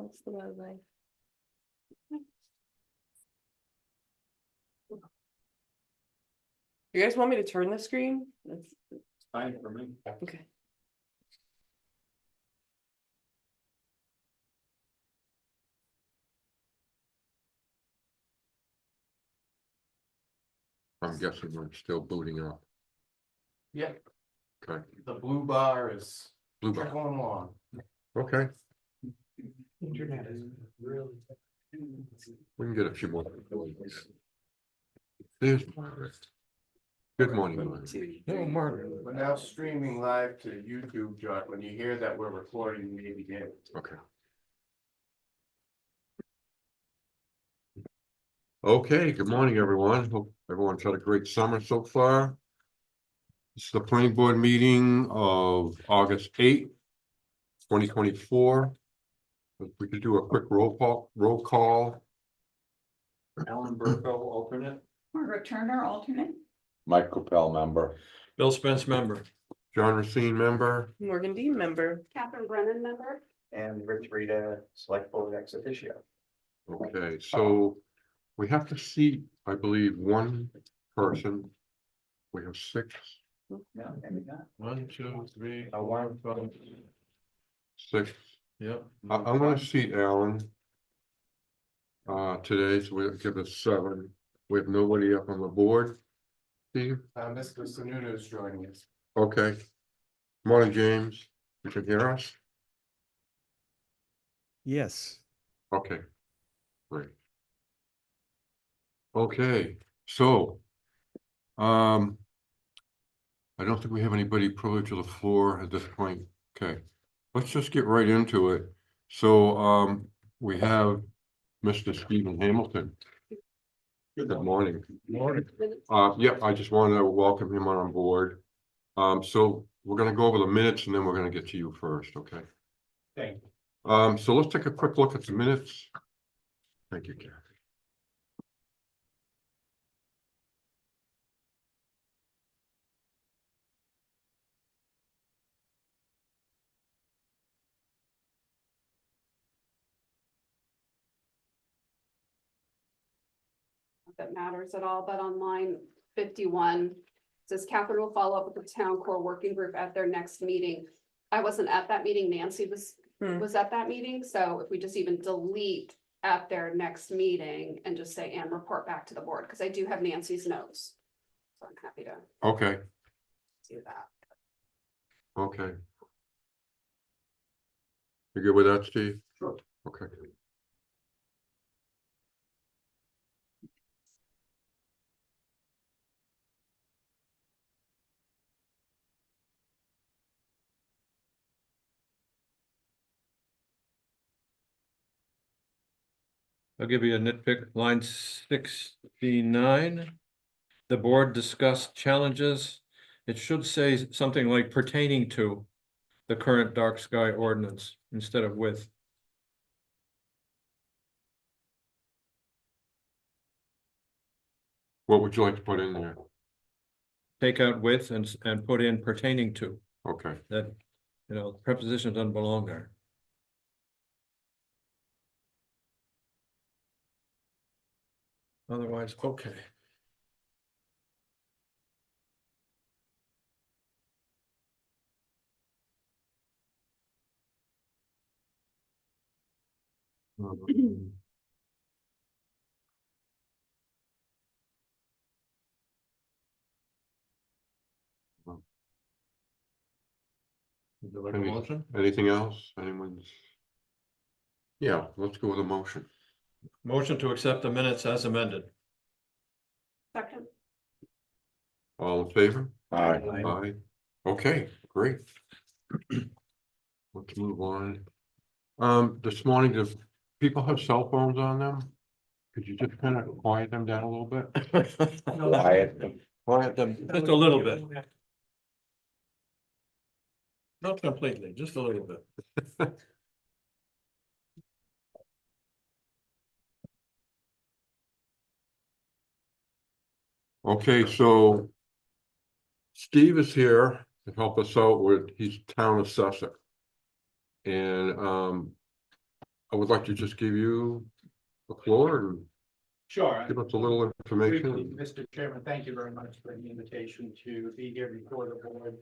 That's the wildlife. You guys want me to turn the screen? Fine for me. Okay. I'm guessing we're still booting up. Yeah, Okay, the blue bar is blue bar. trickling along. Okay, Internet is really. we can get a few more. There's Margaret. Good morning, Margaret. Hey, Margaret. We're now streaming live to YouTube, John. When you hear that we're recording, we begin. Okay. Okay, good morning, everyone. Hope everyone's had a great summer so far. It's the planning board meeting of August 8th, 2024. If we could do a quick roll call. Alan Burko, alternate. Margaret Turner, alternate. Mike Capel, member. Bill Spence, member. John Racine, member. Morgan Dean, member. Catherine Brennan, member. And Rich Rita, select board ex officio. Okay, so we have to seat, I believe, one person. We have 6. No, maybe not. 1, 2, 3. One. 6. Yep. I'm gonna seat Alan. Today, so we'll give us 7. We have nobody up on the board. Steve, Mr. Sununu is joining us. okay. Morning, James. You can hear us? Yes. Okay. Great. Okay, so. I don't think we have anybody privileged to the floor at this point. Okay, let's just get right into it. So, we have Mr. Stephen Hamilton. Good morning. Morning. Yep, I just wanted to welcome him on board. So we're gonna go over the minutes and then we're gonna get to you first, okay? Thank you. So let's take a quick look at the minutes. Thank you, Kathy. Not that matters at all, but on line 51, it says Catherine will follow up with the town core working group at their next meeting. I wasn't at that meeting. Nancy was at that meeting. So if we just even delete at their next meeting and just say, and report back to the board, because I do have Nancy's notes. So I'm happy to Okay, do that. okay. You good with that, Steve? Sure. Okay. I'll give you a nitpick, line 69. The board discussed challenges. It should say something like pertaining to the current dark sky ordinance instead of with. What would you like to put in there? Take out with and put in pertaining to. Okay, That, preposition doesn't belong there. Otherwise, okay. Would you like a motion? anything else? Anyone's? Yeah, let's go with a motion. Motion to accept the minutes as amended. Second. All in favor? Aye. Aye. Okay, great. Let's move on. This morning, do people have cell phones on them? Could you just kind of quiet them down a little bit? Quiet. Quiet them just a little bit. Not completely, just a little bit. Okay, so Steve is here to help us out with, he's town assessor. And I would like to just give you the floor and Sure. give us a little Briefly, information. Mr. Chairman, thank you very much for the invitation to be here before the board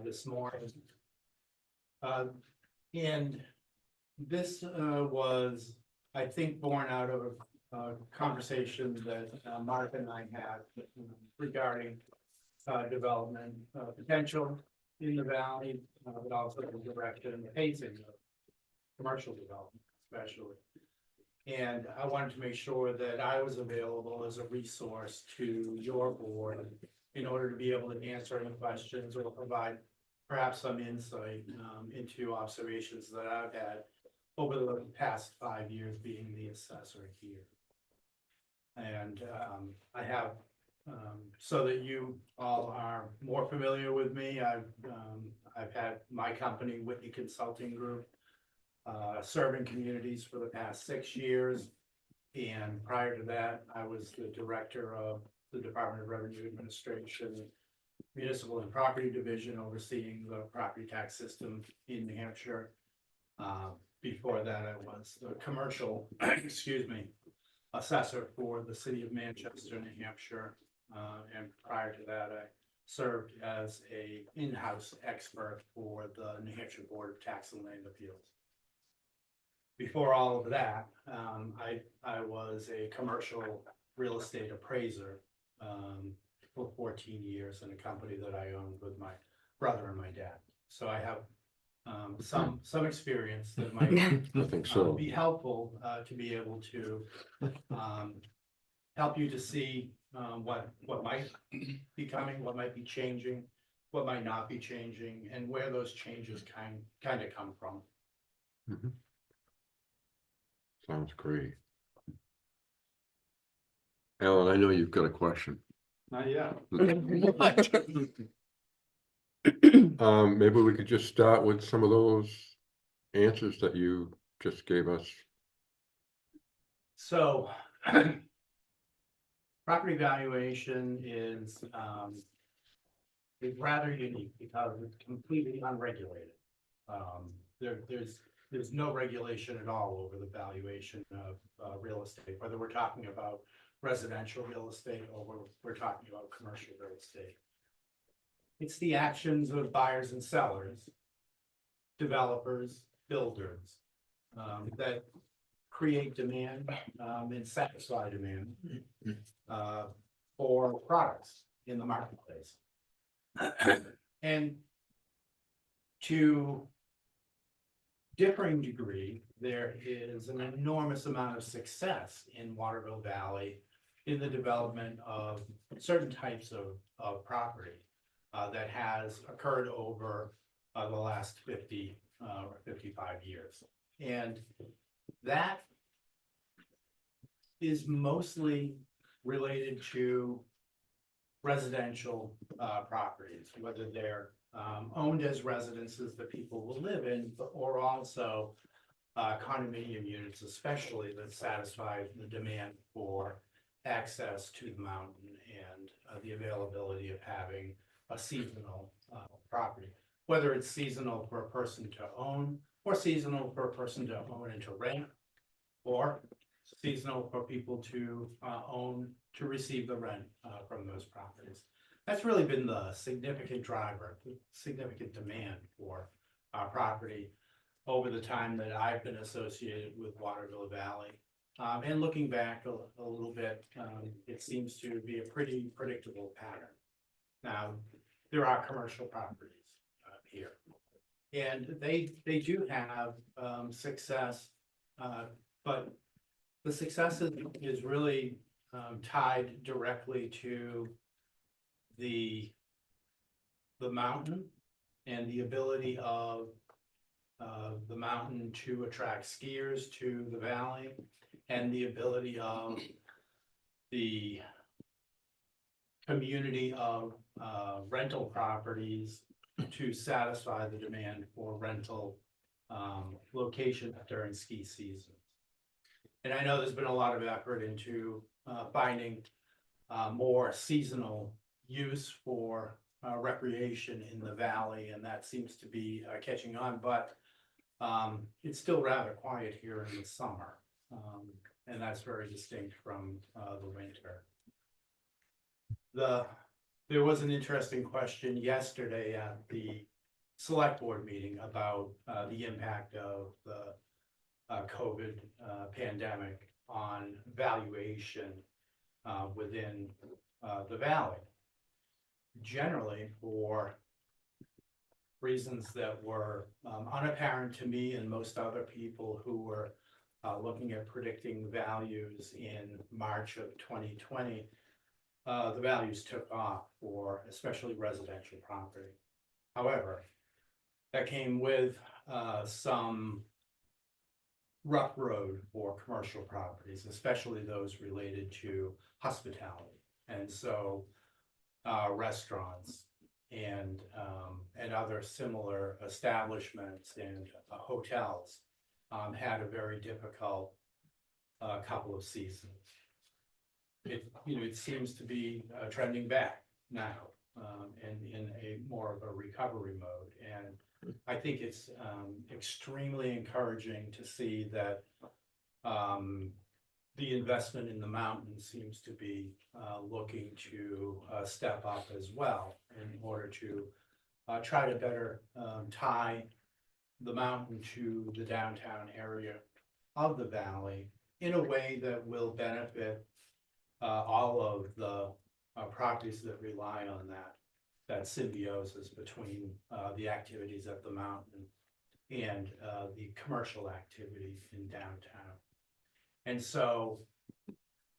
this morning. And this was, I think, born out of a conversation that Martha and I had regarding development potential in the valley, but also the direction and the pacing of commercial development especially. And I wanted to make sure that I was available as a resource to your board in order to be able to answer any questions or provide perhaps some insight into observations that I've had over the past 5 years being the assessor here. And I have, so that you all are more familiar with me, I've had my company, Whitney Consulting Group, serving communities for the past 6 years. And prior to that, I was the director of the Department of Revenue Administration, Municipal and Property Division, overseeing the property tax system in New Hampshire. Before that, I was the commercial, excuse me, assessor for the city of Manchester, New Hampshire. And prior to that, I served as a in-house expert for the New Hampshire Board of Tax and Land Appeals. Before all of that, I was a commercial real estate appraiser for 14 years in a company that I owned with my brother and my dad. So I have some experience that might I think so. be helpful to be able to help you to see what might be coming, what might be changing, what might not be changing, and where those changes kind of come from. Mhm. Sounds great. Alan, I know you've got a question. Not yet. Maybe we could just start with some of those answers that you just gave us. So property valuation is rather unique because it's completely unregulated. There's no regulation at all over the valuation of real estate, whether we're talking about residential real estate or we're talking about commercial real estate. It's the actions of buyers and sellers, developers, builders, that create demand and satisfy demand for products in the marketplace. And to differing degree, there is an enormous amount of success in Waterville Valley in the development of certain types of property that has occurred over the last 50 or 55 years. And that is mostly related to residential properties, whether they're owned as residences that people will live in, or also condominium units, especially that satisfy the demand for access to the mountain and the availability of having a seasonal property, whether it's seasonal for a person to own or seasonal for a person to own and to rent, or seasonal for people to own to receive the rent from those properties. That's really been the significant driver, the significant demand for property over the time that I've been associated with Waterville Valley. And looking back a little bit, it seems to be a pretty predictable pattern. Now, there are commercial properties here, and they do have success, but the success is really tied directly to the mountain and the ability of the mountain to attract skiers to the valley, and the ability of the community of rental properties to satisfy the demand for rental locations during ski season. And I know there's been a lot of effort into finding more seasonal use for recreation in the valley, and that seems to be catching on. But It's still rather quiet here in the summer. And that's very distinct from, the winter. There was an interesting question yesterday at the select board meeting about, the impact of the, COVID, pandemic on valuation, within, the valley. Generally, for reasons that were, unapparent to me and most other people who were, looking at predicting values in March of 2020, the values took off for especially residential property. However, that came with, some rough road for commercial properties, especially those related to hospitality. And so, restaurants and other similar establishments and hotels had a very difficult couple of seasons. It seems to be trending back now, and in a more of a recovery mode. And I think it's extremely encouraging to see that the investment in the mountain seems to be looking to step up as well in order to try to better tie the mountain to the downtown area of the valley in a way that will benefit all of the properties that rely on that symbiosis between the activities at the mountain and the commercial activity in downtown. And so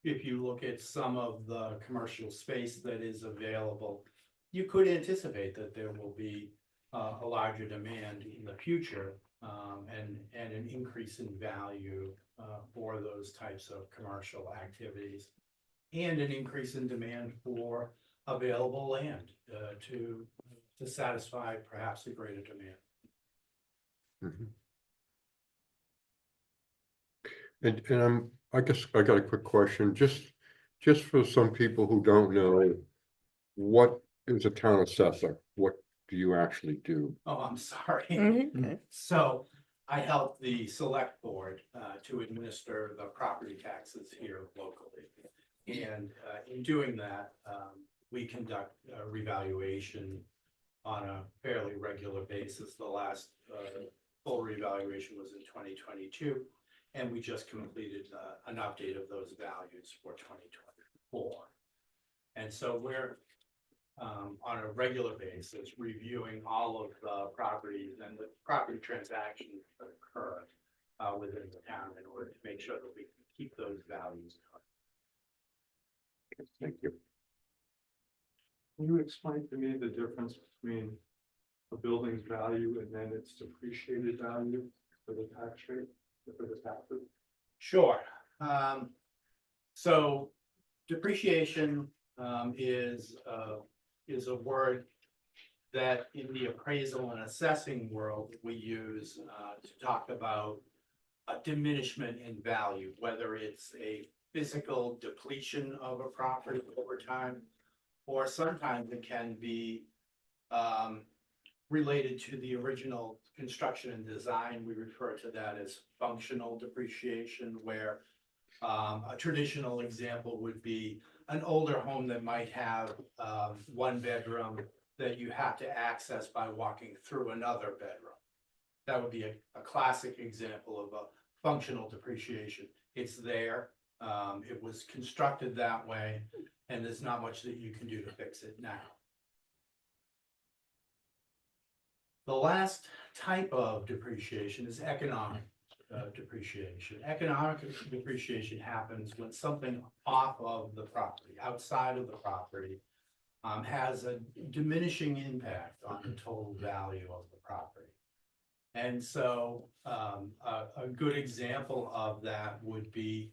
if you look at some of the commercial space that is available, you could anticipate that there will be a larger demand in the future, and an increase in value for those types of commercial activities, and an increase in demand for available land to satisfy perhaps a greater demand. Mhm. And I guess I got a quick question, just for some people who don't know, what is a town assessor? What do you actually do? Oh, I'm sorry. Okay. So I help the select board to administer the property taxes here locally. And in doing that, we conduct a revaluation on a fairly regular basis. The last full revaluation was in 2022, and we just completed an update of those values for 2024. And so we're on a regular basis reviewing all of the properties and the property transactions that occur within the town in order to make sure that we can keep those values current. Thank you. Can you explain to me the difference between a building's value and then its depreciated value for the tax rate, for the taxes? Sure. So depreciation is a word that in the appraisal and assessing world we use to talk about a diminishment in value, whether it's a physical depletion of a property over time, or sometimes it can be related to the original construction and design. We refer to that as functional depreciation, where a traditional example would be an older home that might have one bedroom that you have to access by walking through another bedroom. That would be a classic example of a functional depreciation. It's there. It was constructed that way, and there's not much that you can do to fix it now. The last type of depreciation is economic depreciation. Economic depreciation happens when something off of the property, outside of the property, has a diminishing impact on the total value of the property. And so a good example of that would be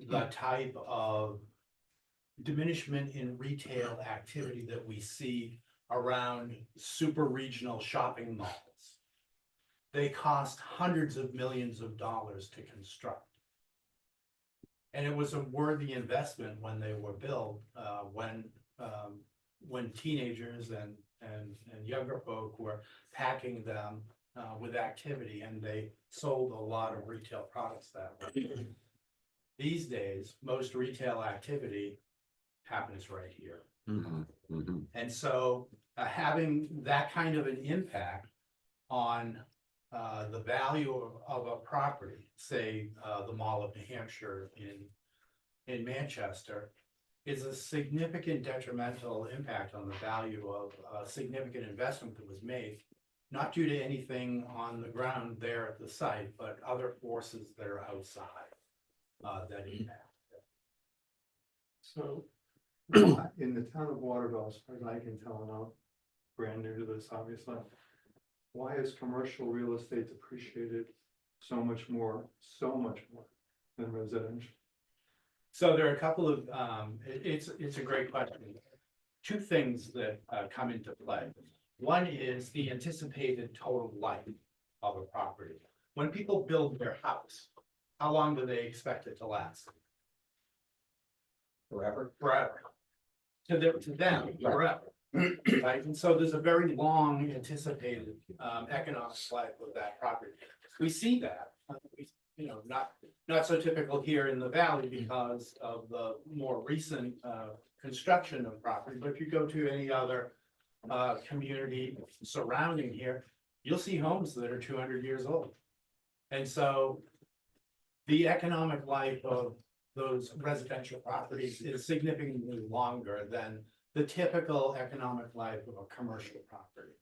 the type of diminishment in retail activity that we see around super regional shopping malls. They cost hundreds of millions of dollars to construct. And it was a worthy investment when they were built, when teenagers and younger folk were packing them with activity, and they sold a lot of retail products that way. These days, most retail activity happens right here. Mhm, mhm. And so having that kind of an impact on the value of a property, say the Mall of New Hampshire in Manchester, is a significant detrimental impact on the value of a significant investment that was made, not due to anything on the ground there at the site, but other forces that are outside that impact. So in the town of Waterville, as far as I can tell, and I'm brand new to this, obviously. Why is commercial real estate depreciated so much more than residential? So there are a couple of, it's a great question. Two things that come into play. One is the anticipated total life of a property. When people build their house, how long do they expect it to last? Forever. Forever. To them, forever. Right, and so there's a very long anticipated economic life of that property. We see that, not so typical here in the valley because of the more recent construction of property, but if you go to any other community surrounding here, you'll see homes that are 200 years old. And so the economic life of those residential properties is significantly longer than the typical economic life of a commercial property.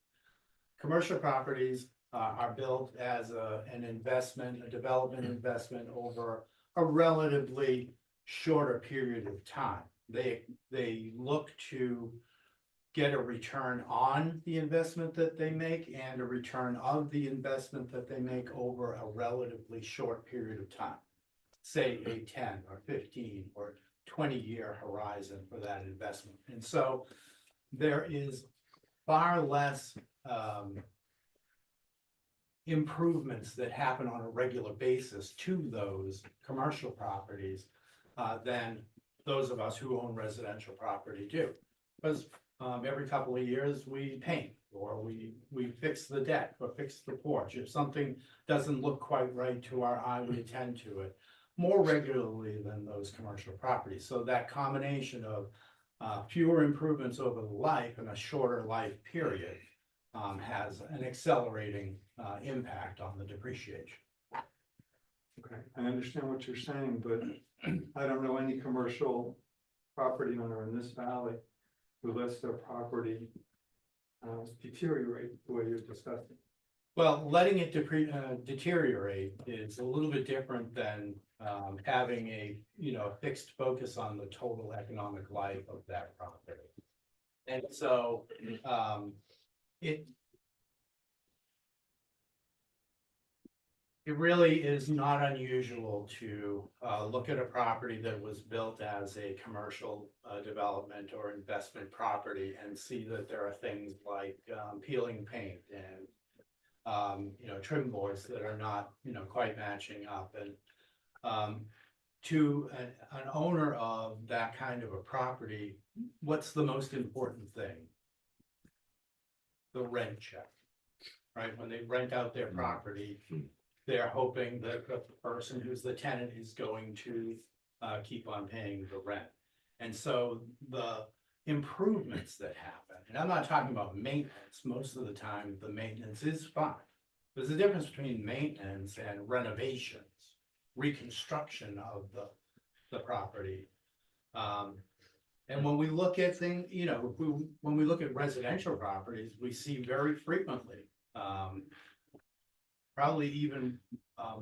Commercial properties are built as an investment, a development investment over a relatively shorter period of time. They look to get a return on the investment that they make and a return of the investment that they make over a relatively short period of time. Say a 10 or 15 or 20-year horizon for that investment. And so there is far less improvements that happen on a regular basis to those commercial properties than those of us who own residential property do. Because every couple of years we paint or we fix the deck or fix the porch. If something doesn't look quite right to our eye, we attend to it more regularly than those commercial properties. So that combination of fewer improvements over the life and a shorter life period has an accelerating impact on the depreciation. Okay, I understand what you're saying, but I don't know any commercial property owner in this valley who lets their property deteriorate the way you're discussing. Well, letting it deteriorate is a little bit different than having a fixed focus on the total economic life of that property. And so it really is not unusual to look at a property that was built as a commercial development or investment property and see that there are things like peeling paint and trim boards that are not, quite matching up. And to an owner of that kind of a property, what's the most important thing? The rent check, right? When they rent out their property, they're hoping that the person who's the tenant is going to keep on paying the rent. And so the improvements that happen, and I'm not talking about maintenance, most of the time the maintenance is fine. There's a difference between maintenance and renovations, reconstruction of the property. And when we look at things, when we look at residential properties, we see very frequently, probably even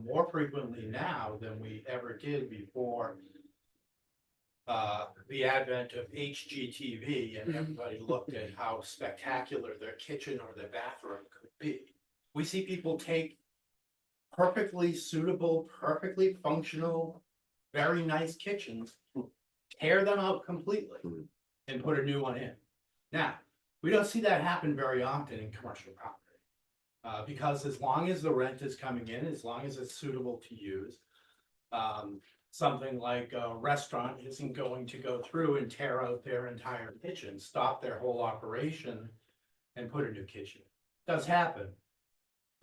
more frequently now than we ever did before the advent of HGTV, and everybody looked at how spectacular their kitchen or their bathroom could be. We see people take perfectly suitable, perfectly functional, very nice kitchens, tear them out completely and put a new one in. Now, we don't see that happen very often in commercial property because as long as the rent is coming in, as long as it's suitable to use, something like a restaurant isn't going to go through and tear out their entire kitchen, stop their whole operation and put a new kitchen. It does happen.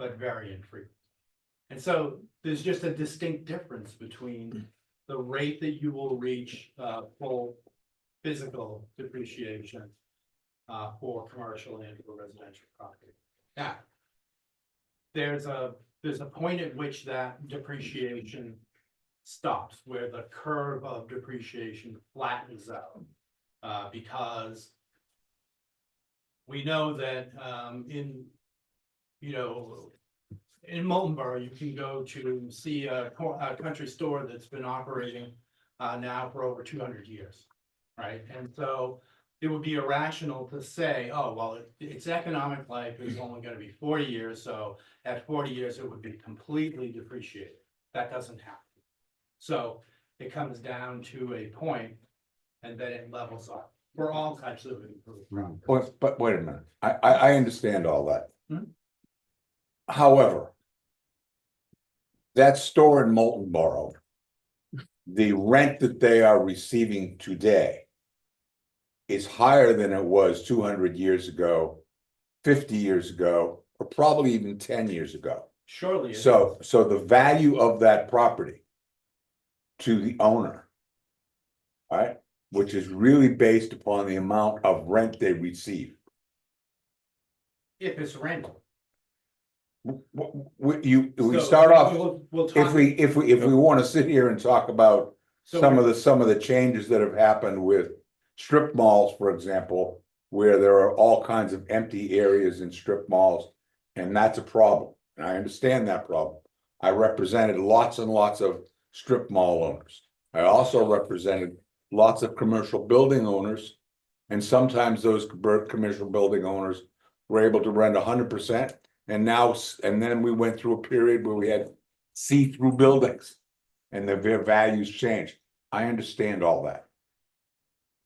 but very infrequent. And so there's just a distinct difference between the rate that you will reach, full physical depreciation for commercial and for residential property. Now, there's a point at which that depreciation stops, where the curve of depreciation flattens out. Because we know that in Moultonborough, you can go to see a country store that's been operating now for over 200 years, right? And so it would be irrational to say, oh, well, its economic life is only going to be 40 years, so at 40 years, it would be completely depreciated. That doesn't happen. So it comes down to a point, and then it levels up for all types of improvements. But wait a minute, I understand all that. Hmm? However, that store in Moultonborough, the rent that they are receiving today is higher than it was 200 years ago, 50 years ago, or probably even 10 years ago. Surely. it So is. the value of that property to the owner, right, which is really based upon the amount of rent they receive. If it's rental. We So start off, We'll if talk. we want to sit here and talk about So some we're- of the changes that have happened with strip malls, for example, where there are all kinds of empty areas in strip malls, and that's a problem. And I understand that problem. I represented lots and lots of strip mall owners. I also represented lots of commercial building owners. And sometimes those commercial building owners were able to rent 100%. And then we went through a period where we had see-through buildings and their values changed. I understand all that.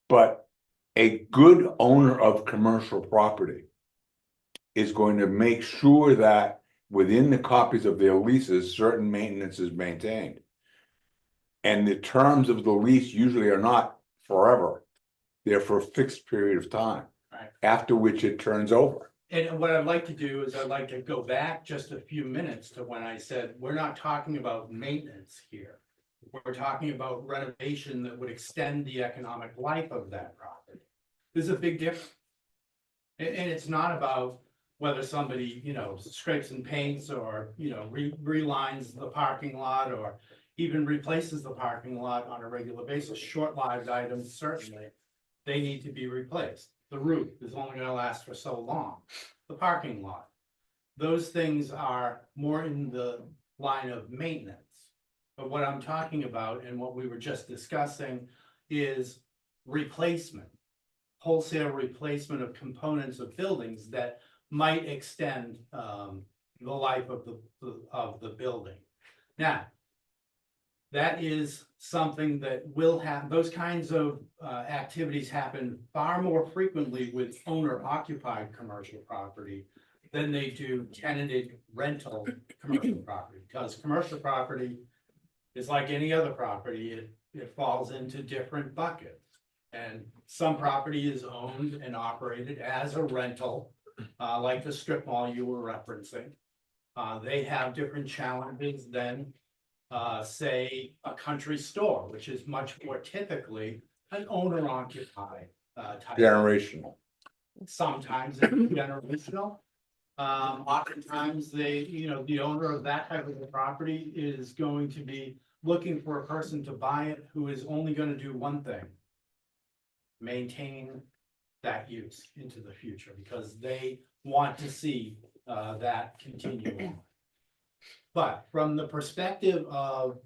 But a good owner of commercial property is going to make sure that within the copies of their leases, certain maintenance is maintained. And the terms of the lease usually are not forever. They're for a fixed period of time, Right. after which it turns over. And what I'd like to do is I'd like to go back just a few minutes to when I said, we're not talking about maintenance here. We're talking about renovation that would extend the economic life of that property. There's a big difference. And it's not about whether somebody, scrapes and paints or, relines the parking lot or even replaces the parking lot on a regular basis. Short-lived items, certainly, they need to be replaced. The roof is only gonna last for so long. The parking lot. Those things are more in the line of maintenance. But what I'm talking about and what we were just discussing is replacement. Wholesale replacement of components of buildings that might extend the life of the building. Now, that is something that will happen. Those kinds of activities happen far more frequently with owner-occupied commercial property than they do tenanted rental commercial property. Because commercial property is like any other property, it falls into different buckets. And some property is owned and operated as a rental, like the strip mall you were referencing. They have different challenges than say a country store, which is much more typically an owner occupied type. Generational. Sometimes it's generational. Oftentimes the owner of that type of a property is going to be looking for a person to buy it who is only going to do one thing. Maintain that use into the future because they want to see that continue on. But from the perspective of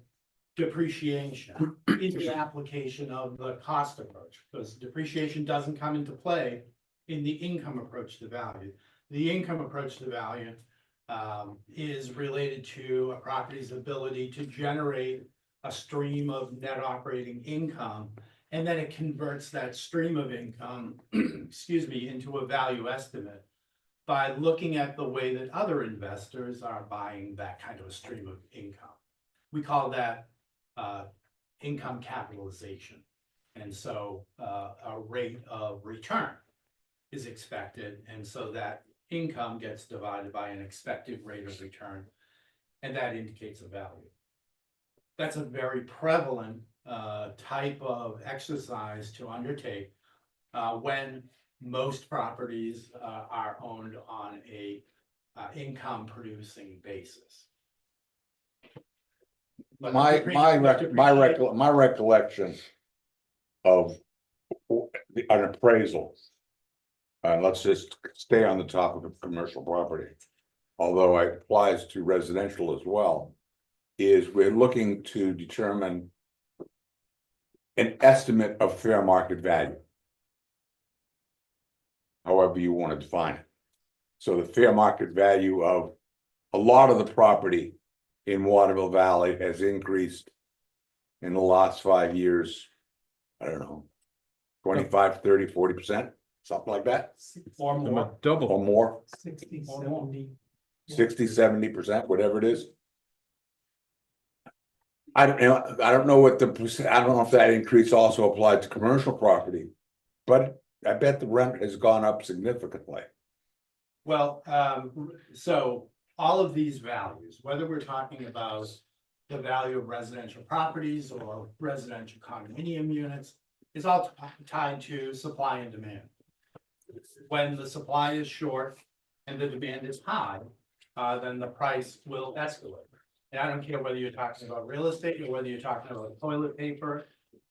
depreciation, in the application of the cost approach, because depreciation doesn't come into play in the income approach to value. The income approach to value is related to a property's ability to generate a stream of net operating income, and then it converts that stream of income, into a value estimate by looking at the way that other investors are buying that kind of a stream of income. We call that income capitalization. And so a rate of return is expected. And so that income gets divided by an expected rate of return, and that indicates a value. That's a very prevalent type of exercise to undertake when most properties are owned on a income producing basis. But My recollection of an appraisal. Let's just stay on the topic of commercial property, although it applies to residential as well, is we're looking to determine an estimate of fair market value. However you want to define it. So the fair market value of a lot of the property in Waterville Valley has increased in the last 5 years. I don't know, 25, 30, 40%, something like that, Or more. or Double. more, 60, 70. 60, 70%, whatever it is. I don't know what the percent, I don't know if that increase also applied to commercial property, but I bet the rent has gone up significantly. Well, so all of these values, whether we're talking about the value of residential properties or residential condominium units, is all tied to supply and demand. When the supply is short and the demand is high, then the price will escalate. And I don't care whether you're talking about real estate or whether you're talking about toilet paper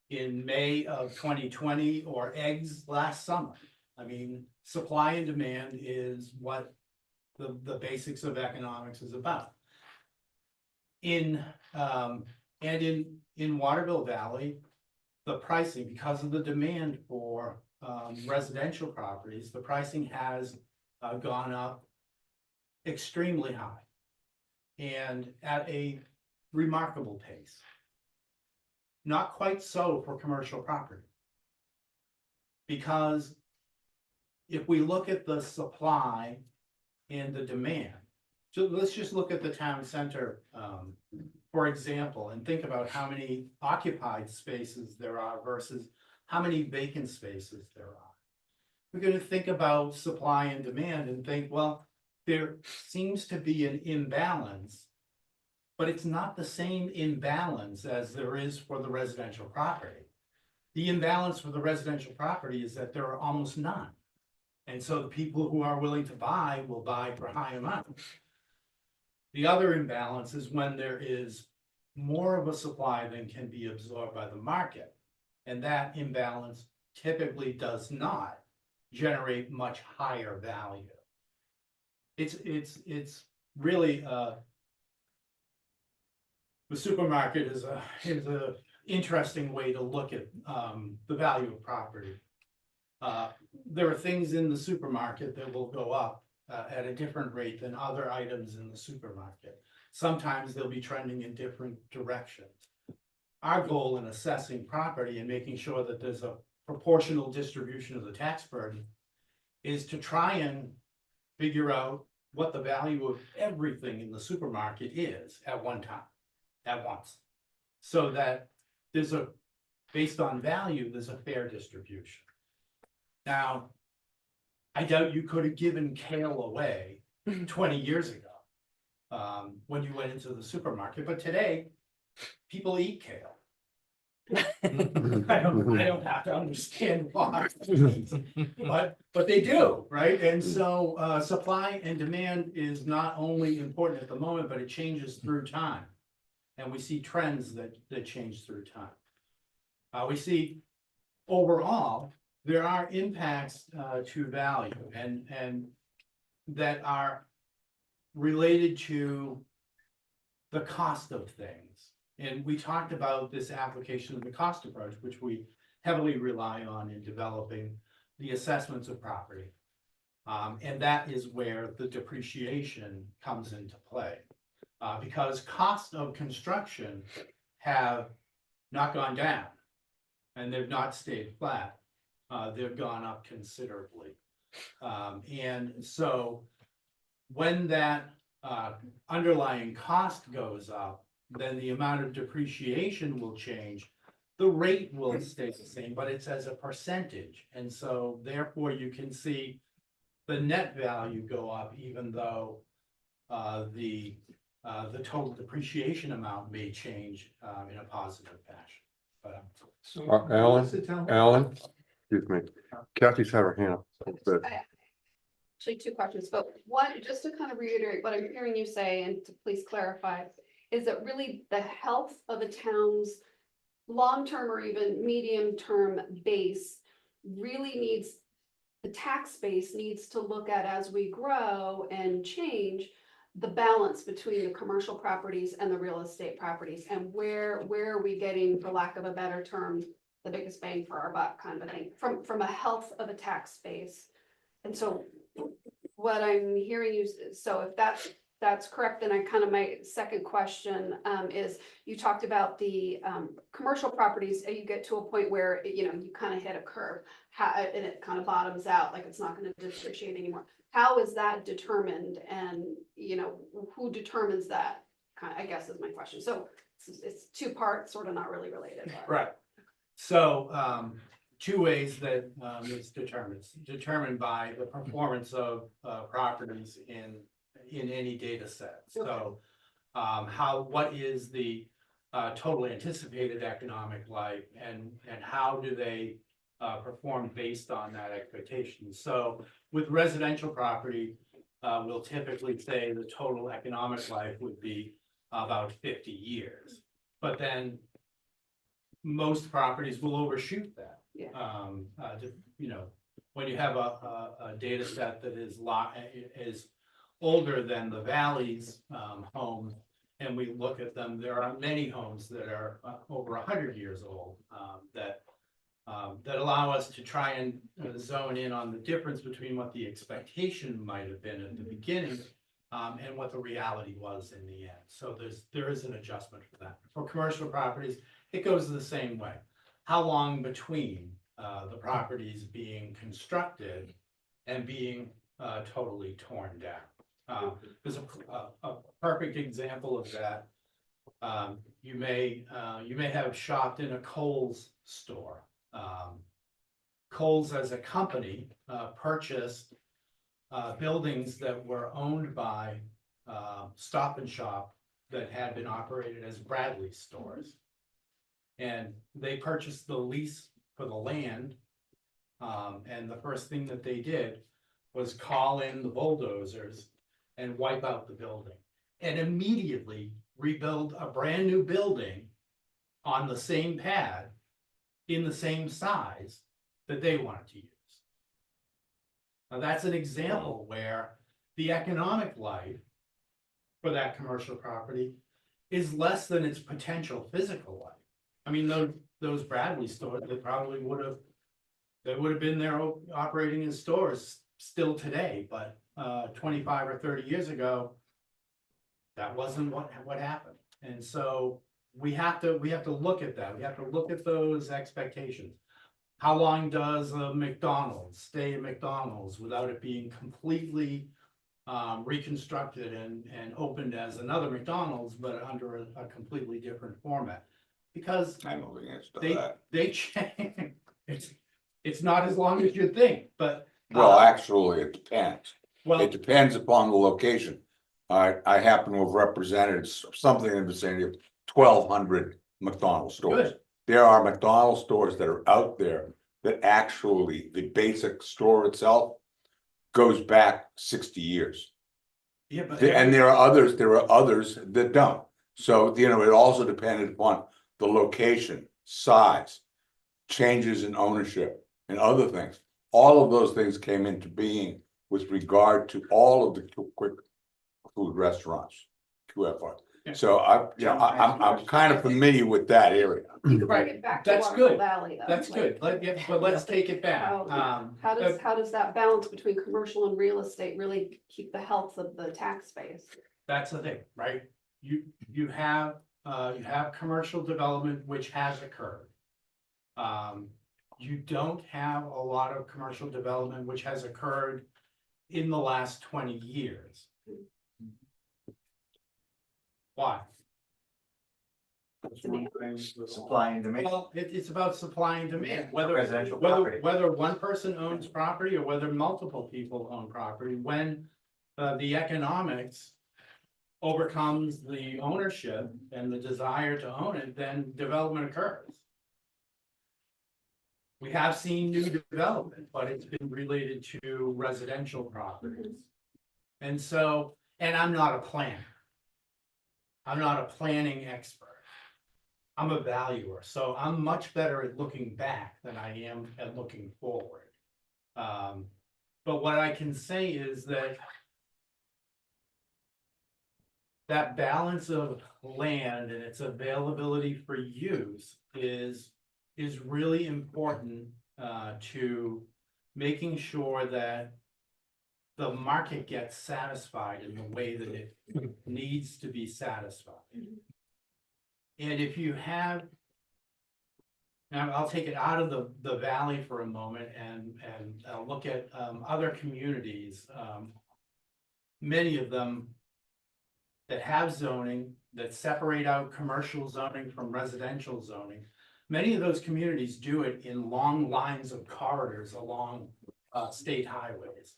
in May of 2020 or eggs last summer. I mean, supply and demand is what the basics of economics is about. In Waterville Valley, the pricing, because of the demand for residential properties, the pricing has gone up extremely high and at a remarkable pace. Not quite so for commercial property. Because if we look at the supply and the demand, so let's just look at the town center, for example, and think about how many occupied spaces there are versus how many vacant spaces there are. We're going to think about supply and demand and think, well, there seems to be an imbalance, but it's not the same imbalance as there is for the residential property. The imbalance for the residential property is that there are almost none. And so the people who are willing to buy will buy for high amounts. The other imbalance is when there is more of a supply than can be absorbed by the market. And that imbalance typically does not generate much higher value. It's really the supermarket is a interesting way to look at the value of property. There are things in the supermarket that will go up at a different rate than other items in the supermarket. Sometimes they'll be trending in different directions. Our goal in assessing property and making sure that there's a proportional distribution of the tax burden is to try and figure out what the value of everything in the supermarket is at one time, at once. So that there's based on value, there's a fair distribution. Now, I doubt you could have given kale away 20 years ago when you went into the supermarket, but today people eat kale. I don't have to understand why, but they do, right? And so supply and demand is not only important at the moment, but it changes through time. And we see trends that change through time. We see overall, there are impacts to value and that are related to the cost of things. And we talked about this application of the cost approach, which we heavily rely on in developing the assessments of property. And that is where the depreciation comes into play. Because costs of construction have not gone down and they've not stayed flat. They've gone up considerably. And so when that underlying cost goes up, then the amount of depreciation will change. The rate will stay the same, but it's as a percentage. And so therefore you can see the net value go up even though the total depreciation amount may change in a positive fashion. But So Alan? what's the town- Alan, excuse me, Kathy's had her hand up. But Actually, two questions, but one, just to kind of reiterate what I'm hearing you say, and to please clarify, is that really the health of a town's long-term or even medium-term base really needs, the tax base needs to look at as we grow and change the balance between the commercial properties and the real estate properties, and where are we getting, for lack of a better term, the biggest bang for our buck kind of a thing, from a health of a tax base. And so what I'm hearing you, so if that's correct, then I kind of, my second question is, you talked about the commercial properties, you get to a point where, you know, you kind of hit a curve, and it kind of bottoms out, like it's not going to depreciate anymore. How is that determined, and, you know, who determines that, kind of, I guess is my question. So it's two parts, sort of not really related. but- right. So two ways that it's determined. It's determined by the performance of properties in any data set. So what is the total anticipated economic life, and how do they perform based on that expectation? So with residential property, we'll typically say the total economic life would be about 50 years. But then most properties will overshoot that. Yeah. You know, when you have a data set that is older than the Valley's home, and we look at them, there are many homes that are over 100 years old that allow us to try and zone in on the difference between what the expectation might have been at the beginning and what the reality was in the end. So there is an adjustment for that. For commercial properties, it goes the same way. How long between the properties being constructed and being totally torn down? There's a perfect example of that. You may have shopped in a Kohl's store. Kohl's as a company purchased buildings that were owned by Stop and Shop that had been operated as Bradley stores. And they purchased the lease for the land. And the first thing that they did was call in the bulldozers and wipe out the building, and immediately rebuild a brand new building on the same pad in the same size that they wanted to use. Now that's an example where the economic life for that commercial property is less than its potential physical life. I mean, those Bradley stores, they probably would have been there operating as stores still today, but 25 or 30 years ago, that wasn't what happened. And so we have to look at that. We have to look at those expectations. How long does a McDonald's stay at McDonald's without it being completely reconstructed and opened as another McDonald's, but under a completely different format? Because I know the answer to that. they change. It's not as long as you'd think, but Well, actually, it depends. well, It depends upon the location. I happen to have represented something in the vicinity of 1,200 McDonald's stores. Good. There are McDonald's stores that are out there that actually, the basic store itself goes back 60 years. yeah, but And there are others that don't. So, you know, it also depended upon the location, size, changes in ownership and other things. All of those things came into being with regard to all of the quick food restaurants, QFR. Yeah. So I'm kind of familiar with that area. You could bring it back to That's Waterville good. Valley, though. That's like, good. But let's take it back. How does that balance between commercial and real estate really keep the health of the tax base? That's the thing, right? You have commercial development which has occurred. You don't have a lot of commercial development which has occurred in the last 20 years. Why? That's one thing. Supply and demand. Well, it's about supply and demand, Residential property. whether one person owns property or whether multiple people own property, when the economics overcomes the ownership and the desire to own it, then development occurs. We have seen new development, but it's been related to residential properties. And so, and I'm not a planner. I'm not a planning expert. I'm a valuer, so I'm much better at looking back than I am at looking forward. But what I can say is that that balance of land and its availability for use is really important to making sure that the market gets satisfied in the way that it needs to be satisfied. And if you have, now I'll take it out of the valley for a moment and look at other communities. Many of them that have zoning, that separate out commercial zoning from residential zoning. Many of those communities do it in long lines of corridors along state highways.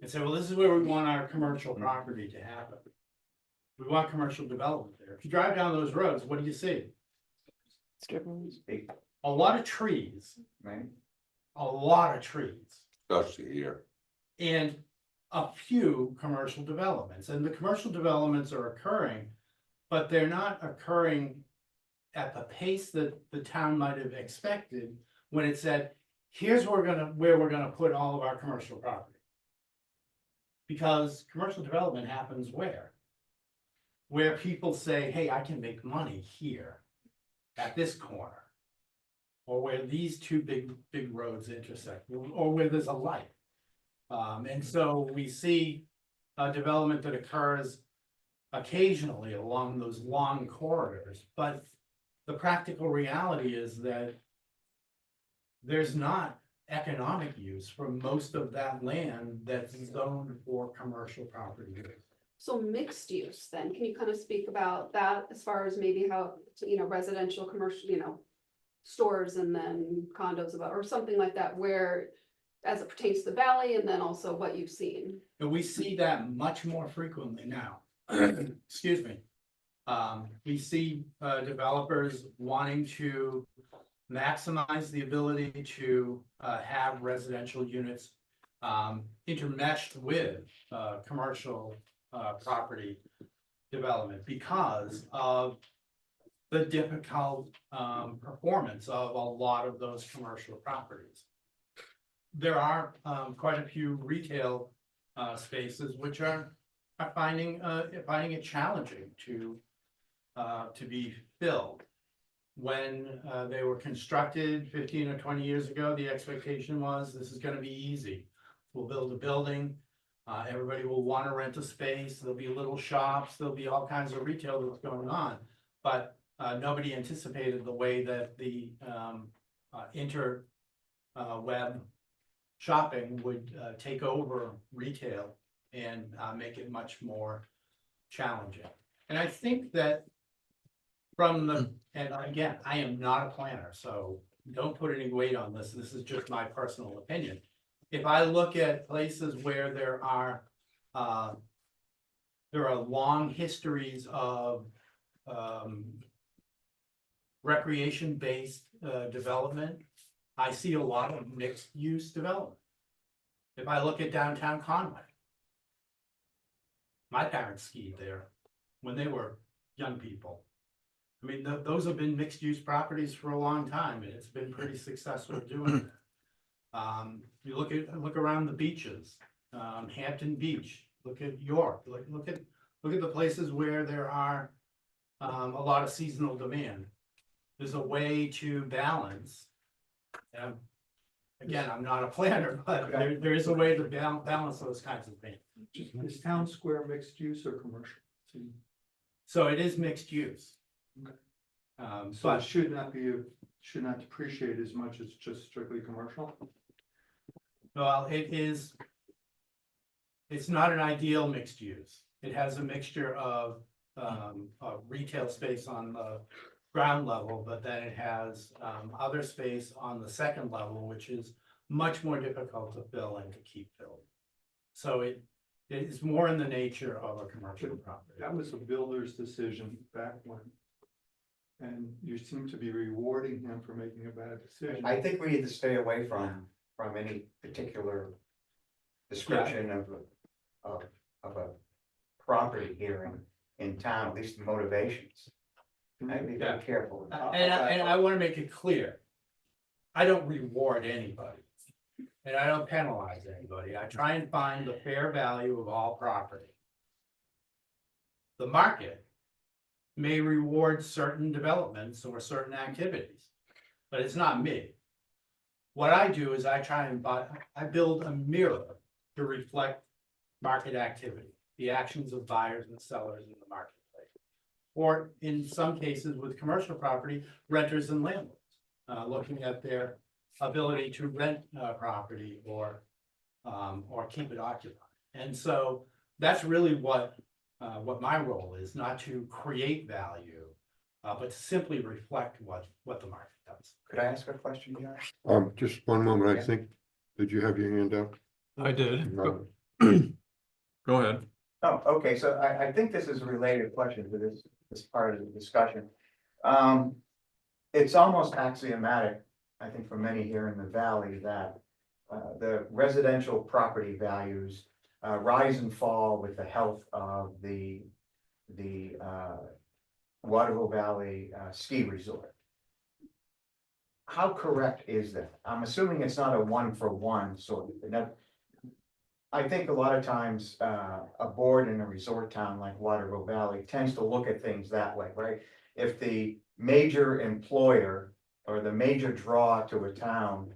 And say, well, this is where we want our commercial property to happen. We want commercial development there. If you drive down those roads, what do you see? Strip malls. A lot of trees, Right? a lot of trees, Especially here. and a few commercial developments. And the commercial developments are occurring, but they're not occurring at the pace that the town might have expected when it said, here's where we're gonna put all of our commercial property. Because commercial development happens where? Where people say, hey, I can make money here at this corner. Or where these two big roads intersect, or where there's a light. And so we see a development that occurs occasionally along those long corridors, but the practical reality is that there's not economic use for most of that land that's zoned for commercial property use. So mixed use, then, can you kind of speak about that as far as maybe how, residential, commercial, stores and then condos about, or something like that, where as it pertains to the valley, and then also what you've seen? And we see that much more frequently now. Excuse me. We see developers wanting to maximize the ability to have residential units intermeshed with commercial property development because of the difficult performance of a lot of those commercial properties. There are quite a few retail spaces which are finding it challenging to be filled. When they were constructed 15 or 20 years ago, the expectation was this is gonna be easy. We'll build a building, everybody will wanna rent a space, there'll be little shops, there'll be all kinds of retail that's going on. But nobody anticipated the way that the web shopping would take over retail and make it much more challenging. And I think that and again, I am not a planner, so don't put any weight on this. This is just my personal opinion. If I look at places where there are long histories of recreation-based development, I see a lot of mixed-use development. If I look at downtown Conway, my parents skied there when they were young people. I mean, those have been mixed-use properties for a long time, and it's been pretty successful doing that. You look around the beaches, Hampton Beach, look at York, look at the places where there are a lot of seasonal demand. There's a way to balance. Again, I'm not a planner, but there is a way to balance those kinds of things. Is town square mixed use or commercial? So it is mixed use. So it should not depreciate as much as just strictly commercial? Well, it's not an ideal mixed use. It has a mixture of retail space on the ground level, but then it has, other space on the second level, which is much more difficult to fill and to keep filled. So it is more in the nature of a commercial property. That was a builder's decision back when. And you seem to be rewarding him for making a bad decision. I think we need to stay away from any particular description of a property here in town, at least the motivations. I'd be very careful. And I wanna make it clear. I don't reward anybody. And I don't penalize anybody. I try and find the fair value of all property. The market may reward certain developments or certain activities, but it's not me. What I do is I try and I build a mirror to reflect market activity, the actions of buyers and sellers in the marketplace. Or in some cases with commercial property, renters and landlords, looking at their ability to rent property or keep it occupied. And so that's really what my role is, not to create value, but to simply reflect what the market does. Could I ask a question, John? Just one moment, I Yeah. think, did you have your hand up? I did. No. Go ahead. Oh, okay, so I think this is a related question to this part of the discussion. It's almost axiomatic, I think, for many here in the valley that the residential property values rise and fall with the health of the Waterville Valley ski resort. How correct is that? I'm assuming it's not a one-for-one sort of thing. I think a lot of times, a board in a resort town like Waterville Valley tends to look at things that way, right? If the major employer or the major draw to a town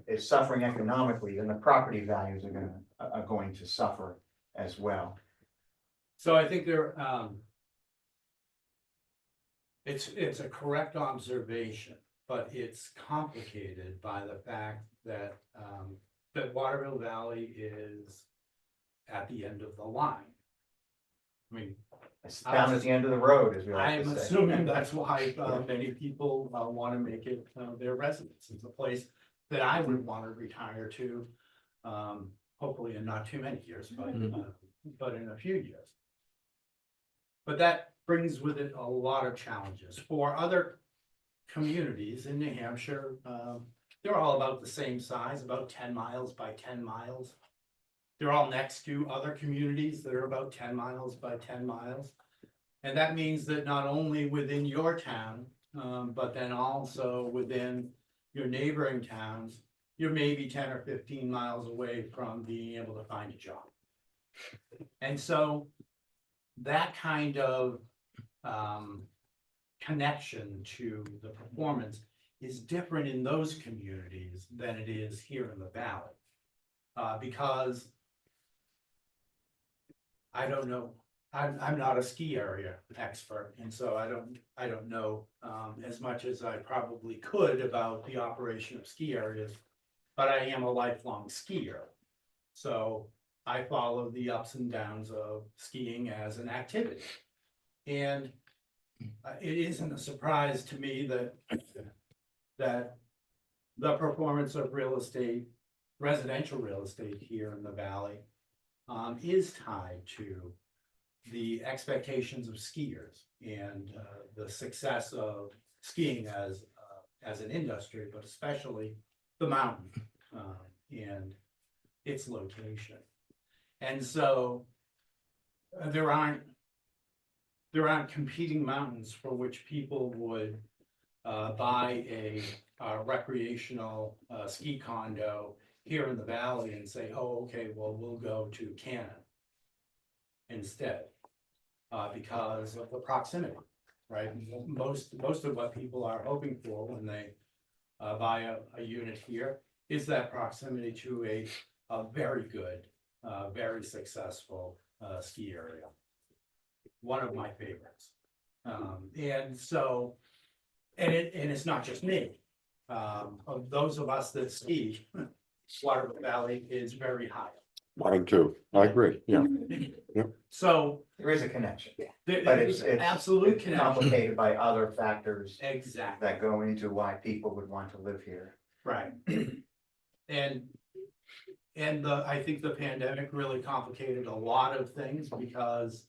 is suffering economically, then the property values are going to suffer as well. So I think it's a correct observation, but it's complicated by the fact that Waterville Valley is at the end of the line. I mean, It's down at the end of the road, as we like I'm to say. assuming that's why many people want to make it their residence. It's a place that I would want to retire to, hopefully in not too many years, but in a few years. But that brings with it a lot of challenges. For other communities in New Hampshire, they're all about the same size, about 10 miles by 10 miles. They're all next to other communities that are about 10 miles by 10 miles. And that means that not only within your town, but then also within your neighboring towns, you're maybe 10 or 15 miles away from being able to find a job. And so that kind of connection to the performance is different in those communities than it is here in the valley. Because I don't know, I'm not a ski area expert, and so I don't know as much as I probably could about the operation of ski areas, but I am a lifelong skier. So I follow the ups and downs of skiing as an activity. And it isn't a surprise to me that the performance of real estate, residential real estate here in the valley, is tied to the expectations of skiers and the success of skiing as an industry, but especially the mountain and its location. And so there aren't competing mountains for which people would buy a recreational ski condo here in the valley and say, oh, okay, well, we'll go to Cannon instead, because of the proximity, right? Most of what people are hoping for when they buy a unit here is that proximity to a very good, very successful ski area. One of my favorites. And so, and it's not just me. Of those of us that ski, Waterville Valley is very high. Mine too. I agree, yeah. So There is a connection, there but is it's absolute it's connection. complicated by other factors Exactly, that go into why people would want to live here. right. And I think the pandemic really complicated a lot of things because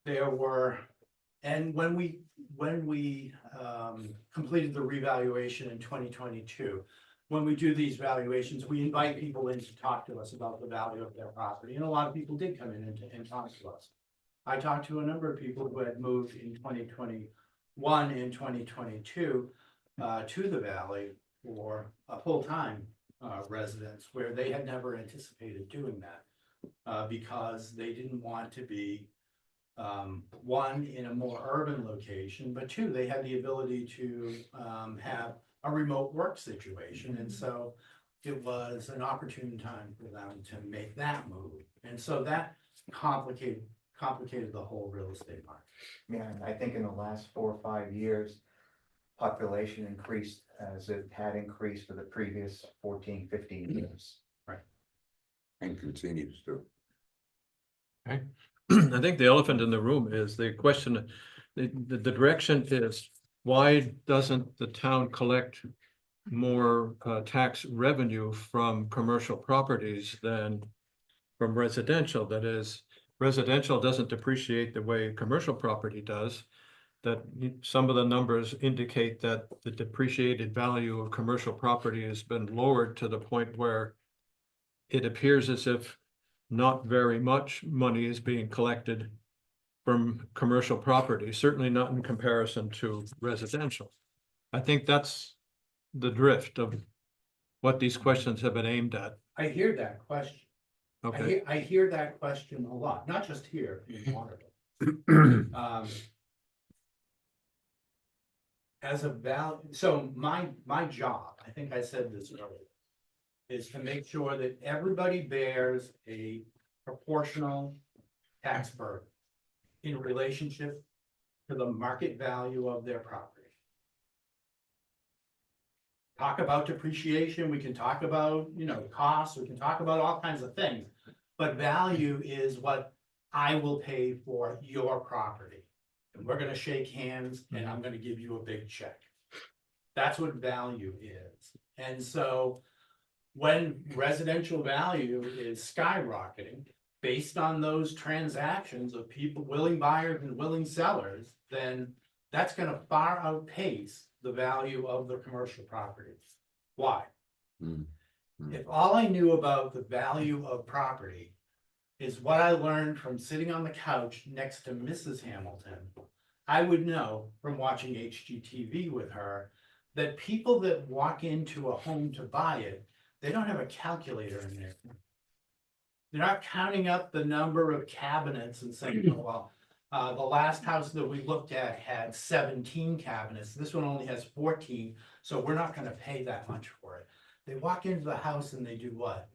there were, and when we completed the revaluation in 2022, when we do these valuations, we invite people in to talk to us about the value of their property, and a lot of people did come in and talk to us. I talked to a number of people who had moved in 2021 and 2022 to the valley for a full-time residence, where they had never anticipated doing that because they didn't want to be one, in a more urban location, but two, they had the ability to have a remote work situation. And so it was an opportune time for them to make that move. And so that complicated the whole real estate market. Yeah, and I think in the last 4 or 5 years, population increased as it had increased for the previous 14, 15 years. And continues to. I think the elephant in the room is the question, the direction is, why doesn't the town collect more tax revenue from commercial properties than from residential? That is, residential doesn't depreciate the way commercial property does. That some of the numbers indicate that the depreciated value of commercial property has been lowered to the point where it appears as if not very much money is being collected from commercial property, certainly not in comparison to residential. I think that's the drift of what these questions have been aimed at. I hear that question. Okay. I hear that question a lot, not just here in Waterville. As a so my job, I think I said this earlier, is to make sure that everybody bears a proportional tax burden in relationship to the market value of their property. Talk about depreciation, we can talk about, costs, we can talk about all kinds of things, but value is what I will pay for your property. And we're gonna shake hands and I'm gonna give you a big check. That's what value is. And so when residential value is skyrocketing based on those transactions of people, willing buyers and willing sellers, then that's gonna far outpace the value of the commercial properties. Why? If all I knew about the value of property is what I learned from sitting on the couch next to Mrs. Hamilton, I would know from watching HGTV with her that people that walk into a home to buy it, they don't have a calculator in there. They're not counting up the number of cabinets and saying, oh, well, the last house that we looked at had 17 cabinets. This one only has 14, so we're not gonna pay that much for it. They walk into the house and they do what?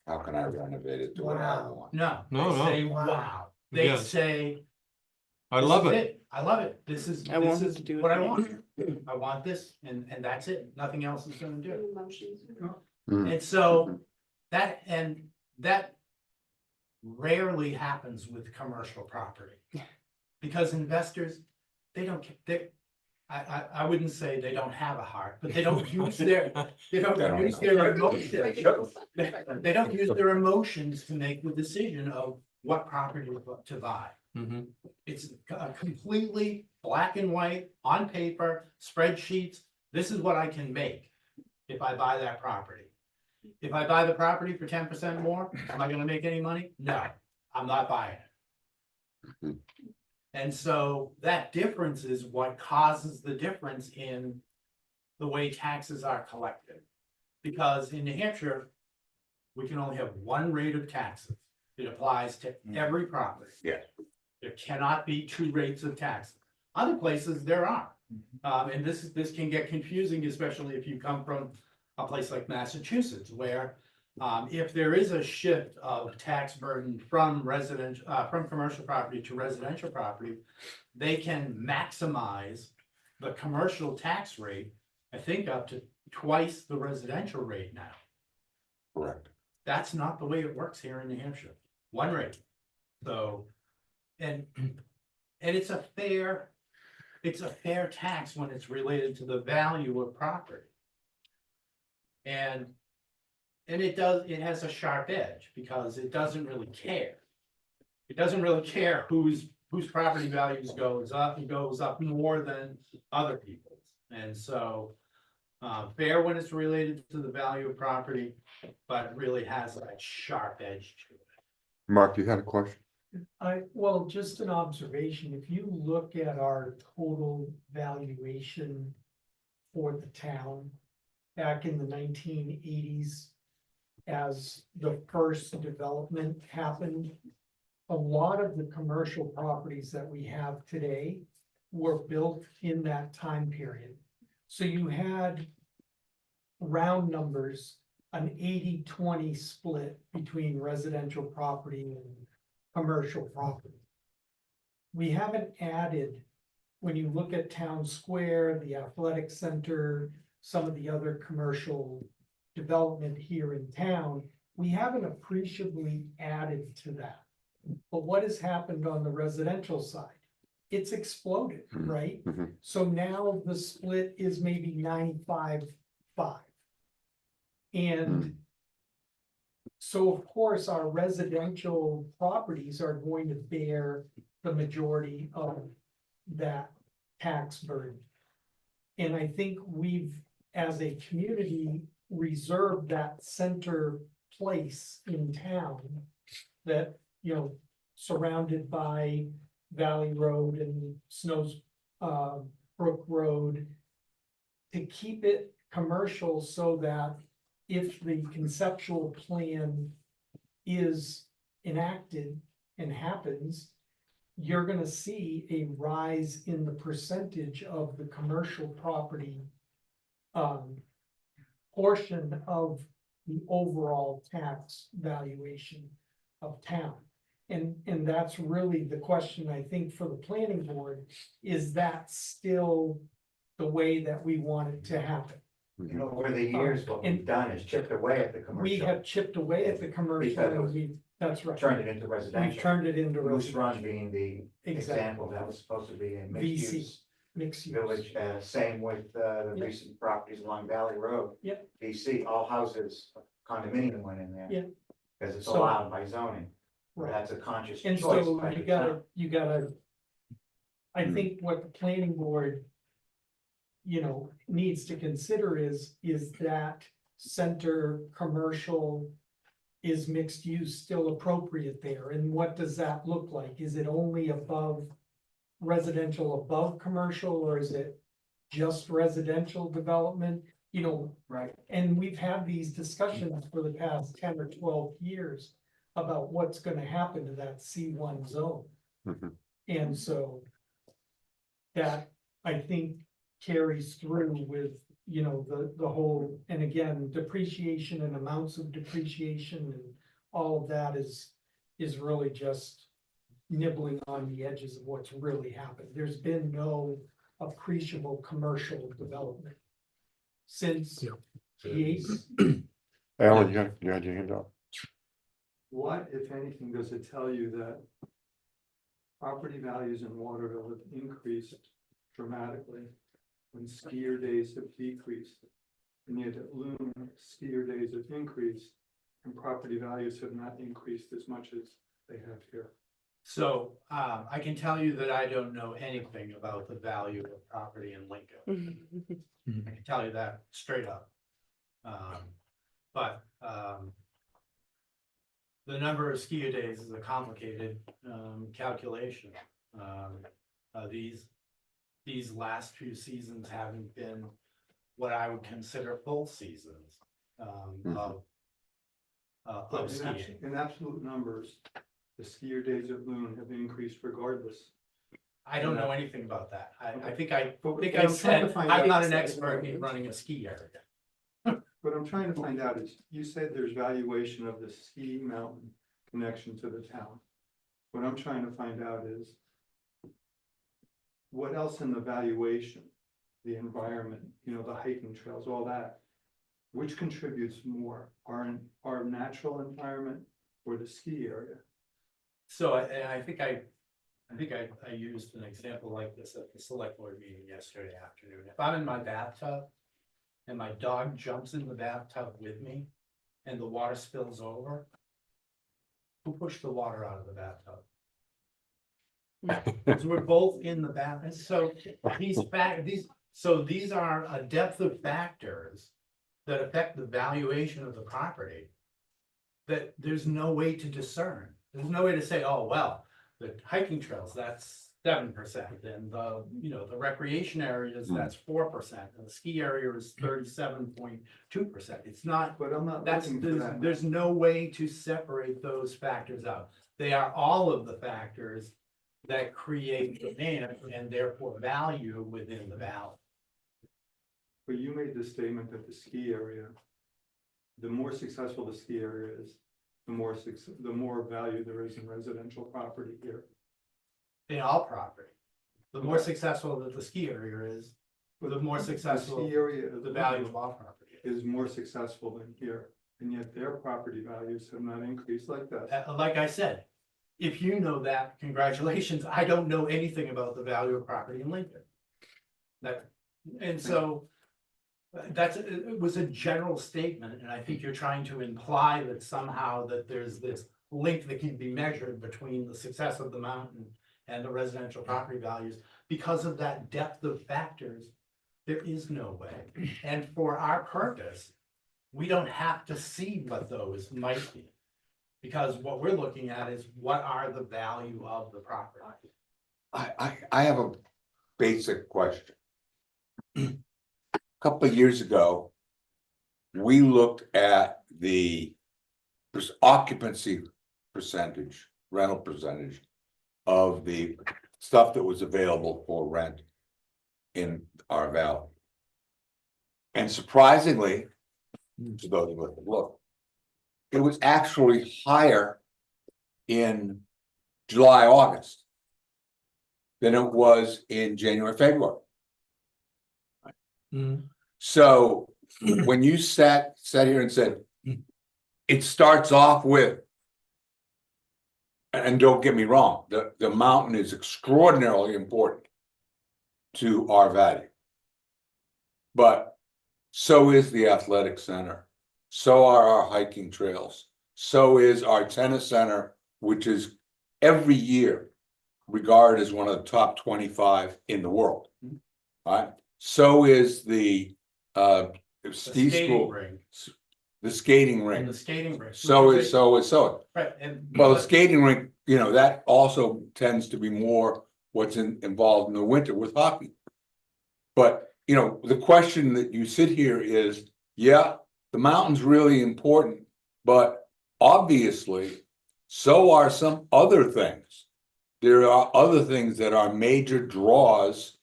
How can I renovate it to what I want? No, No, they no. say, wow. They Yes. say, I "This love is it. I love it. This is I want this to is do it what I again." want. I want this and that's it. Nothing else is gonna do. Emotions. And so that rarely happens with commercial property. Because investors, they don't, I wouldn't say they don't have a heart, but they don't use their, they don't They don't use have- their emotions. They don't use their emotions to make the decision of what property to buy. Mhm. It's completely black and white, on paper, spreadsheets. This is what I can make if I buy that property. If I buy the property for 10% more, am I gonna make any money? No, I'm not buying it. And so that difference is what causes the difference in the way taxes are collected. Because in New Hampshire, we can only have one rate of taxes. It applies to every property. Yeah. There cannot be two rates of taxes. Other places there are. And this can get confusing, especially if you come from a place like Massachusetts, where if there is a shift of tax burden from from commercial property to residential property, they can maximize the commercial tax rate, I think up to twice the residential rate now. Correct. That's not the way it works here in New Hampshire, one rate. So, and it's a fair tax when it's related to the value of property. And it has a sharp edge because it doesn't really care. It doesn't really care whose property values goes up, it goes up more than other people's. And so, fair when it's related to the value of property, but really has that sharp edge to it. Mark, you had a question? Well, just an observation, if you look at our total valuation for the town back in the 1980s, as the first development happened, a lot of the commercial properties that we have today were built in that time period. So you had round numbers, an 80-20 split between residential property and commercial property. We haven't added, when you look at Town Square, the athletic center, some of the other commercial development here in town, we haven't appreciably added to that. But what has happened on the residential side? It's exploded, right? Mhm. So now the split is maybe 95-5. And so of course, our residential properties are going to bear the majority of that tax burden. And I think we've, as a community, reserved that center place in town that, you know, surrounded by Valley Road and Snows Brook Road, to keep it commercial so that if the conceptual plan is enacted and happens, you're gonna see a rise in the percentage of the commercial property portion of the overall tax valuation of town. And that's really the question, I think, for the planning board, is that still the way that we want it to happen? You know, over the years, what we've done is chipped away at the We commercial, have chipped away at the commercial, and that's right. turned it into We've residential. turned it into Moose Run residential, being the exactly, example that was supposed to be a mixed VC. use mixed use. village, same with the Yeah. recent properties along Valley Road. Yep. VC, all houses, condominium went in there. Yeah. Because it's So- allowed by zoning, Right. that's a conscious And choice so by you the gotta, town. I think what the planning board, you know, needs to consider is that center commercial, is mixed use still appropriate there? And what does that look like? Is it only above residential above commercial, or is it just residential development? You know, Right. and we've had these discussions for the past 10 or 12 years about what's gonna happen to that C1 zone. Mhm. And so that, I think, carries through with, you know, the whole, and again, depreciation and amounts of depreciation and all of that is really just nibbling on the edges of what's really happened. There's been no appreciable commercial development since Yeah. the 80s. Alan, you had your hand up. What, if anything, does it tell you that property values in Waterville have increased dramatically when skier days have decreased? And yet at Loon, skier days have increased and property values have not increased as much as they have here. So, I can tell you that I don't know anything about the value of property in Lincoln. I can tell you that straight up. But the number of skier days is a complicated calculation. These last few seasons haven't been what I would consider full seasons of skiing. In absolute numbers, the skier days at Loon have increased regardless. I don't know anything about that. I think I But think what I I'm trying to said, find I'm out- not an expert in running a ski area. What I'm trying to find out is, you said there's valuation of the ski mountain connection to the town. What I'm trying to find out is, what else in the valuation, the environment, you know, the hiking trails, all that, which contributes more, our natural environment or the ski area? So I think I used an example like this at the select board meeting yesterday afternoon. If I'm in my bathtub and my dog jumps in the bathtub with me and the water spills over, who pushed the water out of the bathtub? Because we're both in the bath, and so these are a depth of factors that affect the valuation of the property. That there's no way to discern. There's no way to say, oh, well, the hiking trails, that's 7%, and the recreation areas, that's 4%, and the ski area is 37.2%. It's not, But I'm not that's, looking for that. there's no way to separate those factors out. They are all of the factors that create demand and therefore value within the valley. But you made the statement that the ski area, the more successful the ski area is, the more value there is in residential property here. In all property. The more successful that the ski area is, the more The successful ski area the value of all property. is more successful than here, and yet their property values have not increased like that. Like I said, if you know that, congratulations, I don't know anything about the value of property in Lincoln. And so it was a general statement, and I think you're trying to imply that somehow that there's this link that can be measured between the success of the mountain and the residential property values. Because of that depth of factors, there is no way. And for our purpose, we don't have to see what those might be. Because what we're looking at is what are the value of the property. I have a basic question. A couple of years ago, we looked at the occupancy percentage, rental percentage of the stuff that was available for rent in our valley. And surprisingly, to those of us that look, it was actually higher in July, August than it was in January, February. So when you sat here and said, it starts off with, and don't get me wrong, the mountain is extraordinarily important to our value. But so is the athletic center. So are our hiking trails. So is our tennis center, which is every year regarded as one of the top 25 in the world. Right? So is the The ski skating school, rink the skating and rink. the skating rink. So is. Right, and. Well, the skating rink, that also tends to be more what's involved in the winter with hockey. But, the question that you sit here is, yeah, the mountain's really important, but obviously, so are some other things. There are other things that are major draws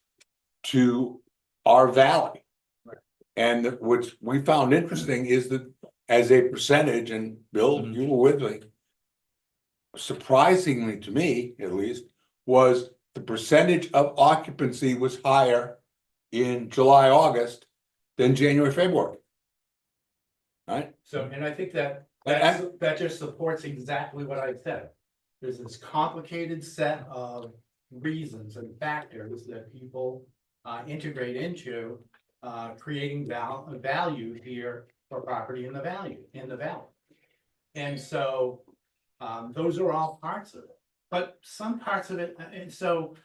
to our valley. And which we found interesting is that as a percentage, and Bill, you were with me, surprisingly to me, at least, was the percentage of occupancy was higher in July, August than January, February. Right? So, and I think that just supports exactly what I said. There's this complicated set of reasons and factors that people integrate into creating value here for property in the valley. And so those are all parts of it, but some parts of it, and so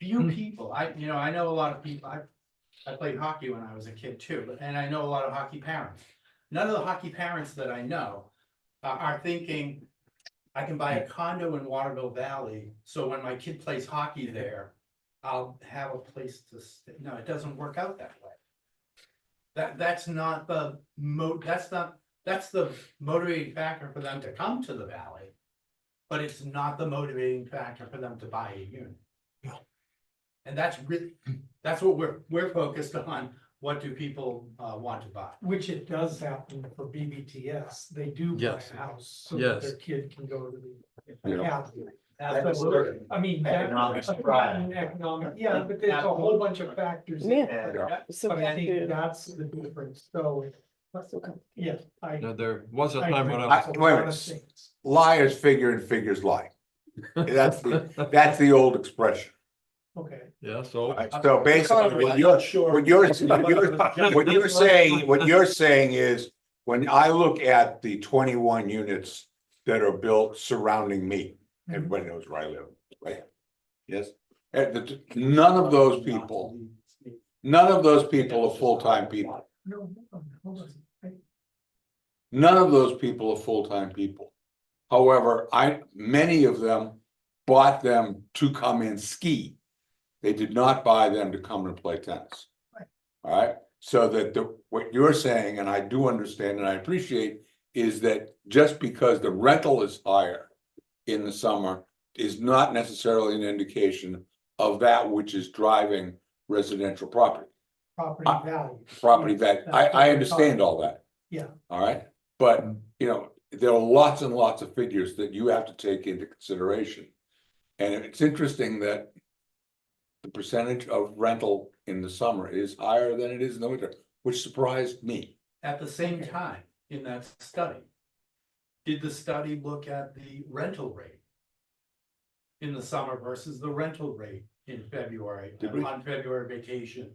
few people, I know a lot of people, I played hockey when I was a kid too, and I know a lot of hockey parents. None of the hockey parents that I know are thinking, I can buy a condo in Waterville Valley, so when my kid plays hockey there, I'll have a place to stay. No, it doesn't work out that way. That's not the that's the motivating factor for them to come to the valley, but it's not the motivating factor for them to buy a unit. And that's what we're focused on. What do people want to buy? Which it does happen for BBTS. They do buy Yes. a house so that Yes. their kid can go to the Yeah. academy. Absolutely. I mean, that- Economics, a right. an economic, yeah, but there's a whole bunch of factors. in Yeah. there. So But I think yeah. that's the difference, so, yeah, I. Now, there was a I time agree. when I- It's a wait a lot minute. of things. Liars figure and figures lie. That's the old expression. Okay, Yeah, so. So basically, what you're saying is, when I look at the 21 units that are built surrounding me, everybody knows where I live, right? Yes, none of those people are full-time people. no, hold on. None of those people are full-time people. However, many of them bought them to come and ski. They did not buy them to come and play tennis. All right, so that what you're saying, and I do understand and I appreciate, is that just because the rental is higher in the summer is not necessarily an indication of that which is driving residential property. Property value. Property Yes, that, that's what I we're understand talking all that. Yeah. All right, but you know, there are lots and lots of figures that you have to take into consideration. And it's interesting that the percentage of rental in the summer is higher than it is in the winter, which surprised me. At the same time, in that study, did the study look at the rental rate in the summer versus the rental rate in February, Did we? on February vacation,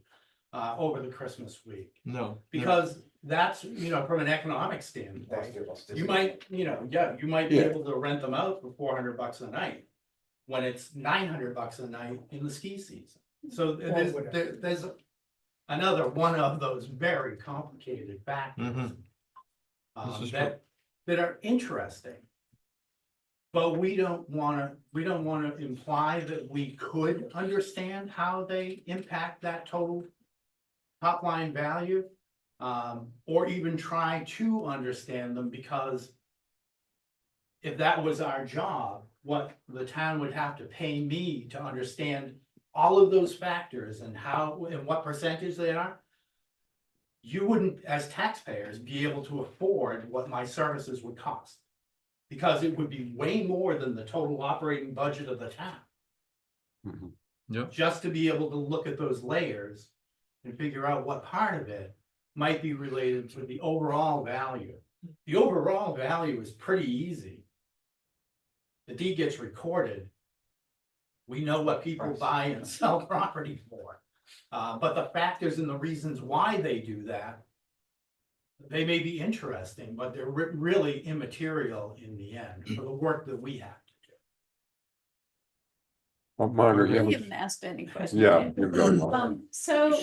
over the Christmas week? No. Because that's, you know, from an economic standpoint, you might, you might be Yeah. able to rent them out for $400 a night. When it's $900 a night in the ski season. So there's another one of those very complicated factors. Mhm. This is That are interesting. But we don't wanna imply that we could understand how they impact that total top line value. Or even try to understand them, because if that was our job, what the town would have to pay me to understand all of those factors and how, and what percentage they are. You wouldn't, as taxpayers, be able to afford what my services would cost. Because it would be way more than the total operating budget of the town. Mhm. Yep. Just to be able to look at those layers and figure out what part of it might be related to the overall value. The overall value is pretty easy. The deed gets recorded. We know what people buy and sell property for. But the factors and the reasons why they do that, they may be interesting, but they're really immaterial in the end for the work that we have to do. Margaret, I you haven't asked any questions. yeah, you're going. So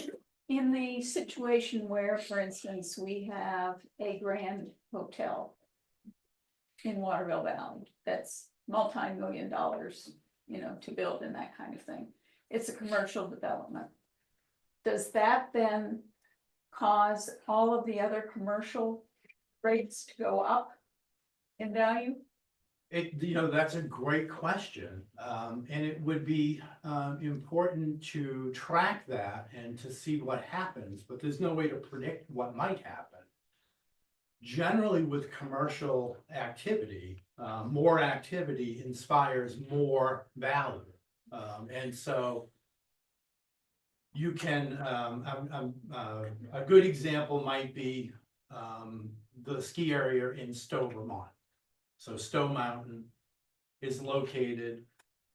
in the situation where, for instance, we have a Grand Hotel in Waterville Valley, that's multi-million dollars, to build and that kind of thing. It's a commercial development. Does that then cause all of the other commercial rates to go up in value? That's a great question. And it would be important to track that and to see what happens, but there's no way to predict what might happen. Generally, with commercial activity, more activity inspires more value. And so you can, a good example might be the ski area in Stowe, Vermont. So Stowe Mountain is located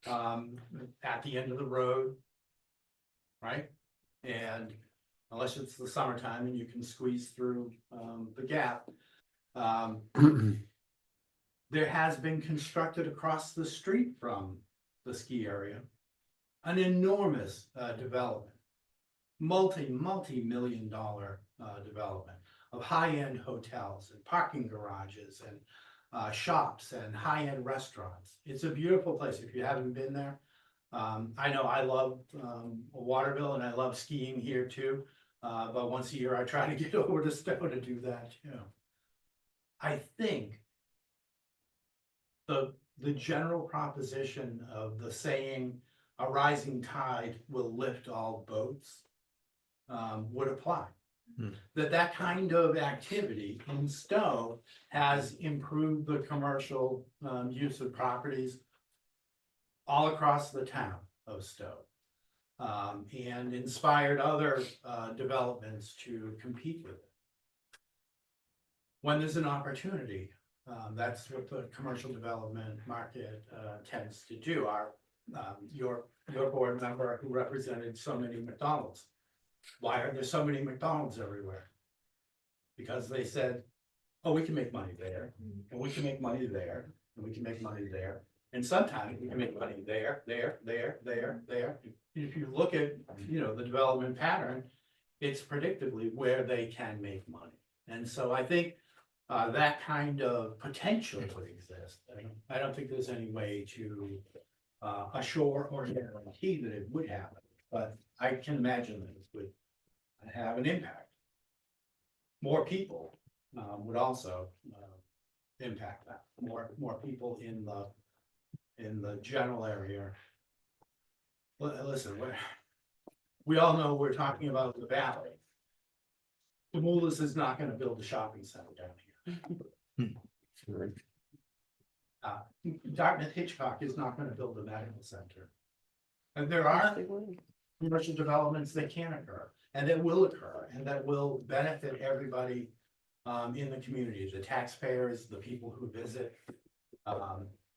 at the end of the road, right? And unless it's the summertime and you can squeeze through the gap. There has been constructed across the street from the ski area an enormous development, multi-million dollar development of high-end hotels and parking garages and shops and high-end restaurants. It's a beautiful place if you haven't been there. I know I love Waterville and I love skiing here too. But once a year I try to get over to Stowe to do that too. I think the general proposition of the saying, a rising tide will lift all boats, would apply. That kind of activity in Stowe has improved the commercial use of properties all across the town of Stowe. And inspired other developments to compete with it. When there's an opportunity, that's what the commercial development market tends to do. Your board member who represented so many McDonald's. Why are there so many McDonald's everywhere? Because they said, oh, we can make money there, and we can make money there, and we can make money there. And sometimes we can make money there. If you look at, the development pattern, it's predictably where they can make money. And so I think that kind of potential would exist. I don't think there's any way to assure or guarantee that it would happen, but I can imagine that it would have an impact. More people would also impact that. More people in the general area. Listen, we all know we're talking about the valley. Camoulas is not going to build a shopping center down here. Dartmouth Hitchcock is not going to build a medical center. And there are commercial developments that can occur and that will occur and that will benefit everybody in the community, the taxpayers, the people who visit.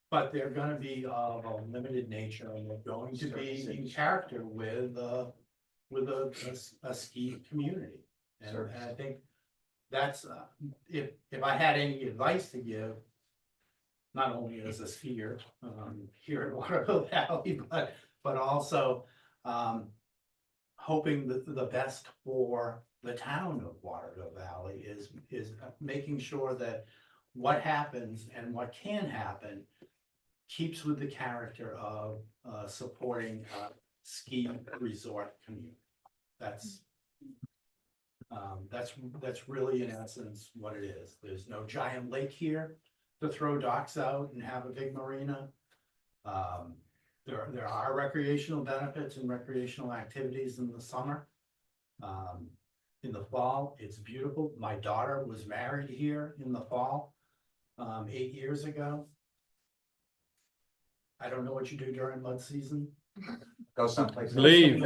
But they're going to be of a limited nature and they're going to be in character with a ski community. And I think that's, if I had any advice to give, not only as a skier here in Waterville Valley, but also hoping that the best for the town of Waterville Valley is making sure that what happens and what can happen keeps with the character of supporting a ski resort community. That's really in essence what it is. There's no giant lake here to throw docks out and have a big marina. There are recreational benefits and recreational activities in the summer. In the fall, it's beautiful. My daughter was married here in the fall 8 years ago. I don't know what you do during mud season. Go someplace. Leave.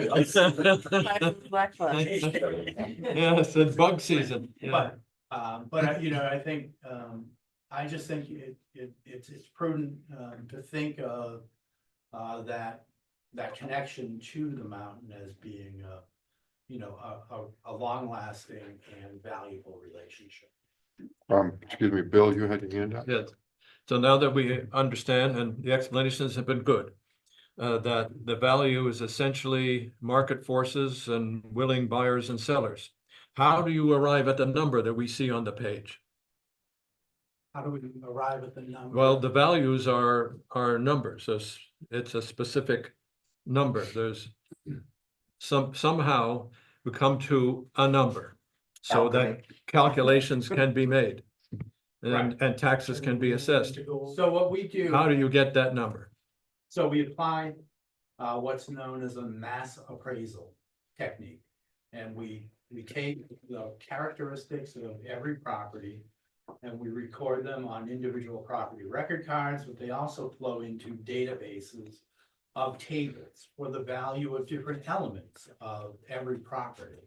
Black flag. Yes, it's bug season. Yeah. But I think, I just think it's prudent to think of that connection to the mountain as being a long-lasting and valuable relationship. Excuse me, Bill, you had your hand up? Yes. So now that we understand, and the explanations have been good, that the value is essentially market forces and willing buyers and sellers. How do you arrive at the number that we see on the page? How do we arrive at the number? Well, the values are numbers, so it's a specific number. There's somehow we come to a number so that calculations can be made and taxes can be assessed. So what we do. How do you get that number? So we apply what's known as a mass appraisal technique. And we take the characteristics of every property and we record them on individual property record cards, but they also flow into databases of tables for the value of different elements of every property.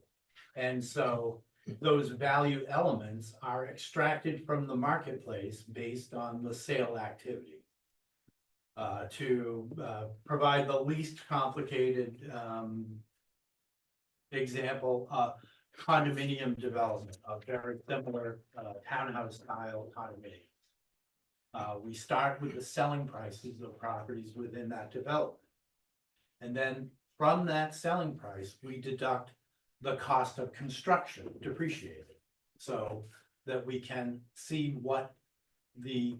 And so those value elements are extracted from the marketplace based on the sale activity. To provide the least complicated example, condominium development, a very similar townhouse style condominium. We start with the selling prices of properties within that development. And then from that selling price, we deduct the cost of construction depreciated, so that we can see what the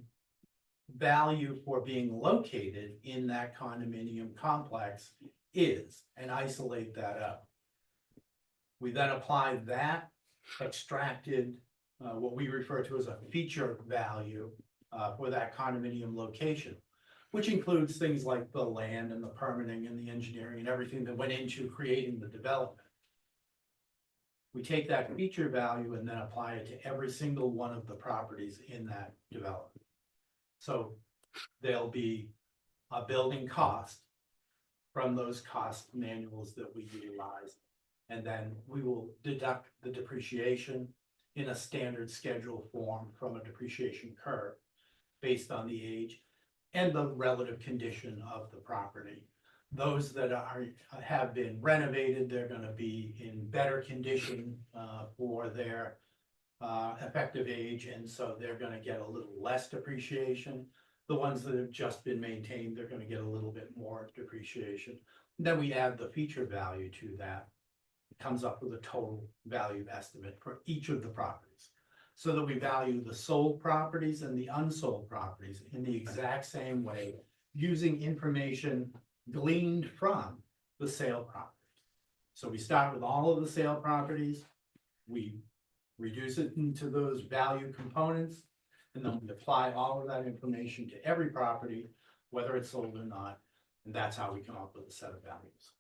value for being located in that condominium complex is and isolate that out. We then apply that extracted, what we refer to as a feature value for that condominium location, which includes things like the land and the permitting and the engineering and everything that went into creating the development. We take that feature value and then apply it to every single one of the properties in that development. So there'll be a building cost from those cost manuals that we utilize. And then we will deduct the depreciation in a standard schedule form from a depreciation curve based on the age and the relative condition of the property. Those that have been renovated, they're gonna be in better condition for their effective age, and so they're gonna get a little less depreciation. The ones that have just been maintained, they're gonna get a little bit more depreciation. Then we add the feature value to that. It comes up with a total value estimate for each of the properties. So that we value the sold properties and the unsold properties in the exact same way, using information gleaned from the sale properties. So we start with all of the sale properties, we reduce it into those value components, and then we apply all of that information to every property, whether it's sold or not, and that's how we come up with a set of values.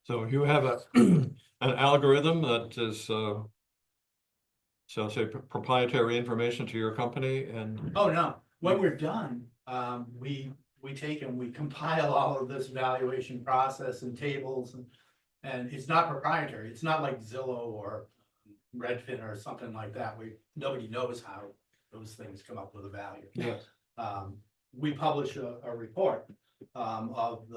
So you have an algorithm that is, shall I say, proprietary information to your company and, Oh, no, when we're done, we take and we compile all of this valuation process and tables and it's not proprietary. It's not like Zillow or Redfin or something like that. Nobody knows how those things come up with a value. yes, We publish a report of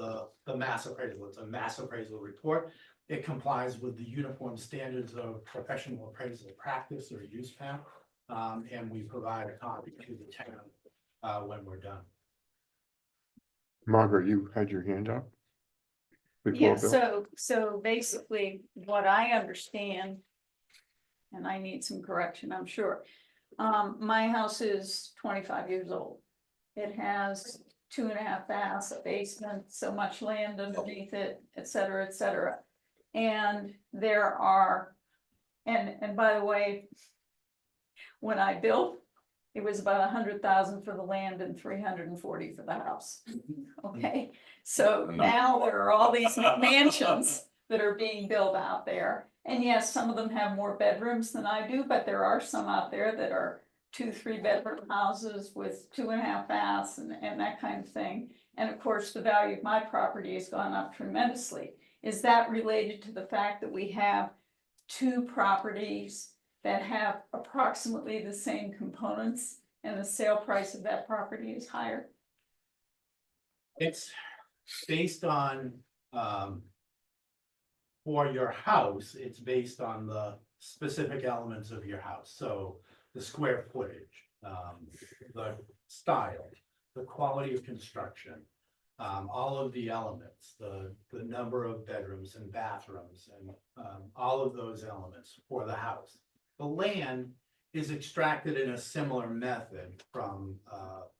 the mass appraisal. It's a mass appraisal report. It complies with the uniform standards of professional appraisal practice or USPAP. And we provide a copy to the town when we're done. Margaret, you had your hand up? before Yeah, Bill? so basically what I understand, and I need some correction, I'm sure. My house is 25 years old. It has 2.5 baths, a basement, so much land underneath it, et cetera, et cetera. And there are, and by the way, when I built, it was about 100,000 for the land and 340 for the house. Okay, so now there are all these mansions that are being built out there. And yes, some of them have more bedrooms than I do, but there are some out there that are 2-3 bedroom houses with 2.5 baths and that kind of thing. And of course, the value of my property has gone up tremendously. Is that related to the fact that we have 2 properties that have approximately the same components and the sale price of that property is higher? It's based on, for your house, it's based on the specific elements of your house. So the square footage, the style, the quality of construction, all of the elements, the number of bedrooms and bathrooms and all of those elements for the house. The land is extracted in a similar method from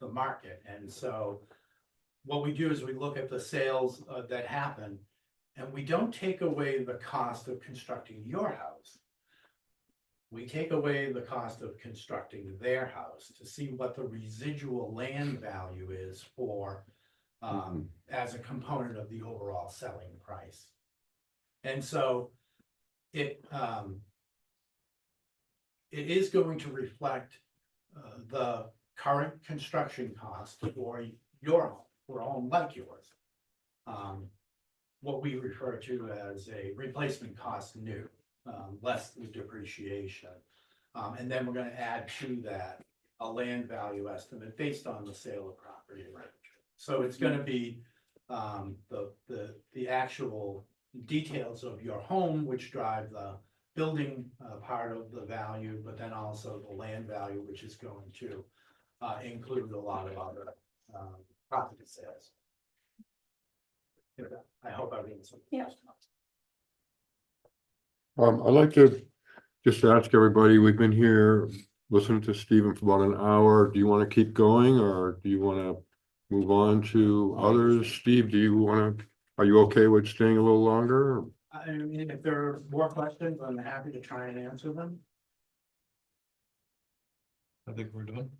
the market. And so what we do is we look at the sales that happen, and we don't take away the cost of constructing your house. We take away the cost of constructing their house to see what the residual land value is for as a component of the overall selling price. And so it is going to reflect the current construction cost for your home, for a home like yours. What we refer to as a replacement cost new, less the depreciation. And then we're going to add to that a land value estimate based on the sale of property range. So it's going to be the actual details of your home, which drive the building part of the value, but then also the land value, which is going to include a lot of other property sales. I hope I didn't. Yeah. I'd like to just ask everybody, we've been here listening to Stephen for about an hour. Do you want to keep going or do you want to move on to others? Steve, are you okay with staying a little longer? I mean, if there are more questions, I'm happy to try and answer them. I think we're done.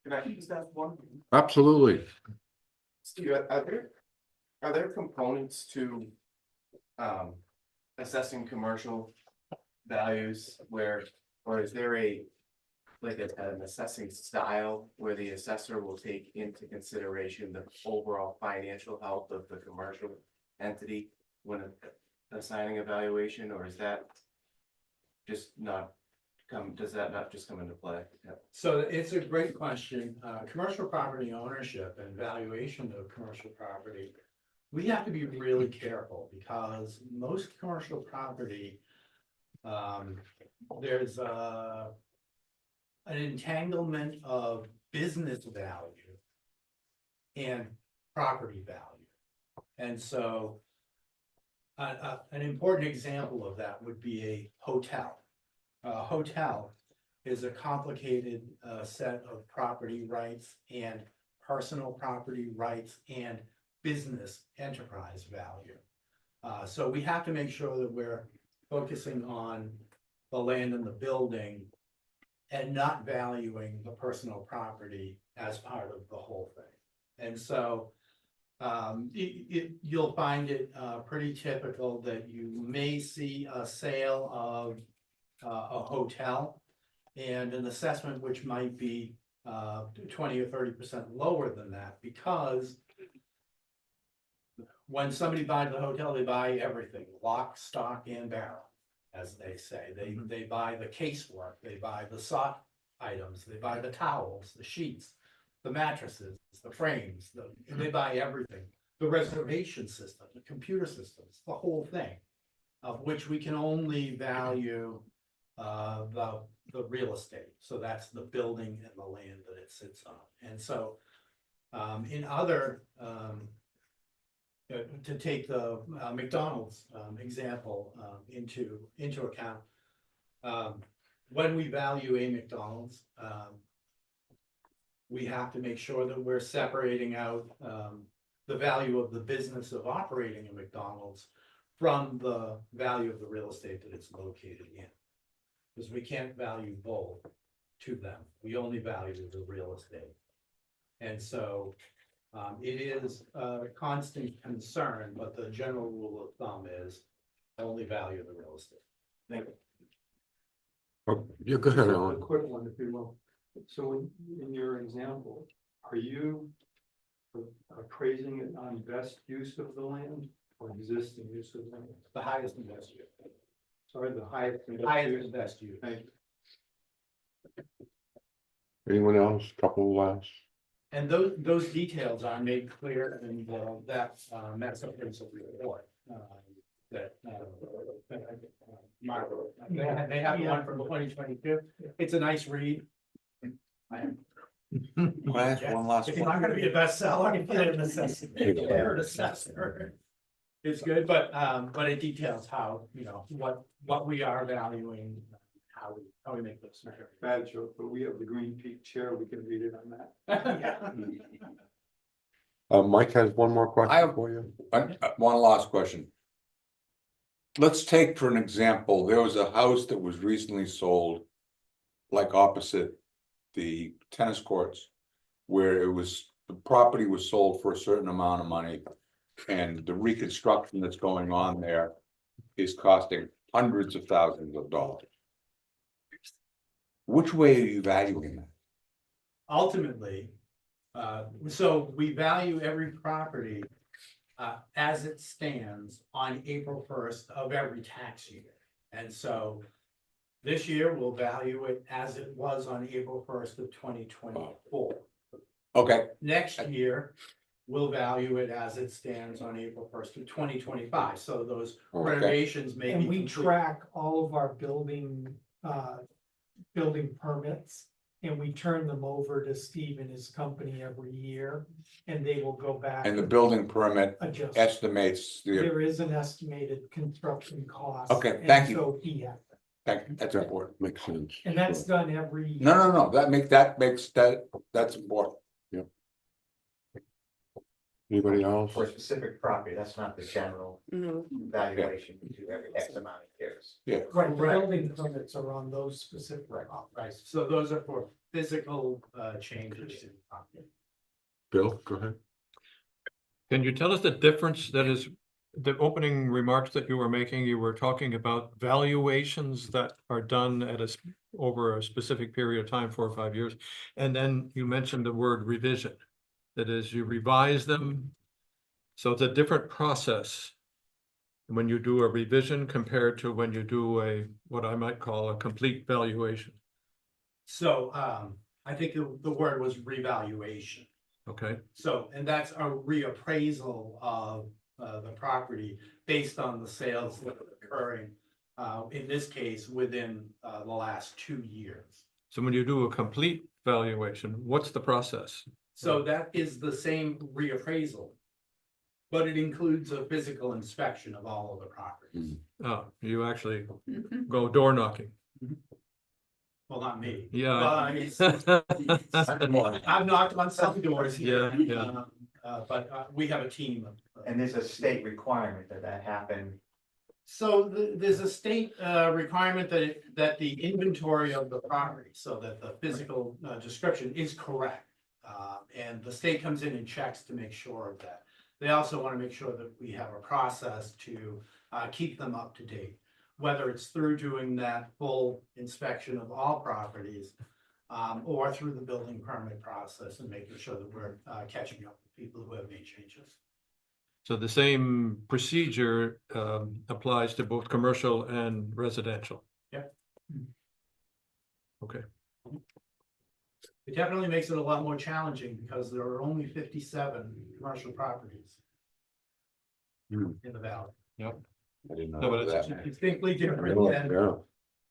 Can I just ask one? Absolutely. Steve, are there components to assessing commercial values or is there a like an assessing style where the assessor will take into consideration the overall financial health of the commercial entity when assigning a valuation, or is that just not does that not just come into play? So it's a great question. Commercial property ownership and valuation of commercial property. We have to be really careful because most commercial property, there's an entanglement of business value and property value. And so an important example of that would be a hotel. A hotel is a complicated set of property rights and personal property rights and business enterprise value. So we have to make sure that we're focusing on the land and the building and not valuing the personal property as part of the whole thing. And so you'll find it pretty typical that you may see a sale of a hotel and an assessment which might be 20 or 30% lower than that, because when somebody buys the hotel, they buy everything, lock, stock, and barrel, as they say. They buy the casework, they buy the sock items, they buy the towels, the sheets, the mattresses, the frames, they buy everything. The reservation system, the computer systems, the whole thing, of which we can only value the real estate. So that's the building and the land that it sits on. And so in other to take the McDonald's example into account, when we value a McDonald's, we have to make sure that we're separating out the value of the business of operating a McDonald's from the value of the real estate that it's located in. Because we can't value both to them. We only value the real estate. And so it is a constant concern, but the general rule of thumb is only value the real estate. Thank you. Oh, yeah, go ahead, A Alan. quick one, if you will. So in your example, are you appraising it on best use of the land or existing use of the land? The highest and best use. Sorry, the highest. and best Highest use. and best use. Thank you. Anyone else? Couple last? And those details are made clear in that Massachusetts report. Mark, they have one from 2022. It's a nice read. Can I ask one last It's one? not gonna be a bestseller. It's good, but it details how, what we are valuing, how we make those. Bad joke, but we have the Green Peak chair, we can read it on that. Mike has one more I question have- for you. One last question. Let's take for an example, there was a house that was recently sold, like opposite the tennis courts, where the property was sold for a certain amount of money, and the reconstruction that's going on there is costing hundreds of thousands of dollars. Which way are you valuing that? Ultimately, so we value every property as it stands on April 1st of every tax year. And so this year we'll value it as it was on April 1st of 2024. Okay, Next year, we'll value it as it stands on April 1st of 2025. So those Okay. renovations may be. And we complete. track all of our building permits. And we turn them over to Steve and his company every year, and they will go back. and the building permit Adjust. estimates the, There is an estimated construction cost. Okay, and thank you. So he has, that's important. Makes sense. and that's done every. No, that's important. Anybody else? For a specific property, that's not the general valuation we do every X amount of years. Right, the building permits are on those specific. Right, so those are for physical changes in property. Bill, go ahead. Can you tell us the difference that is the opening remarks that you were making, you were talking about valuations that are done at over a specific period of time, 4 or 5 years. And then you mentioned the word revision. That is, you revise them. So it's a different process when you do a revision compared to when you do what I might call a complete valuation. So, I think the word was revaluation. Okay, So, and that's a reappraisal of, the property based on the sales that are occurring, in this case, within, the last 2 years. so when you do a complete valuation, what's the process? So that is the same reappraisal. But it includes a physical inspection of all of the properties. Oh, you actually Mhm. go door knocking. Well, not me. Yeah. I've knocked on some doors here. Yeah. But we have a team of. And there's a state requirement that happen. So there's a state requirement that the inventory of the property, so that the physical description is correct. And the state comes in and checks to make sure of that. They also want to make sure that we have a process to keep them up to date. Whether it's through doing that full inspection of all properties, or through the building permit process and making sure that we're catching up with people who have made changes. So the same procedure applies to both commercial and residential. Yep. Okay, It definitely makes it a lot more challenging because there are only 57 commercial properties Hmm. in the valley. I didn't No, but know it's- that. Distinctly different Yeah, than yeah.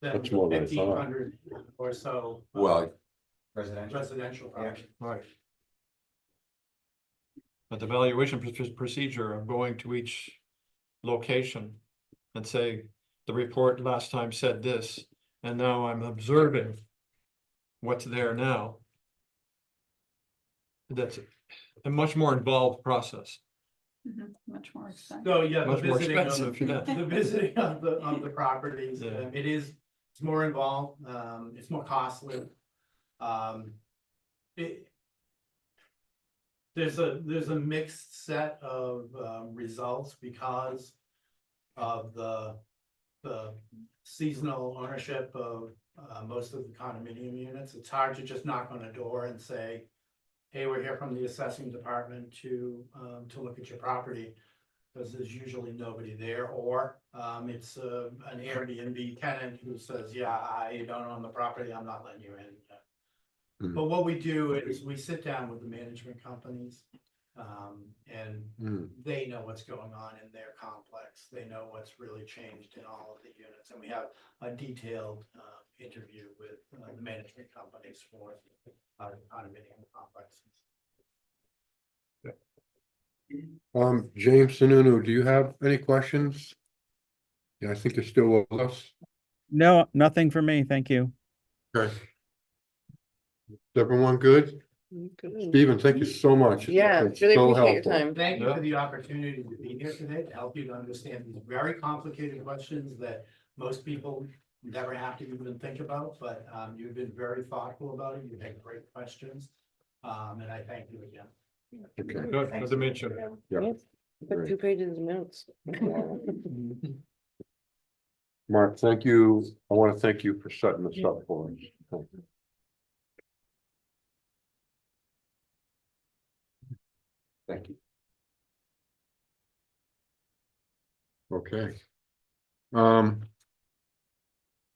than That's more than I thought. 1,500 or so. Well, Residential. Residential properties. right. But the valuation procedure of going to each location and say, the report last time said this, and now I'm observing what's there now. That's a much more involved process. Mhm. Much more exciting. So, yeah, the Much more visiting of expensive, yeah. the visiting of the properties, Yeah. it's more involved, it's more costly. It. There's a mixed set of results because of the seasonal ownership of most of the condominium units. It's hard to just knock on a door and say, hey, we're here from the assessing department to look at your property. Because there's usually nobody there, or it's an Airbnb tenant who says, yeah, I don't own the property, I'm not letting you in. Hmm. But what we do is we sit down with the management companies, and Hmm. they know what's going on in their complex. They know what's really changed in all of the units, and we have a detailed interview with the management companies for condominium complexes. James Sununu, do you have any questions? Yeah, I think you're still with us. No, nothing for me. Thank you. Okay. Is everyone good? Good. Stephen, thank you so much. Yeah, It's really so appreciate your helpful. time. Thank you Yeah. for the opportunity to be here today to help you to understand these very complicated questions that most people never have to even think about, but you've been very thoughtful about it. You've had great questions. And I thank you again. Okay. Good to meet you. Yeah. Put 2 pages of notes. Mark, thank you. I want to thank you for setting this up for us. Thank you. Thank you. Okay.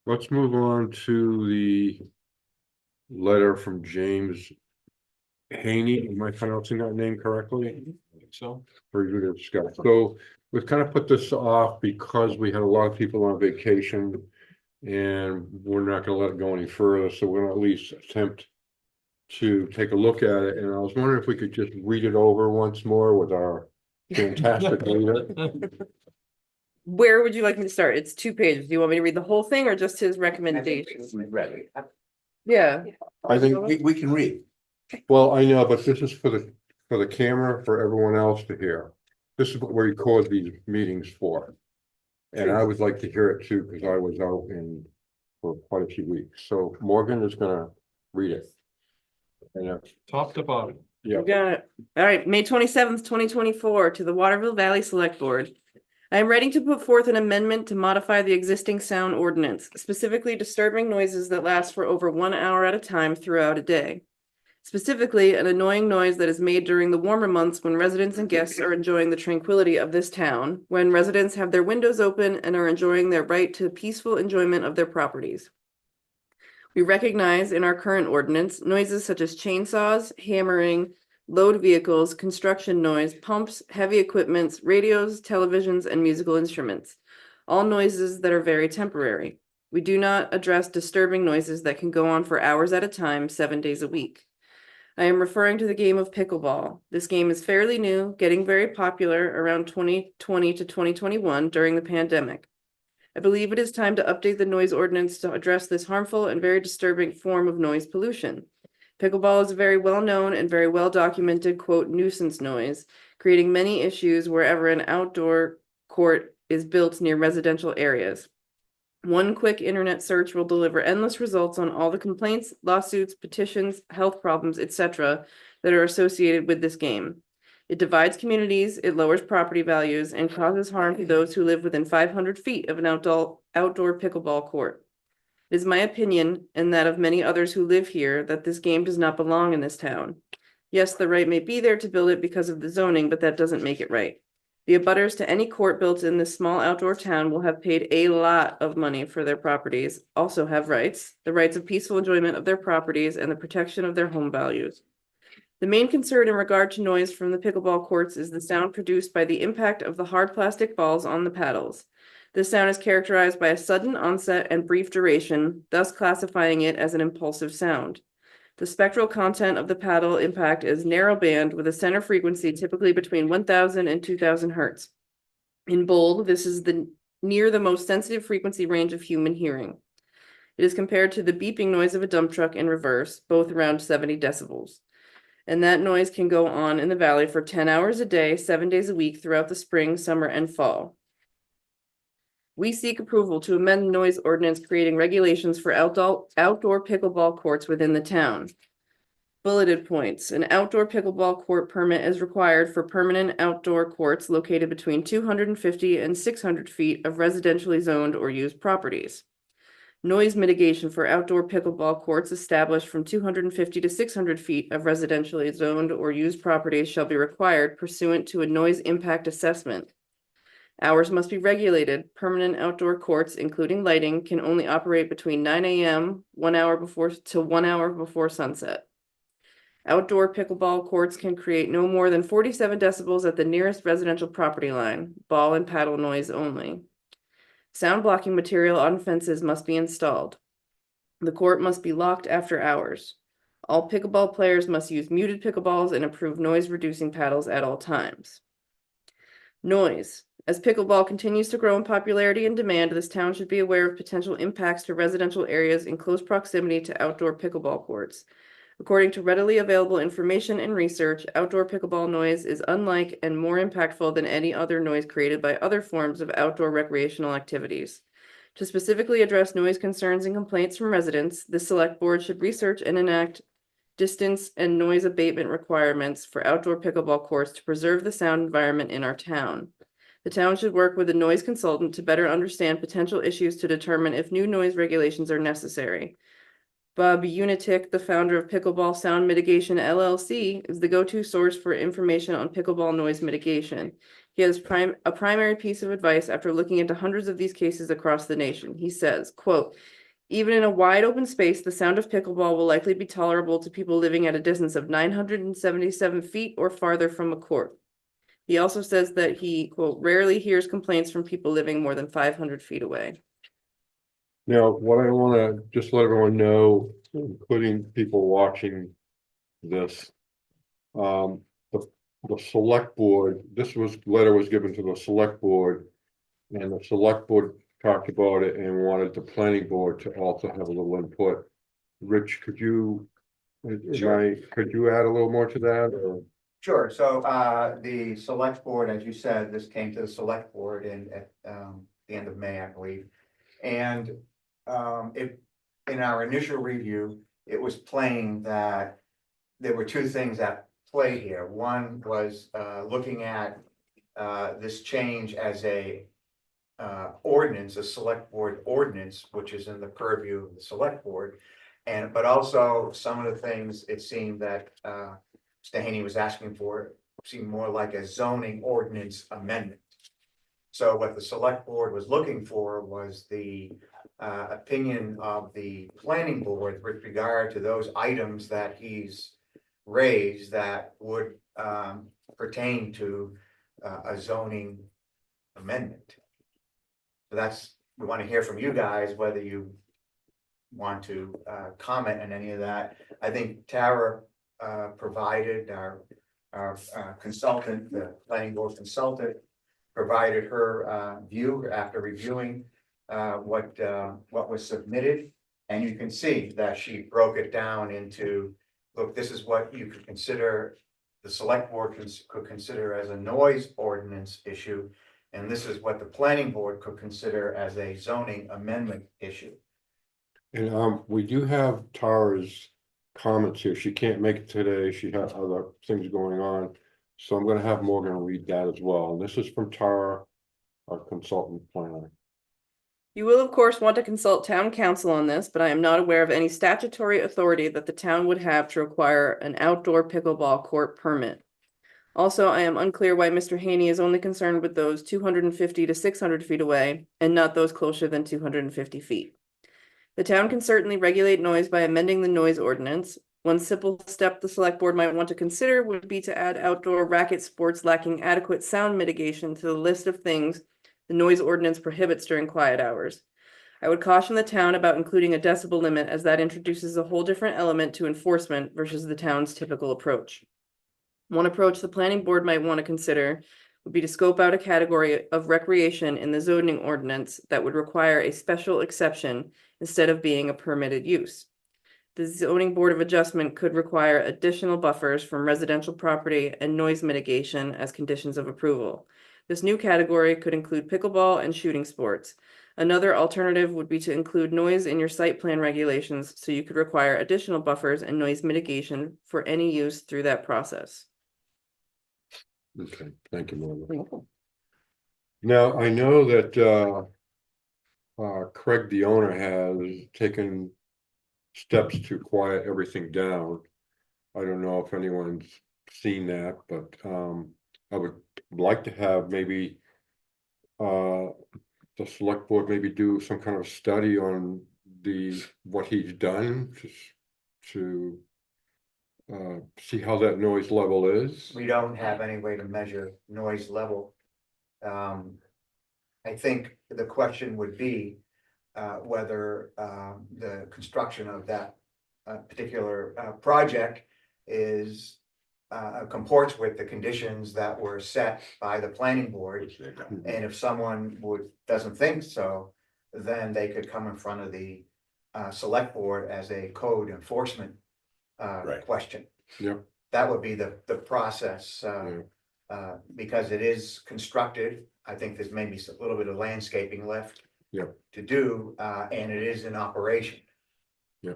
Let's move on to the letter from James Haney. Am I pronouncing that name correctly? So, For you to discuss. So we've kind of put this off because we had a lot of people on vacation. And we're not gonna let it go any further, so we're gonna at least attempt to take a look at it, and I was wondering if we could just read it over once more with our fantastic leader. Where would you like me to start? It's 2 pages. Do you want me to read the whole thing or just his recommendations? Yeah. I think, We can read. well, I know, but this is for the camera, for everyone else to hear. This is what we record these meetings for. And I would like to hear it too, because I was out for quite a few weeks, so Morgan is gonna read it. And top to bottom. yeah, We got it. All right, May 27th, 2024, to the Waterville Valley Select Board. I am ready to put forth an amendment to modify the existing sound ordinance, specifically disturbing noises that last for over 1 hour at a time throughout a day. Specifically, an annoying noise that is made during the warmer months when residents and guests are enjoying the tranquility of this town, when residents have their windows open and are enjoying their right to peaceful enjoyment of their properties. We recognize in our current ordinance noises such as chainsaws, hammering, load vehicles, construction noise, pumps, heavy equipments, radios, televisions, and musical instruments. All noises that are very temporary. We do not address disturbing noises that can go on for hours at a time, 7 days a week. I am referring to the game of pickleball. This game is fairly new, getting very popular around 2020 to 2021 during the pandemic. I believe it is time to update the noise ordinance to address this harmful and very disturbing form of noise pollution. Pickleball is a very well-known and very well-documented, quote, nuisance noise, creating many issues wherever an outdoor court is built near residential areas. One quick internet search will deliver endless results on all the complaints, lawsuits, petitions, health problems, etc. that are associated with this game. It divides communities, it lowers property values, and causes harm to those who live within 500 feet of an outdoor pickleball court. It is my opinion, and that of many others who live here, that this game does not belong in this town. Yes, the right may be there to build it because of the zoning, but that doesn't make it right. The abutters to any court built in this small outdoor town will have paid a lot of money for their properties, also have rights, the rights of peaceful enjoyment of their properties and the protection of their home values. The main concern in regard to noise from the pickleball courts is the sound produced by the impact of the hard plastic balls on the paddles. This sound is characterized by a sudden onset and brief duration, thus classifying it as an impulsive sound. The spectral content of the paddle impact is narrow band with a center frequency typically between 1000 and 2000 hertz. In bold, this is near the most sensitive frequency range of human hearing. It is compared to the beeping noise of a dump truck in reverse, both around 70 decibels. And that noise can go on in the valley for 10 hours a day, 7 days a week throughout the spring, summer, and fall. We seek approval to amend the noise ordinance creating regulations for outdoor pickleball courts within the town. Bulleted points. An outdoor pickleball court permit is required for permanent outdoor courts located between 250 and 600 feet of residentially zoned or used properties. Noise mitigation for outdoor pickleball courts established from 250 to 600 feet of residentially zoned or used properties shall be required pursuant to a noise impact assessment. Hours must be regulated. Permanent outdoor courts, including lighting, can only operate between 9 a.m. 1 hour before sunset. Outdoor pickleball courts can create no more than 47 decibels at the nearest residential property line, ball and paddle noise only. Sound blocking material on fences must be installed. The court must be locked after hours. All pickleball players must use muted pickleballs and approved noise-reducing paddles at all times. Noise. As pickleball continues to grow in popularity and demand, this town should be aware of potential impacts to residential areas in close proximity to outdoor pickleball courts. According to readily available information and research, outdoor pickleball noise is unlike and more impactful than any other noise created by other forms of outdoor recreational activities. To specifically address noise concerns and complaints from residents, the select board should research and enact distance and noise abatement requirements for outdoor pickleball courts to preserve the sound environment in our town. The town should work with a noise consultant to better understand potential issues to determine if new noise regulations are necessary. Bob Unitic, the founder of Pickleball Sound Mitigation LLC, is the go-to source for information on pickleball noise mitigation. He has a primary piece of advice after looking into hundreds of these cases across the nation. He says, quote, "Even in a wide open space, the sound of pickleball will likely be tolerable to people living at a distance of 977 feet or farther from a court." He also says that he, quote, "rarely hears complaints from people living more than 500 feet away." Now, what I want to just let everyone know, including people watching this, the select board, letter was given to the select board, and the select board talked about it and wanted the planning board to also have a little input. Rich, could you add a little more to that, or? Sure, so the select board, as you said, this came to the select board at the end of May, I believe. And in our initial review, it was plain that there were two things at play here. One was looking at this change as a ordinance, a select board ordinance, which is in the purview of the select board. And, but also some of the things it seemed that Mr. Haney was asking for seemed more like a zoning ordinance amendment. So what the select board was looking for was the opinion of the planning board with regard to those items that he's raised that would pertain to a zoning amendment. So that's, we want to hear from you guys whether you want to comment on any of that. I think Tara provided our consultant, the planning board consultant, provided her view after reviewing what was submitted. And you can see that she broke it down into, look, this is what you could consider, the select board could consider as a noise ordinance issue. And this is what the planning board could consider as a zoning amendment issue. And we do have Tara's comments here. She can't make it today. She has other things going on. So I'm gonna have Morgan read that as well. And this is from Tara, our consultant planner. You will, of course, want to consult town council on this, but I am not aware of any statutory authority that the town would have to require an outdoor pickleball court permit. Also, I am unclear why Mr. Haney is only concerned with those 250 to 600 feet away and not those closer than 250 feet. The town can certainly regulate noise by amending the noise ordinance. One simple step the select board might want to consider would be to add outdoor racket sports lacking adequate sound mitigation to the list of things the noise ordinance prohibits during quiet hours. I would caution the town about including a decibel limit, as that introduces a whole different element to enforcement versus the town's typical approach. One approach the planning board might want to consider would be to scope out a category of recreation in the zoning ordinance that would require a special exception instead of being a permitted use. The zoning board of adjustment could require additional buffers from residential property and noise mitigation as conditions of approval. This new category could include pickleball and shooting sports. Another alternative would be to include noise in your site plan regulations, so you could require additional buffers and noise mitigation for any use through that process. Okay, thank you, Morgan. Now, I know that Craig, the owner, has taken steps to quiet everything down. I don't know if anyone's seen that, but I would like to have maybe the select board maybe do some kind of study on what he's done to see how that noise level is. We don't have any way to measure noise level. I think the question would be whether the construction of that particular project is comports with the conditions that were set by the planning board. And if someone doesn't think so, then they could come in front of the select board as a code enforcement question. Yeah. That would be the process, because it is constructed. I think there's maybe a little bit of landscaping left to do, and it is in operation. Yeah.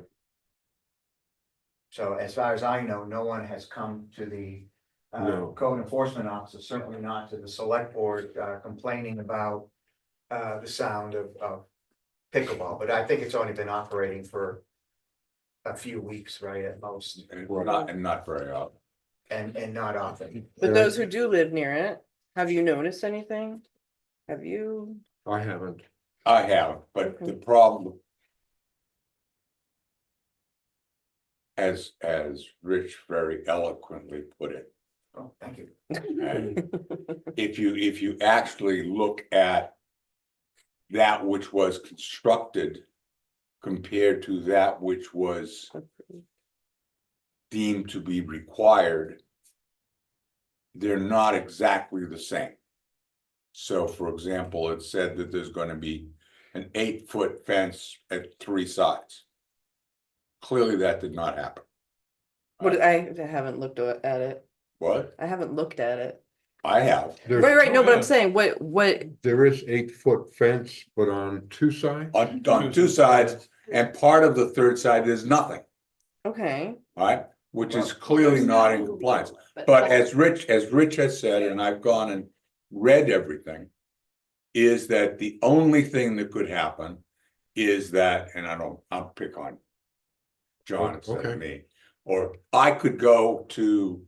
So as far as I know, no one has come to the code enforcement officer, certainly not to the select board, complaining about the sound of pickleball. But I think it's only been operating for a few weeks, right, at most. And not very often. And not often. But those who do live near it, have you noticed anything? Have you? I haven't. I have, but Okay. the problem. As Rich very eloquently put it, Oh, thank you. if you actually look at that which was constructed compared to that which was deemed to be required, they're not exactly the same. So for example, it said that there's going to be an 8-foot fence at 3 sides. Clearly that did not happen. What, I haven't looked at it. What? I haven't looked at it. I have. Right, no, but I'm saying, what, There is 8-foot fence, but on 2 sides? On 2 sides, and part of the 3rd side is nothing, okay, all right? Which is clearly not in compliance. But as Rich has said, and I've gone and read everything, is that the only thing that could happen is that, and I'll pick on John instead Okay. of me, or I could go to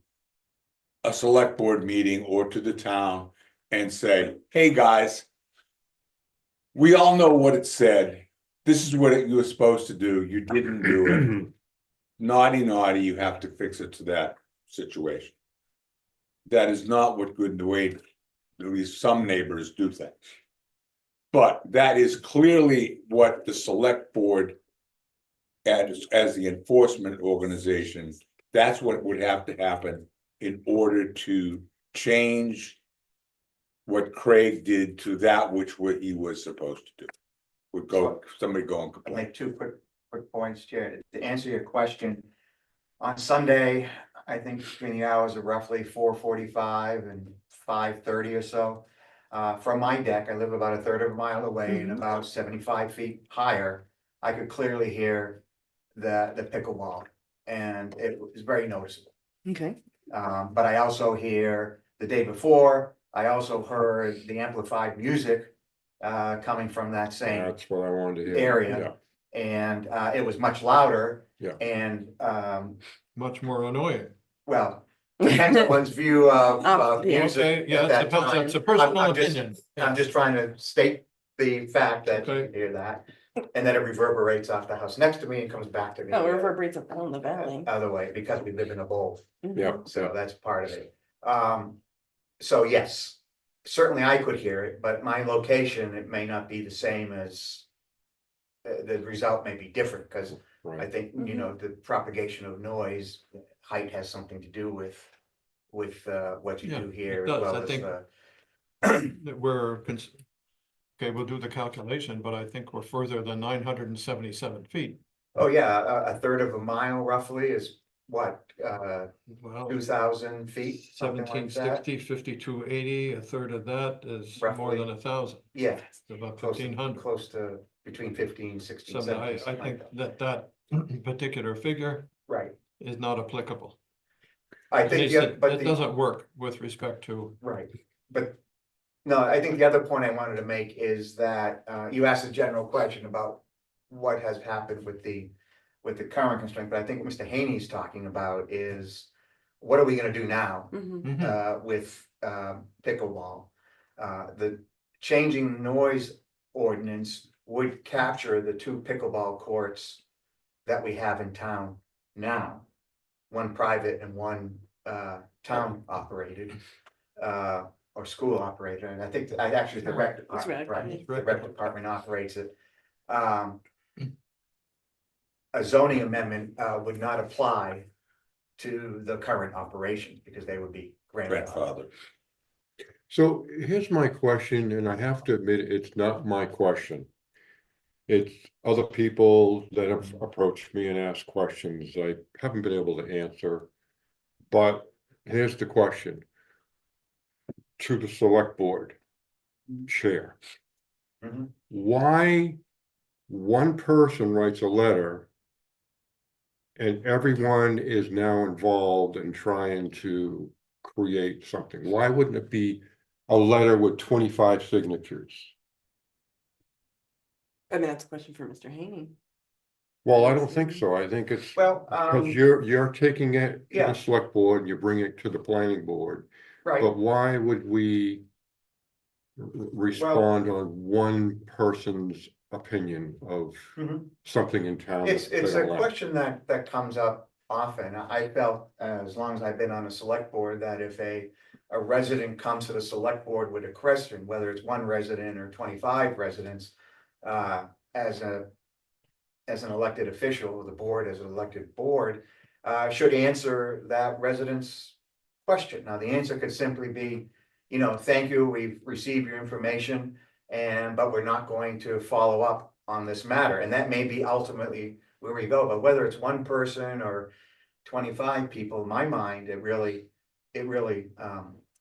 a select board meeting or to the town and say, hey, guys, we all know what it said. This is what you were supposed to do. You didn't do it. Naughty, naughty, you have to fix it to that situation. That is not what good, the way, at least some neighbors do things. But that is clearly what the select board, as the enforcement organization, that's what would have to happen in order to change what Craig did to that which what he was supposed to do. Would go, somebody go and I'll complain. make two quick points, Chair. To answer your question, on Sunday, I think between the hours of roughly 4:45 and 5:30 or so. From my deck, I live about a third of a mile away and about 75 feet higher. I could clearly hear the pickleball, and it was very noticeable. Okay. But I also hear the day before, I also heard the amplified music coming from that same That's what I wanted to hear. area. And it was much louder. Yeah. And Much more annoying. well, depends on one's view of yeah. music Okay, yeah, at that's that time. that's a personal I'm just- opinion. I'm just trying to state the fact that you Okay. hear that, and then it reverberates off the house next to me and comes back to me. Oh, it reverberates up down the valley. Other way, because we live in a bowl. Yeah. So that's part of it. So yes, certainly I could hear it, but my location, it may not be the same as. The result may be different, because I Right. think, you know, the propagation of noise, height has something to do with. What you Yeah, do here it as does. well I as think- That okay, we'll do the calculation, but I think we're further than 977 feet. oh yeah, a third of a mile roughly is what, Well, 2,000 feet, something like that. 1760, 5280, a third of that is more Roughly. than 1,000, Yeah, about close to, 1,500. close to between 15, 16, So 17. I something think like that particular figure Right, is not applicable. I At think, least yeah, it but the, doesn't work with respect to, right, but. No, I think the other point I wanted to make is that, you asked a general question about what has happened with the current constraint, but I think what Mr. Haney's talking about is, what are we gonna do now? Mhm. With pickleball. The changing noise ordinance would capture the two pickleball courts that we have in town now. One private and one town operated, or school operator, and I think, actually the rec department, rec, right, yeah. the rec department operates it. A zoning amendment would not apply to the current operation, because they would be grandfathered. Grandfather. So here's my question, and I have to admit, it's not my question. It's other people that have approached me and asked questions I haven't been able to answer. But here's the question. To the select board chair. Mhm. Why one person writes a letter and everyone is now involved in trying to create something? Why wouldn't it be a letter with 25 signatures? I mean, that's a question for Mr. Haney. Well, I don't think so. I think it's Well, because you're taking it to yeah. the select board and you're bringing it to the planning board. right, But why would we respond on one person's opinion of Mhm. something in town? it's that they a don't like? question that comes up often. I felt, as long as I've been on a select board, that if a resident comes to the select board with a question, whether it's one resident or 25 residents, as an elected official, the board as an elected board, should answer that resident's question. Now, the answer could simply be, you know, thank you, we've received your information, but we're not going to follow up on this matter. And that may be ultimately where we go, but whether it's one person or 25 people, in my mind, it really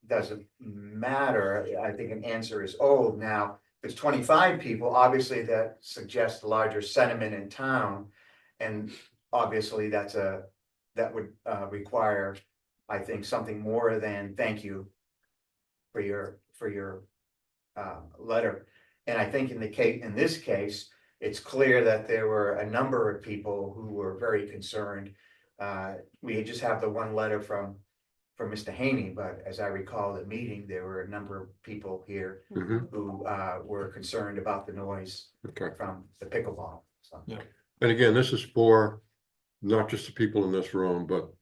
doesn't matter. I think an answer is old. Now, if it's 25 people, obviously that suggests a larger sentiment in town. And obviously that would require, I think, something more than thank you for for your letter. And I think in this case, it's clear that there were a number of people who were very concerned. We just have the one letter from Mr. Haney, but as I recall the meeting, there were a number of people here Mhm. who were concerned about the noise Okay. from the pickleball, so. Yeah. And again, this is for not just the people in this room, but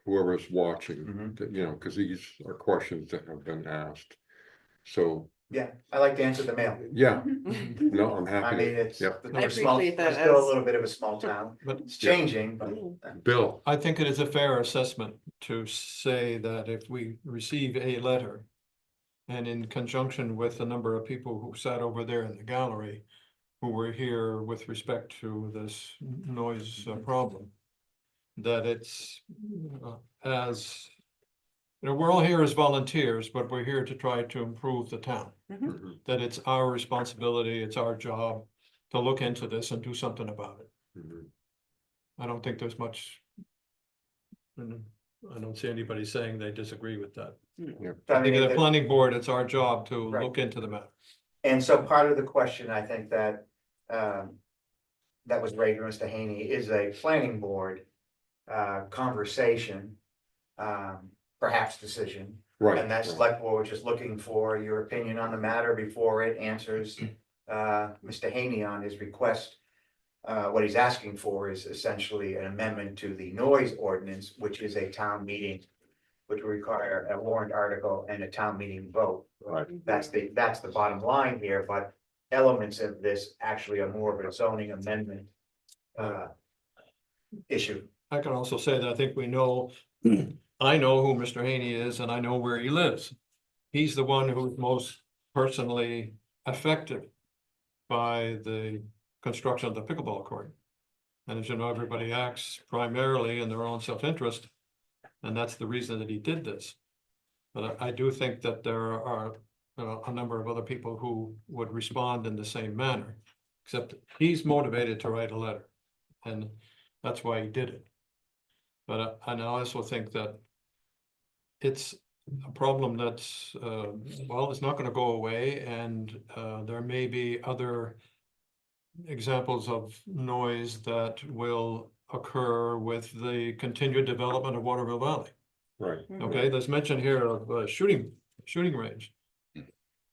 whoever's watching, Mhm. that, you know, because these are questions that have been asked. So, Yeah, I like to answer the mail. yeah, Mhm. no, I'm I happy. mean, it's, Yep. we're small, appreciate we're that still as- a little bit of a small town. But It's changing, but Bill, I think it is a fair assessment to say that if we receive a letter, and in conjunction with the number of people who sat over there in the gallery, who were here with respect to this noise problem, that it's as, you know, we're all here as volunteers, but we're here to try to improve the town. Mhm. That it's our responsibility, it's our job to look into this and do something about it. Mhm. I don't think there's much. I don't see anybody saying they disagree with that. I I think mean, the planning board, it's our job to Right. look into the matter. and so part of the question, I think that that was raised by Mr. Haney is a planning board conversation, perhaps decision. Right. And that right. select board just looking for your opinion on the matter before it answers Mr. Haney on his request. What he's asking for is essentially an amendment to the noise ordinance, which is a town meeting, which will require a warrant article and a town meeting vote. Right. That's the bottom line here, but elements of this actually are more of a zoning amendment issue. I can also say that I think we know, I know who Mr. Haney is and I know where he lives. He's the one who's most personally affected by the construction of the pickleball court. And as you know, everybody acts primarily in their own self-interest. And that's the reason that he did this. But I do think that there are a number of other people who would respond in the same manner. Except he's motivated to write a letter. And that's why he did it. But and I also think that it's a problem that's, well, it's not gonna go away, and there may be other examples of noise that will occur with the continued development of Waterville Valley. Right. Okay, there's mention here of shooting range.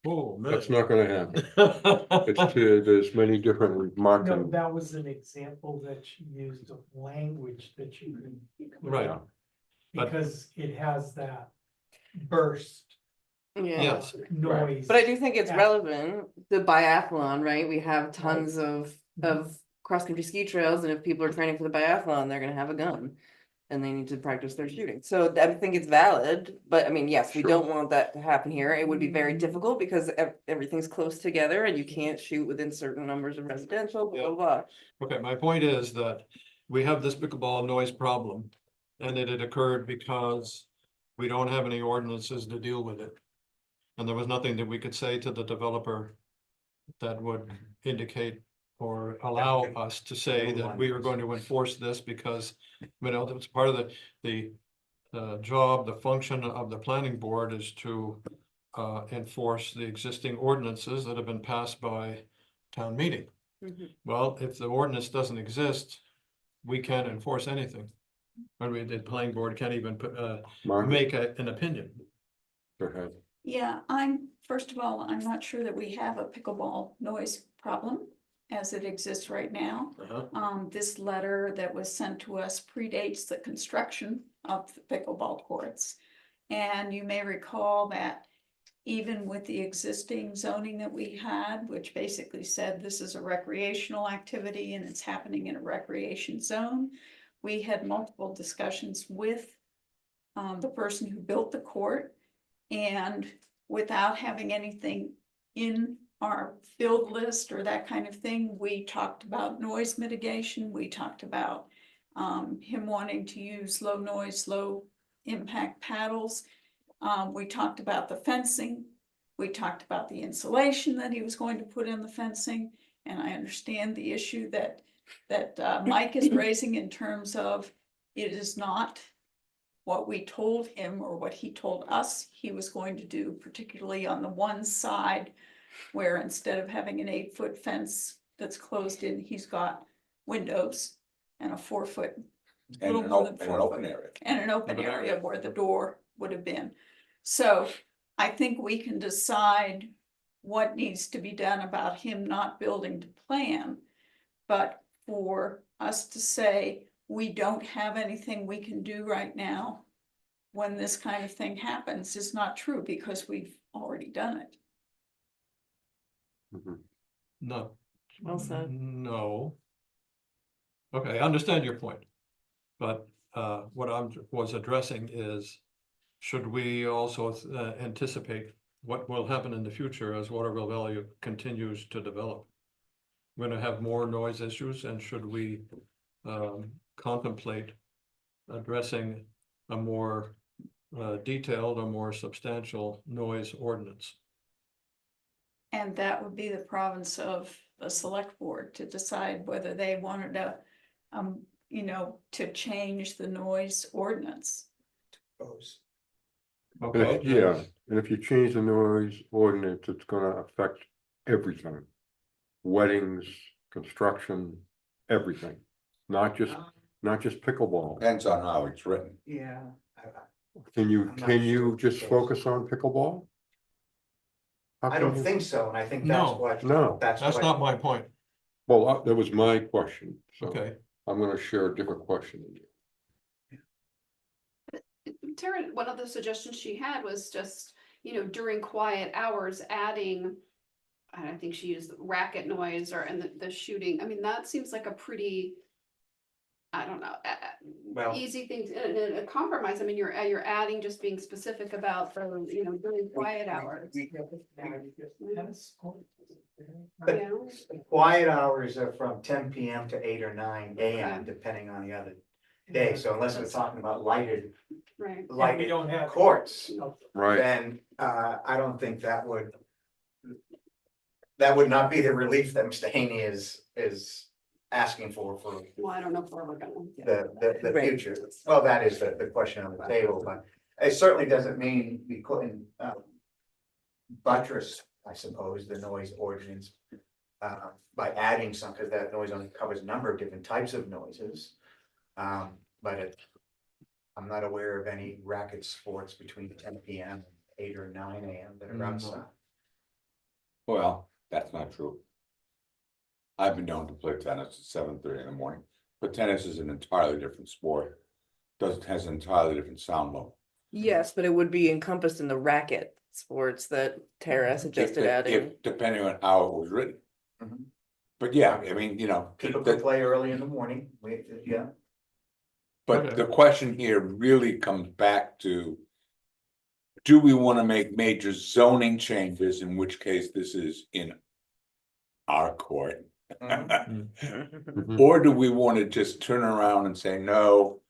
Oh, man. That's not gonna happen. It's there's many different No, marking. that was an example that she used of language that you can. put Right. up, But- Because it has that burst Yeah. Yes, noise. But I do think it's Yeah. relevant, the biathlon, right? We have tons of cross-country ski trails, and if people are training for the biathlon, they're gonna have a gun. And they need to practice their shooting. So I think it's valid, but I mean, yes, we Sure. don't want that to happen here. It would be very difficult because everything's close together and you can't shoot within certain numbers of residential, blah, blah, blah. okay, my point is that we have this pickleball noise problem. And that it occurred because we don't have any ordinances to deal with it. And there was nothing that we could say to the developer that would indicate or allow us to say that we were going to enforce this because, you know, that's part of the job, the function of the planning board is to enforce the existing ordinances that have been passed by town meeting. Mhm. Well, if the ordinance doesn't exist, we can't enforce anything. I mean, the planning board can't even Margaret, make an opinion. go ahead. Yeah, first of all, I'm not sure that we have a pickleball noise problem as it exists right now. This letter that was sent to us predates the construction of the pickleball courts. And you may recall that even with the existing zoning that we had, which basically said this is a recreational activity and it's happening in a recreation zone, we had multiple discussions with the person who built the court. And without having anything in our build list or that kind of thing, we talked about noise mitigation. We talked about him wanting to use low noise, low impact paddles. We talked about the fencing. We talked about the insulation that he was going to put in the fencing. And I understand the issue that Mike is raising in terms of it is not what we told him or what he told us he was going to do, particularly on the one side where instead of having an 8-foot fence that's closed in, he's got windows and a 4-foot, And little an more than open, 4 an foot. open area. and an open Open area. area where the door would have been. So I think we can decide what needs to be done about him not building to plan. But for us to say, we don't have anything we can do right now when this kind of thing happens is not true because we've already done it. Mhm. No. Well said. No. Okay, I understand your point. But what was addressing is, should we also anticipate what will happen in the future as Waterville Valley continues to develop? We're gonna have more noise issues, and should we contemplate addressing a more detailed or more substantial noise ordinance? And that would be the province of the select board to decide whether they wanted to, to change the noise ordinance. Okay. Yeah, and if you change the noise ordinance, it's gonna affect everything. Weddings, construction, everything, not just pickleball. Depends on how it's written. Yeah. Can you, I'm not can you sure. just focus on pickleball? How I can don't you- think so, and I think that's No, what. no, That's That's what. not my point. Well, that was my question, so Okay, I'm gonna share a different question with you. Tara, one of the suggestions she had was just, during quiet hours, adding, I think she used racket noise and the shooting. I mean, that seems like a pretty, I don't know, Well- easy thing, a compromise. I mean, you're adding, just being specific about the, during quiet hours. Yeah. Quiet hours are from 10 PM to 8 or 9 AM, Okay. depending on the other day, so unless we're talking about lighted Right. don't have- courts, Right, then I don't think that would. That would not be the relief that Mr. Haney is asking for Well, I don't know if we're ever gonna. the Right. future. Well, that is the question on the table, but it certainly doesn't mean we couldn't buttress, I suppose, the noise ordinance by adding some, because that noise only covers a number of different types of noises. But I'm not aware of any racket sports between 10 PM and 8 or 9 AM that are outside. Well, that's not true. I've been known to play tennis at 7:30 in the morning, but tennis is an entirely different sport. Has an entirely different sound level. Yes, but it would be encompassed in the racket sports that Tara suggested adding. Depending on how it was written. Mhm. But yeah, I mean, People could play early in the morning, yeah. but Okay. the question here really comes back to. Do we want to make major zoning changes, in which case this is in our court? Mhm. Or do we want to just turn around and say, no,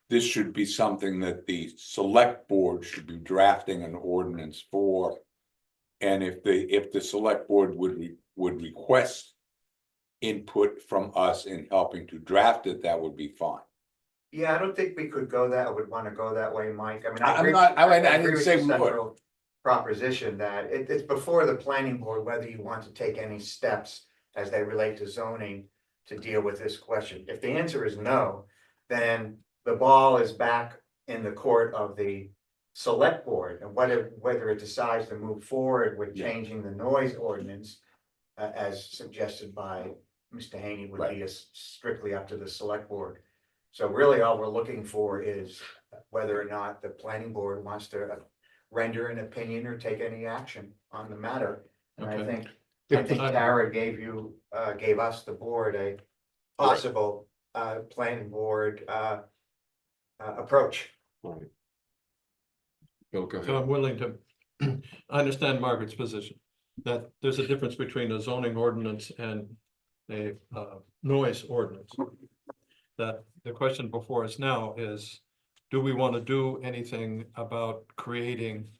this should be something that the select board should be drafting an ordinance for? And if the select board would request input from us in helping to draft it, that would be fine. Yeah, I don't think we could go that, I would wanna go that way, Mike, I mean. I'm agree- not- I agree didn't with say the we would. central Proposition that it's before the planning board whether you want to take any steps as they relate to zoning to deal with this question. If the answer is no, then the ball is back in the court of the select board, and whether it decides to move forward with Yeah. changing the noise ordinance. As suggested by Mr. Haney would be strictly up to the select board. So really, all we're looking for is whether or not the planning board wants to render an opinion or take any action on the matter. And I Okay. think If the- Tara gave us, the board, a possible planning board approach. Right. Bill, go So ahead. I'm willing to, I understand Margaret's position, that there's a difference between a zoning ordinance and a noise ordinance. That the question before us now is, do we want to do anything about creating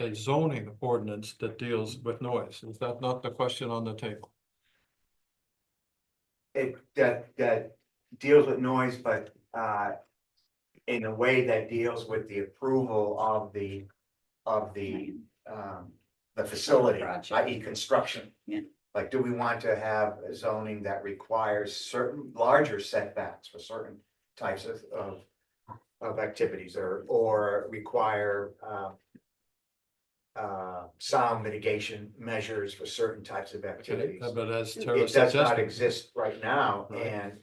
a zoning ordinance that deals with noise? Is that not the question on the table? That deals with noise, but in a way that deals with the approval of the facility, Project. i.e. construction. Yeah. Like, do we want to have zoning that requires certain larger setbacks for certain types of activities or require, sound mitigation measures for certain types of activities? But as Tara It does not suggested, exist right now, Right. and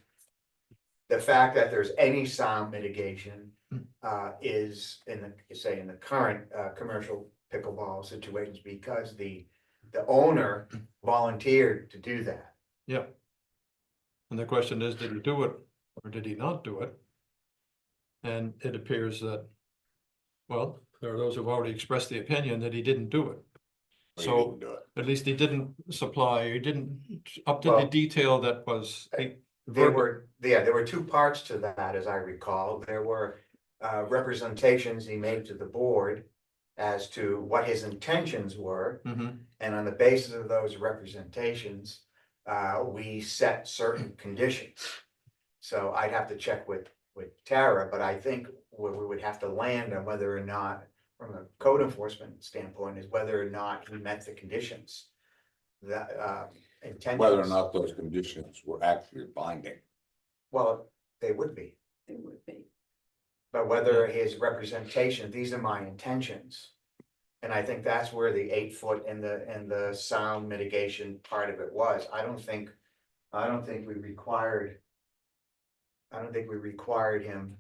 the fact that there's any sound mitigation is in the current commercial pickleball situations because the owner volunteered to do that. yeah. And the question is, did he do it or did he not do it? And it appears that, well, there are those who've already expressed the opinion that he didn't do it. He So didn't do it. at least he didn't supply, he didn't up to the Well, detail that was. There were two parts to that, as I recall. There were representations he made to the board as to what his intentions were. Mhm. And on the basis of those representations, we set certain conditions. So I'd have to check with Tara, but I think where we would have to land on whether or not, from a code enforcement standpoint, is whether or not he met the conditions. That intentions. Whether or not those conditions were actually binding. Well, they would be, It would be. but whether his representation, these are my intentions. And I think that's where the 8 foot and the sound mitigation part of it was. I don't think we required him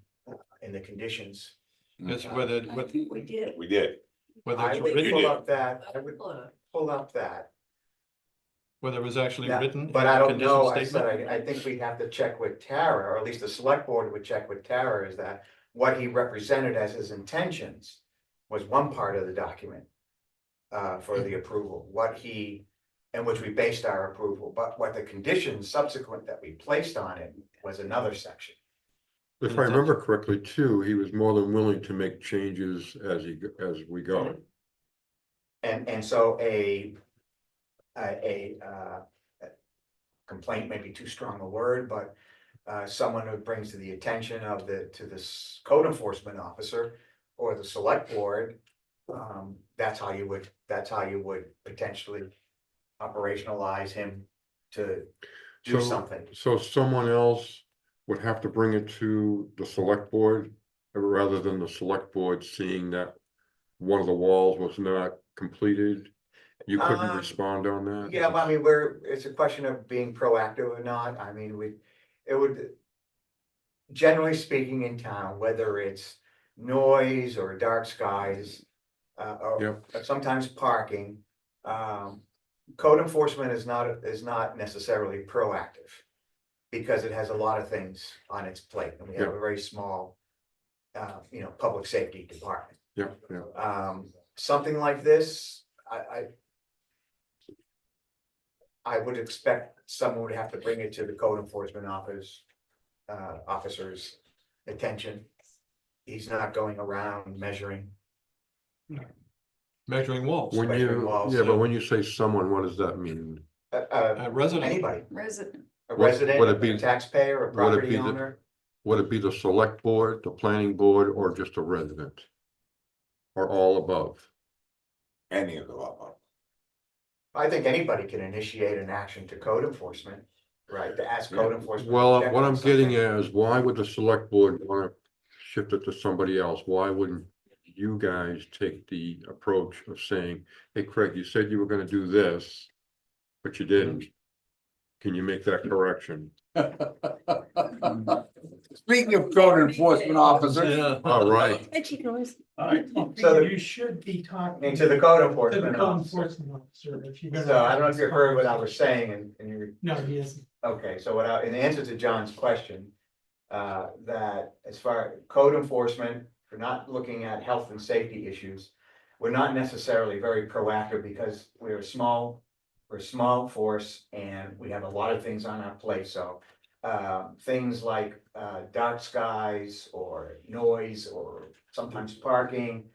in the conditions. It's whether, I think we did. We did. whether I it's would written, pull up that, I would pull up that. whether it was actually Yeah, written. in but the I don't condition know, I said, statement. I think we'd have to check with Tara, or at least the select board would check with Tara, is that what he represented as his intentions was one part of the document for the approval, and which we based our approval, but what the conditions subsequent that we placed on it was another section. If I remember correctly too, he was more than willing to make changes as we go. And so a complaint may be too strong a word, but someone who brings to the attention of to this code enforcement officer or the select board, that's how you would potentially operationalize him to do something. So someone else would have to bring it to the select board rather than the select board seeing that one of the walls was not completed. You couldn't respond on that? Yeah, but I mean, it's a question of being proactive or not. I mean, it would, generally speaking in town, whether it's noise or dark skies, or sometimes parking, code enforcement is not necessarily proactive because it has a lot of things on its plate, and we have a very small, public safety department. Something like this, I would expect someone would have to bring it to the code enforcement officer's attention. He's not going around measuring. Measuring walls. When Measuring walls, but when you say someone, what does that mean? A resident. Anybody, Resident. a Would resident, it be- a taxpayer, a would it property be the- owner. Would it be the select board, the planning board, or just a resident? Or all above? Any of the above. I think anybody can initiate an action to code enforcement, right, to ask code enforcement. to Well, check what on I'm getting something. at is why would the select board wanna shift it to somebody else? Why wouldn't you guys take the approach of saying, hey, Craig, you said you were gonna do this, but you didn't. Can you make that correction? Speaking of code enforcement officers. Yeah. All right. Edgy noise. So You should be talking. To the code To the enforcement code officer. enforcement officer, if you're gonna. So I don't know if you heard what I was saying and you No, he isn't. okay, so in answer to John's question, that as far code enforcement, we're not looking at health and safety issues. We're not necessarily very proactive because we're a small force and we have a lot of things on our plate, so. Things like dark skies or noise or sometimes parking.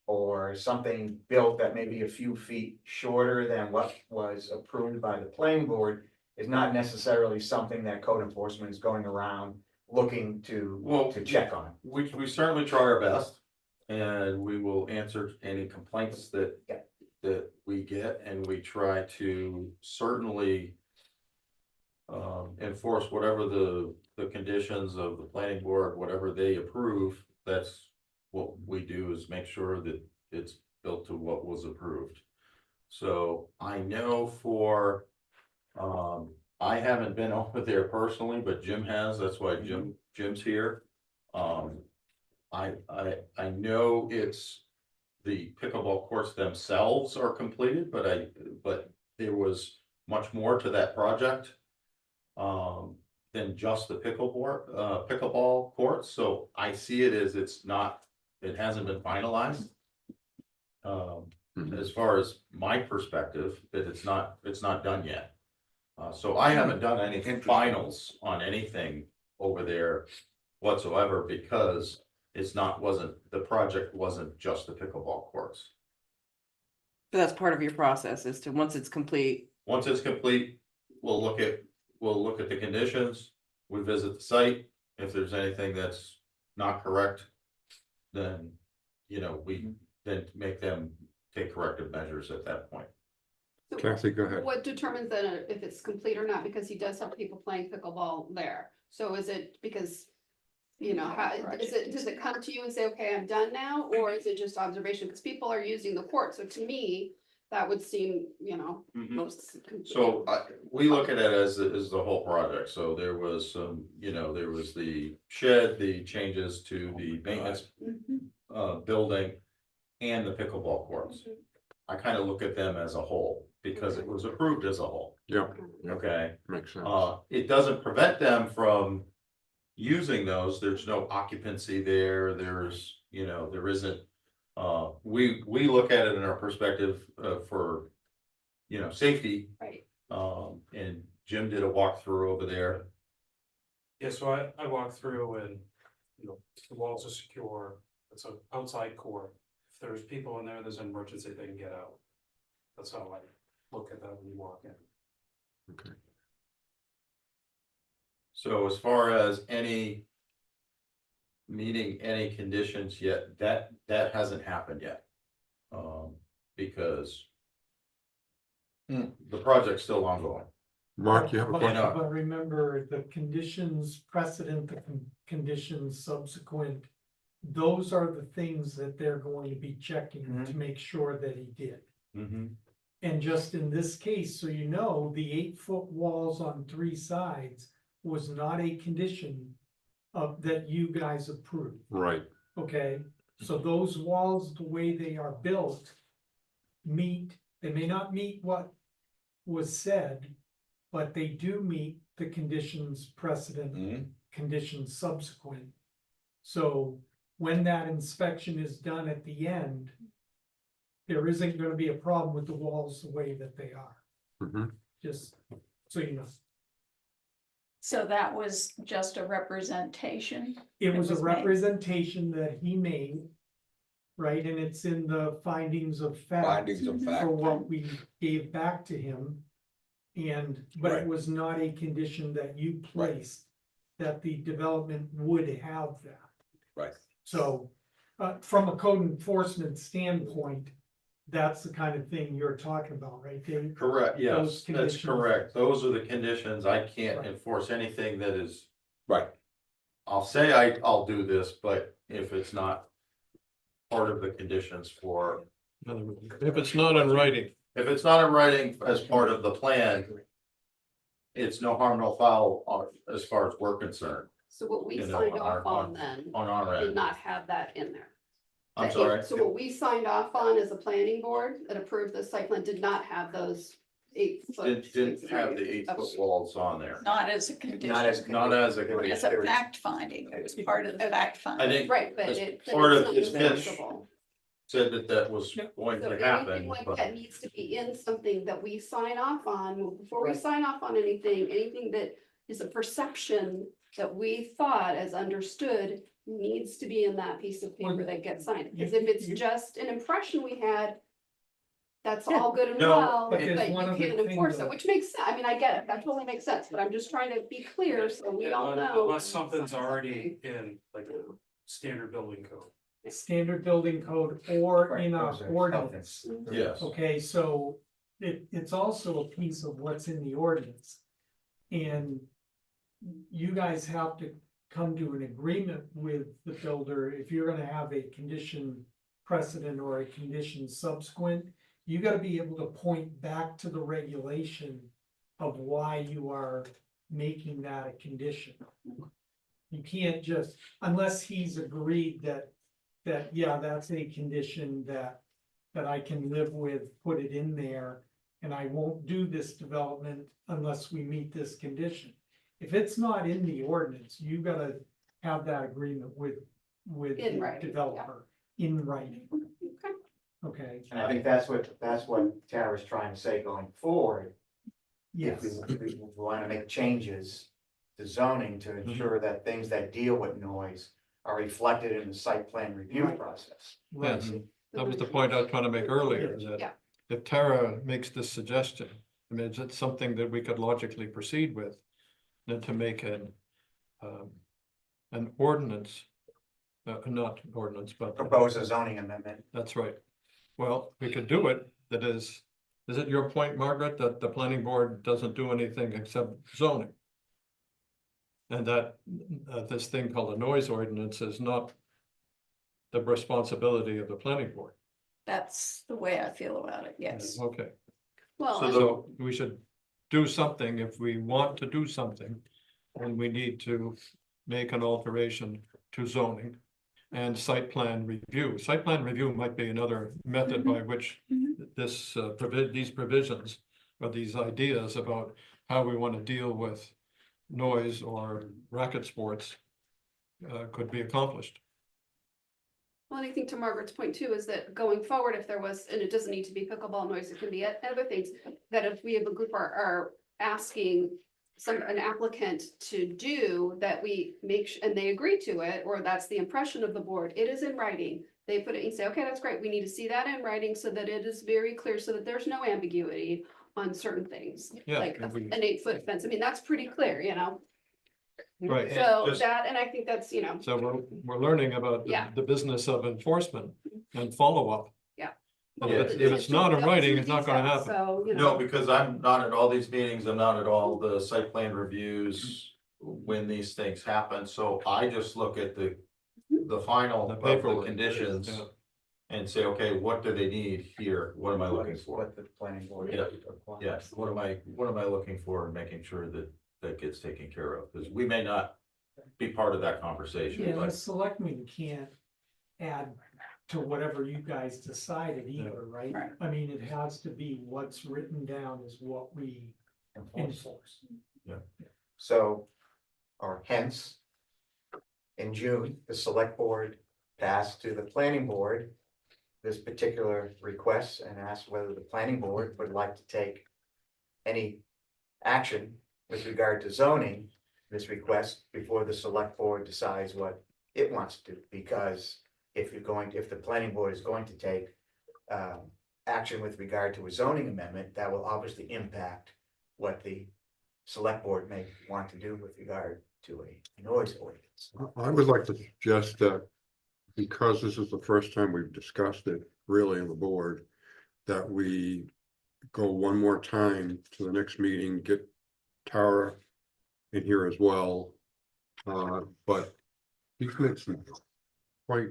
Or something built that may be a few feet shorter than what was approved by the planning board is not necessarily something that code enforcement is going around looking to, Well, to check on. we certainly try our best. And we will answer any complaints that, Yeah. that we get, and we try to certainly enforce whatever the conditions of the planning board, whatever they approve. That's what we do, is make sure that it's built to what was approved. So I know for, I haven't been over there personally, but Jim has, that's why Jim's here. I know it's, the pickleball courts themselves are completed, but there was much more to that project. Than just the pickleball courts, so I see it as it hasn't been finalized. As far as my perspective, that it's not done yet. So I haven't done any finals on anything over there whatsoever, because the project wasn't just the pickleball courts. So that's part of your process, is to, once it's complete. Once it's complete, we'll look at the conditions, we visit the site. If there's anything that's not correct, then, we then make them take corrective measures at that point. So Kathy, go ahead. what determines then if it's complete or not? Because he does have people playing pickleball there. So is it because, how, does it come to you and say, okay, I'm done now? Or is it just observation? Because people are using the court. So to me, that would seem, most. So we look at it as the whole project. So there was some, there was the shed, the changes to the maintenance building, and the pickleball courts. I kind of look at them as a whole because it was approved as a whole. Yeah, Okay. makes sense. It doesn't prevent them from using those. There's no occupancy there. There's, there isn't. We look at it in our perspective for, safety. Right. And Jim did a walkthrough over there. Yeah, so I walked through and, the walls are secure, it's an outside court. If there's people in there, there's an emergency, they can get out. That's how I look at that when you walk in. Okay. So as far as meeting any conditions yet, that hasn't happened yet. Because the project's still ongoing. Mark, you have a But- question? But remember, the conditions precedent, the conditions subsequent, those are the things that they're going to be checking to make sure that he did. And just in this case, so you know, the 8-foot walls on 3 sides was not a condition of that you guys approved, Right, okay? So those walls, the way they are built, they may not meet what was said, but they do meet the conditions precedent, conditions subsequent. So when that inspection is done at the end, there isn't gonna be a problem with the walls the way that they are, mhm, just so you know. So that was just a representation? It was a was made. representation that he made, right, and it's in the findings of fact. Findings of fact. For what we gave back to him. But it Right. was not a condition that you placed, that the development would have that. Right. So, from a code enforcement standpoint, that's the kind of thing you're talking about, right, Dave? Correct, yes, Those that's conditions. correct. Those are the conditions. I can't Right. enforce anything that is, Right, I'll say I'll do this, but if it's not part of the conditions for, In other words, if it's not in writing, if it's not in writing as part of the plan, it's no harm, no foul as far as we're concerned, So what we You know, signed on our- off on then on our did end. not have that in there. I'm That- sorry. So what we signed off on as a planning board that approved the site plan did not have those 8-foot. Didn't have the 8-foot walls on there. Not as a condition. Not as. Not as a As condition. a fact finding, it was part of the fact I finding. think Right, but as it. part it's of not his pitch, enforceable. said that was going So to anything happen, like but that needs to be in something that we sign off on, before we sign off on anything that is a perception that we thought as understood needs to be in that piece of paper that gets signed, because if it's just an impression we had, that's all good and No, well, but but there's you one other can't thing enforce it, though. which makes, I mean, I get it, that totally makes sense, but I'm just trying to be clear, so we all know. Unless something's already in like a standard building code. Standard building code or in our Those are ordinance. Yes. Okay, so it's also a piece of what's in the ordinance. And you guys have to come to an agreement with the builder if you're gonna have a condition precedent or a condition subsequent. You gotta be able to point back to the regulation of why you are making that a condition. You can't just, unless he's agreed that, yeah, that's a condition that I can live with, put it in there, and I won't do this development unless we meet this condition. If it's not in the ordinance, you gotta have that agreement with In the writing, yeah. developer in writing, Okay. okay? And I think that's what Tara's trying to say going forward. Yes, If we wanna make changes to zoning to ensure that things that deal with noise are reflected in the site plan review Right. process. right, Yes, that was the point I was trying to make earlier, Yeah. that if Tara makes this suggestion, I mean, is it something that we could logically proceed with? Than to make an ordinance, not ordinance, but. Propose a zoning amendment. That's right. Well, we could do it, that is it your point, Margaret, that the planning board doesn't do anything except zoning? And that this thing called a noise ordinance is not the responsibility of the planning board? That's the way I feel about it, yes. Okay, Well, so we should do something, if we want to do something, then we need to make an alteration to zoning. And site plan review. Site plan review might be another method by which this these provisions or these ideas about how we want to deal with noise or racket sports could be accomplished. well, and I think to Margaret's point too, is that going forward, if there was, and it doesn't need to be pickleball noise, it can be other things. That if we have a group are asking an applicant to do, that we make, and they agree to it, or that's the impression of the board, it is in writing. They put it and say, okay, that's great, we need to see that in writing so that it is very clear, so that there's no ambiguity on certain things. Yeah, Like if we- an 8-foot fence, I mean, that's pretty clear, Right. So just- that, and I think that's, So we're learning about Yeah. the business of enforcement and follow-up. Yeah. And if it's not in writing, it's not gonna happen. So, No, because I'm not at all these meetings, I'm not at all the site plan reviews when these things happen, so I just look at the final The of paperwork, the conditions. yeah. And say, okay, what do they need here? What am I looking for? What the planning board. Yeah. requires. Yes, what am I looking for and making sure that that gets taken care of? Because we may not be part of that conversation, yeah, the but selectmen can't add to whatever you guys decided either, right? Right. I mean, it has to be what's written down is what we enforce. So, or hence, in June, the select board passed to the planning board this particular request and asked whether the planning board would like to take any action with regard to zoning this request before the select board decides what it wants to do. Because if the planning board is going to take action with regard to a zoning amendment, that will obviously impact what the select board may want to do with regard to a noise ordinance. I would like to suggest that because this is the first time we've discussed it really in the board, that we go one more time to the next meeting, get Tara in here as well. But he's made some quite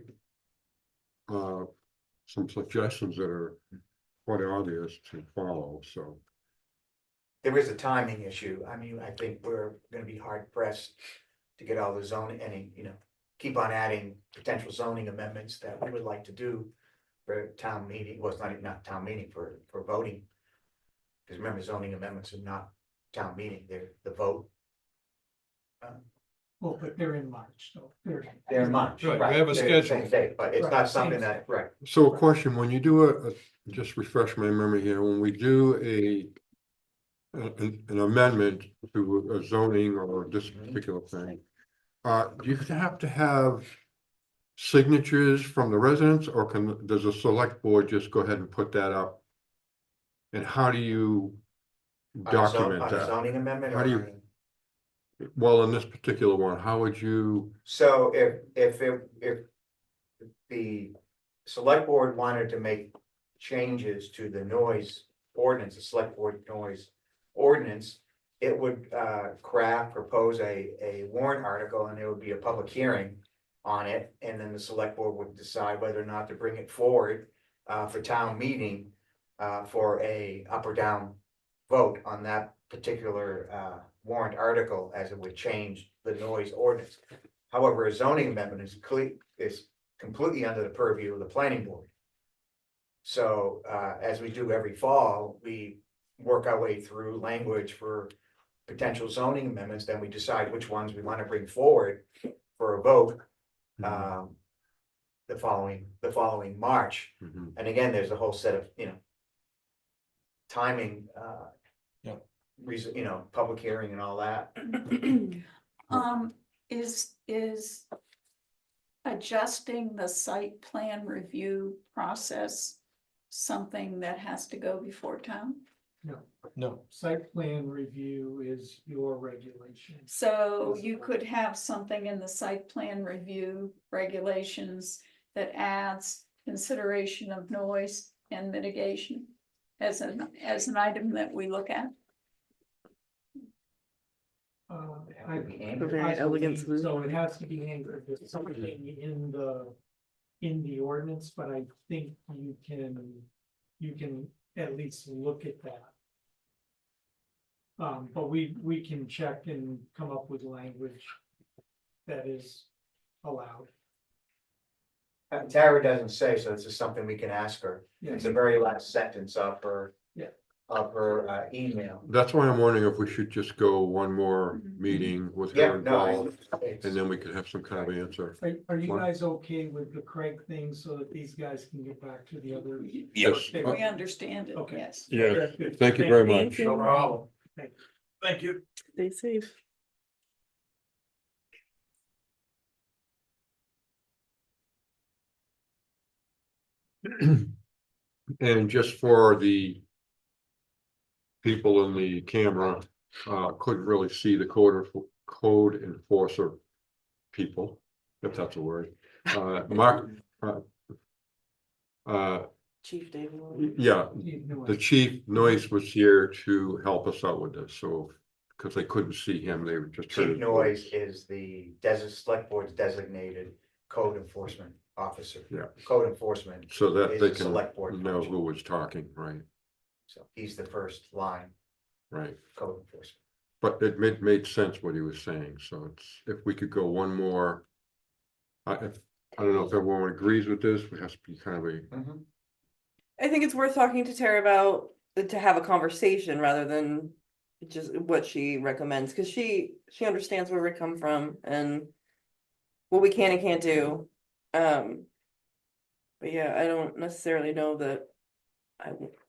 some suggestions that are quite obvious to follow, so. There is a timing issue. I mean, I think we're gonna be hard pressed to get all the zoning, keep on adding potential zoning amendments that we would like to do for town meeting, well, it's not town meeting, for voting. Because remember, zoning amendments are not town meeting, they're the vote. Well, but they're in March, so they're. They're in March, Right, we right, have a they're the same schedule. date, but it's Right, not same something that, right. So a question, when you do just refresh my memory here, when we do an amendment to a zoning or this particular thing, do you have to have signatures from the residents, or does the select board just go ahead and put that up And how do you On a document that? zoning amendment How do you- or? Well, in this particular one, how would you, So if the select board wanted to make changes to the noise ordinance, the select board noise ordinance, it would propose a warrant article, and there would be a public hearing on it, and then the select board would decide whether or not to bring it forward for town meeting for a up or down vote on that particular warrant article, as it would change the noise ordinance. However, a zoning amendment is completely under the purview of the planning board. So as we do every fall, we work our way through language for potential zoning amendments, then we decide which ones we want to bring forward for a vote the following March. Mhm. And again, there's a whole set of, timing, Yeah. reason, public hearing and all that. Is adjusting the site plan review process something that has to go before town? No, Site plan review is your regulation. So you could have something in the site plan review regulations that adds consideration of noise and mitigation as an item that we look at. I very elegant believe so. solution. It has to be anchored with something in the ordinance, but I think you can at least look at that. But we can check and come up with language that is allowed. Tara doesn't say, so this is something we can ask her. Yeah. It's the very last sentence of her. Yeah. Of her email. that's why I'm wondering if we should just go one more meeting with her Yeah, no, involved, it's- and then we could have some kind of answer. Are you What? guys okay with the Craig thing so that these guys can get back to the other? Yes. We understand it, Okay. yes. Yeah, Good. thank you very Thank much. you. No problem. Thank you. Stay safe. And just for the people in the camera, couldn't really see the code enforcer people, if that's a word. Mark, Chief David. yeah, You. the chief Noyce was here to help us out with this, so, because they couldn't see him, they were just. heard Chief his Noise voice. is the select board's designated code enforcement officer. Yeah. Code enforcement, So that is they a can select board know function. who was talking, right, so he's the first line right. code enforcement. But it made sense what he was saying, so it's, if we could go one more. I don't know if everyone agrees with this, it has to be kind of a, I think it's worth talking to Tara about, to have a conversation rather than just what she recommends, because she understands where we come from and what we can and can't do. But yeah, I don't necessarily know that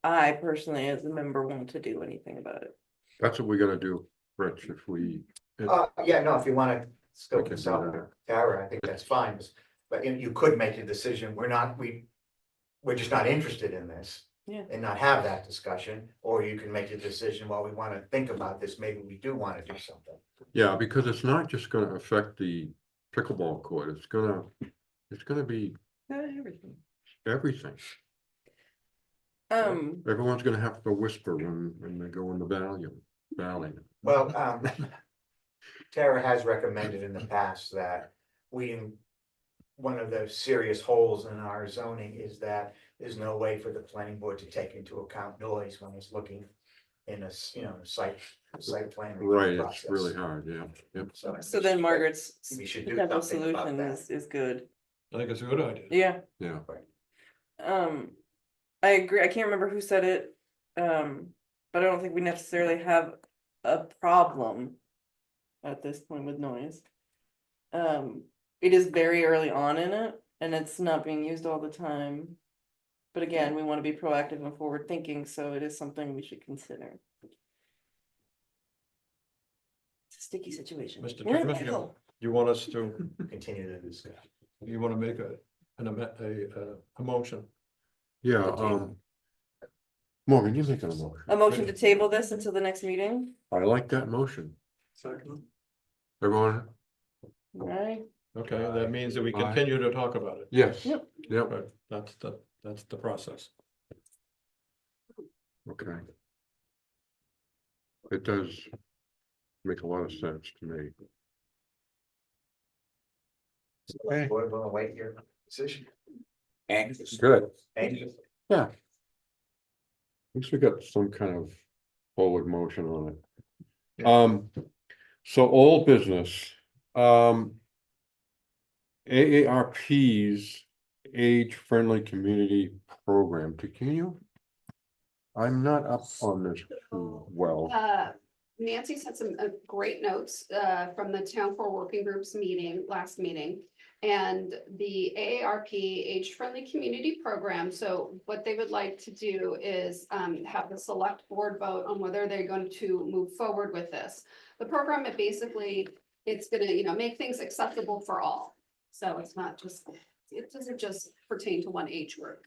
I personally, as a member, want to do anything about it. that's what we're gonna do, Rich, if we. Yeah, no, if you wanna still We can do consult that. Tara, I think that's fine, but you could make a decision, we're just not interested in this. Yeah. And not have that discussion, or you can make a decision, well, we wanna think about this, maybe we do wanna do something. Yeah, because it's not just gonna affect the pickleball court, it's gonna be Everything. everything. Everyone's gonna have to whisper when they go in the valley. Well, Tara has recommended in the past that one of the serious holes in our zoning is that there's no way for the planning board to take into account noise when it's looking in a, site plan. review Right, it's process. really hard, yeah, yep. So then Margaret's We should do potential something about solution that. is good. I think it's a good idea. Yeah. Yeah, I agree. I can't remember who said it. But I don't think we necessarily have a problem at this point with noise. It is very early on in it and it's not being used all the time. But again, we want to be proactive and forward thinking, so it is something we should consider. It's a sticky situation. Mr. We're in a Chairman, pickle. you want us to, Continue the discussion. you want to make a motion? yeah, Morgan, you're making a motion. A motion to table this until the next meeting? I like that motion. Second. Everyone, Right, Okay, that means that we Aye. continue to talk about it. yes, Yep. yep, Okay, that's the process. okay. It does make a lot of sense to me. Okay. Board will await your decision. Anxious. Good. Anxious. At least we got some kind of forward motion on it. Yeah. So old business, AARP's age-friendly community program, can you? I'm not up on this too well. Nancy sent some great notes from the town core working groups last meeting. And the AARP Age Friendly Community Program, so what they would like to do is have the select board vote on whether they're going to move forward with this. The program, it's gonna, make things accessible for all. So it's not just, it doesn't just pertain to one age group.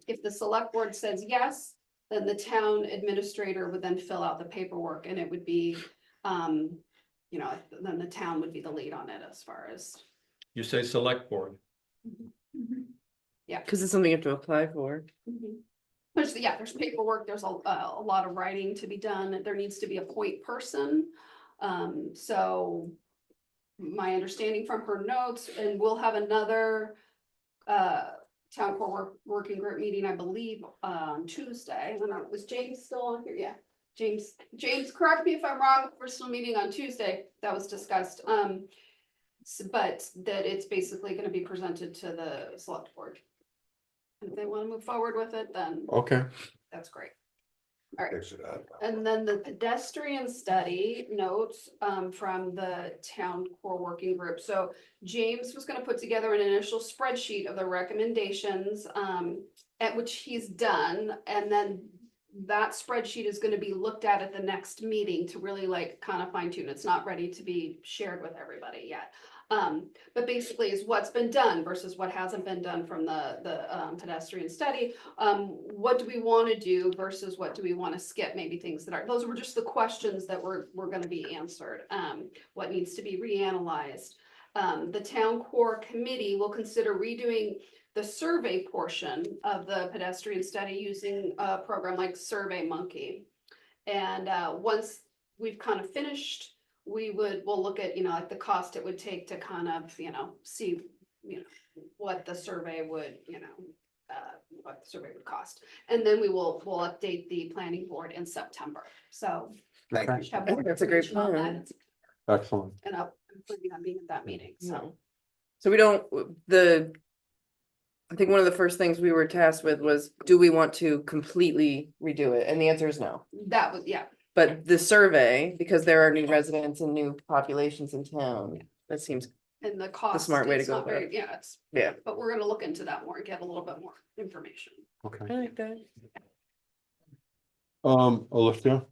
If the select board says yes, then the town administrator would then fill out the paperwork and it would be, then the town would be the lead on it as far as. You say select board. Yeah. because it's something you have to apply for. There's paperwork, there's a lot of writing to be done, there needs to be a point person. So my understanding from her notes, and we'll have another town core working group meeting, I believe, on Tuesday. I don't know, was James still on here? Yeah, James, correct me if I'm wrong, we're still meeting on Tuesday, that was discussed. But that it's basically gonna be presented to the select board. And if they wanna move forward with it, then Okay, that's great. All right, Fix it up. and then the pedestrian study notes from the town core working group. So James was gonna put together an initial spreadsheet of the recommendations at which he's done, and then that spreadsheet is gonna be looked at the next meeting to really kind of fine tune. It's not ready to be shared with everybody yet. But basically is what's been done versus what hasn't been done from the pedestrian study. What do we want to do versus what do we want to skip? Maybe things that those were just the questions that were going to be answered. What needs to be reanalyzed? The town core committee will consider redoing the survey portion of the pedestrian study using a program like SurveyMonkey. And once we've kind of finished, we'll look at, like the cost it would take to kind of, see, what the survey would, what the survey would cost. And then we'll update the planning board in September. So. Thank you. we should have I think more that's a great information on plan. that. excellent. And I'm planning on being at that meeting, so. No. So I think one of the first things we were tasked with was, do we want to completely redo it? And the answer is no. That was, yeah, But the survey, because there are new residents and new populations in town, that seems, and the cost. smart way to it's go not about very- Yeah, yeah. but we're gonna look into that more and get a little bit more information. Okay. I like that. Alicia?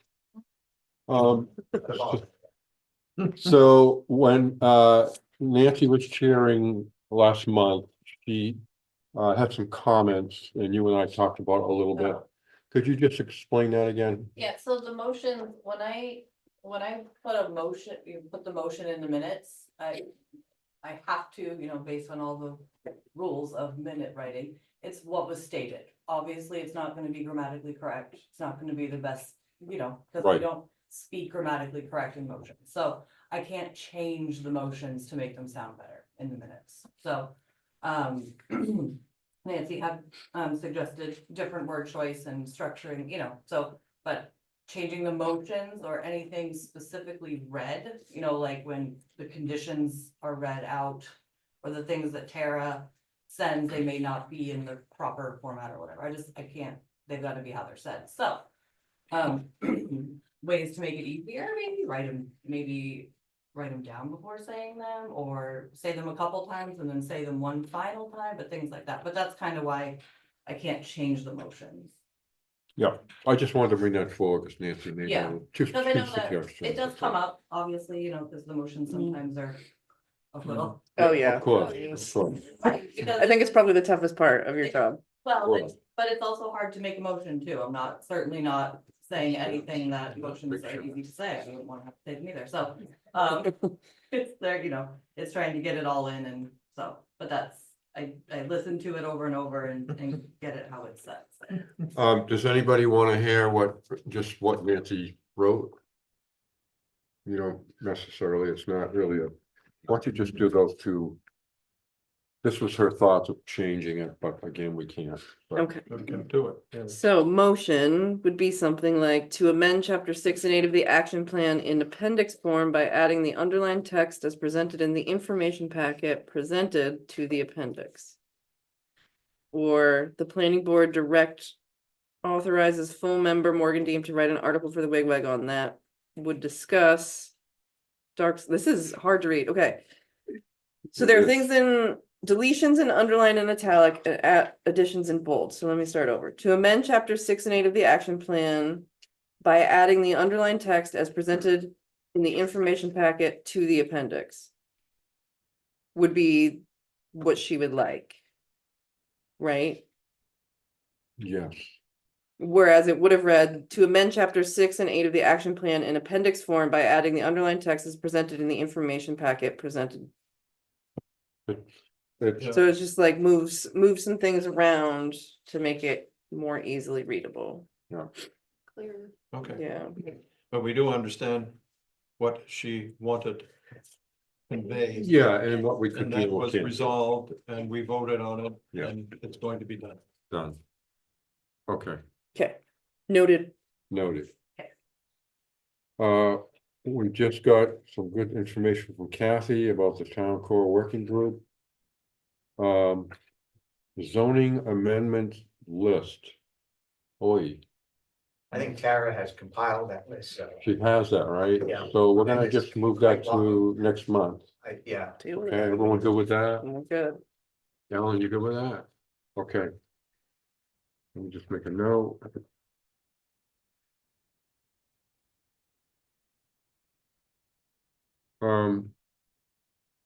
So when Nancy was chairing last month, she had some comments and you and I talked about it a little bit. Could you just explain that again? Yeah, so the motion, when I put a motion, you put the motion in the minutes, I have to, based on all the rules of minute writing, it's what was stated. Obviously, it's not gonna be grammatically correct. It's not gonna be the best, because Right. we don't speak grammatically correct in motions. So I can't change the motions to make them sound better in the minutes. So, Nancy had suggested different word choice and structuring, but changing the motions or anything specifically read, like when the conditions are read out or the things that Tara sends, they may not be in the proper format or whatever. I can't, they've got to be how they're said. So, ways to make it easier, maybe write them down before saying them, or say them a couple times and then say them one final time, but things like that. But that's kind of why I can't change the motions. Yeah, I just wanted to bring that forward because Nancy made Yeah, two Because I know that suggestions. it does come up, obviously, because the motions sometimes are a little. Oh, yeah. Of course, Yes. of course. Right, because I think it's probably the toughest part of your job. Well, Well- But it's also hard to make a motion too. I'm not, certainly not saying anything that motions are easy to say. I wouldn't wanna have to say them either, so, it's there, you know, it's trying to get it all in and so, but that's, I listen to it over and over and get it how it's said. So. Does anybody want to hear just what Nancy wrote? You don't necessarily, it's not really why don't you just do those two? This was her thoughts of changing it, but again, we can't. but- Okay. We can do it. yeah. So motion would be something like to amend chapter 6 and 8 of the action plan in appendix form by adding the underlined text as presented in the information packet presented to the appendix. Or the planning board direct authorizes full member Morgan Deem to write an article for the Wigwag on that. Would discuss this is hard to read, okay. So there are things in deletions and underline and italic and additions in bold. So let me start over. To amend chapter 6 and 8 of the action plan by adding the underlined text as presented in the information packet to the appendix. Would be what she would like. Right? Yes, Whereas it would have read to amend chapter 6 and 8 of the action plan in appendix form by adding the underlined text as presented in the information packet presented. it's, So it's just like move some things around to make it more easily readable. Clear. Okay, Yeah. but we do understand what she wanted conveyed. yeah, and what we could And do. that or was can't do. resolved and we voted on it Yeah. and it's going to be done. Done. Okay, Okay. Noted. noted. Okay. We just got some good information from Kathy about the town core working group. Zoning amendment list. Oi, I think Tara has compiled that list, so, she has that, right? Yeah. So we're gonna And it's just move that quite to next month. yeah. Okay, everyone good with that? We're good. Alan, you good with that? Okay. Let me just make a note.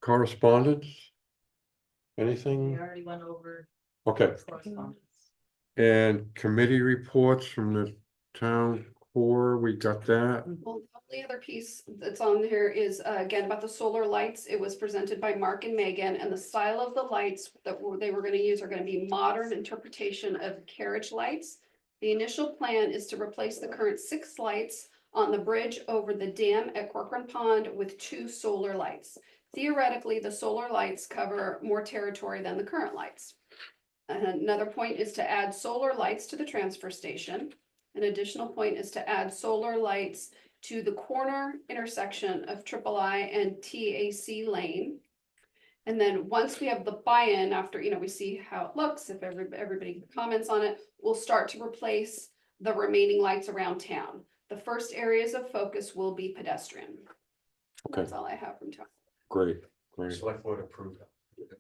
Correspondence? We Anything? already went over Okay, correspondence. and committee reports from the town core, we got that. Well, the only other piece that's on here is again about the solar lights. It was presented by Mark and Megan, and the style of the lights that they were gonna use are gonna be modern interpretation of carriage lights. The initial plan is to replace the current 6 lights on the bridge over the dam at Corcoran Pond with 2 solar lights. Theoretically, the solar lights cover more territory than the current lights. And another point is to add solar lights to the transfer station. An additional point is to add solar lights to the corner intersection of III and TAC Lane. And then once we have the buy-in after, we see how it looks, if everybody comments on it, we'll start to replace the remaining lights around town. The first areas of focus will be pedestrian. Okay. That's all I have from town. Great, great. Select board approved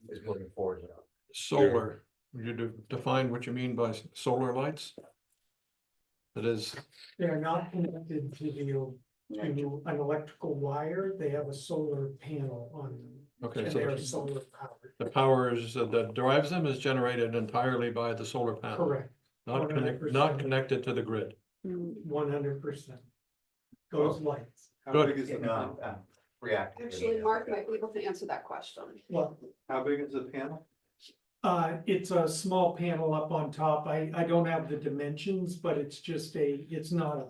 is moving forward now. Solar, you define what you mean by solar lights? It is, They're not connected to to an electrical wire. They have a solar panel on them. okay, And so they're solar powered. the power is that drives them is generated entirely by the solar panel. Correct, Not 100%. connected to the grid. 100%. Those lights. How Good. big is the panel? Reactive. Actually, Mark might be able to answer that question. Well, How big is the panel? it's a small panel up on top. I don't have the dimensions, but it's just it's not a,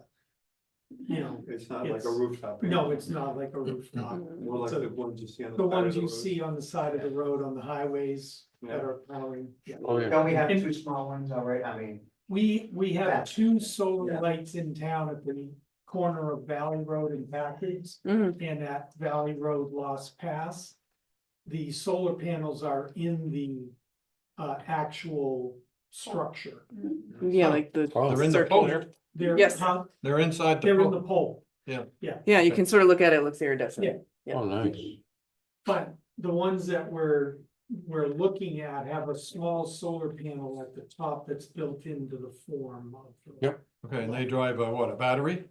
It's not like a It's- rooftop. no, panel. it's not like a rooftop. More like So the ones you see on the. The side of ones the you road. see on the side of the road on the highways that Yeah. are powering. Yeah. Oh, yeah. Don't we have And- 2 small ones already? I mean, We have That's- 2 solar yeah. lights in town at the corner of Valley Road and Packers Mhm. and at Valley Road Lost Pass. The solar panels are in the actual structure. Yeah, like the Oh. They're in the circular. post, They're, Yes. they're inside the they're in the post. pole. Yeah, you can sort of look at it, it looks iridescent. Yeah. Oh, nice. But the ones that we're looking at have a small solar panel at the top that's built into the form of. Yep. Okay, and they drive a battery?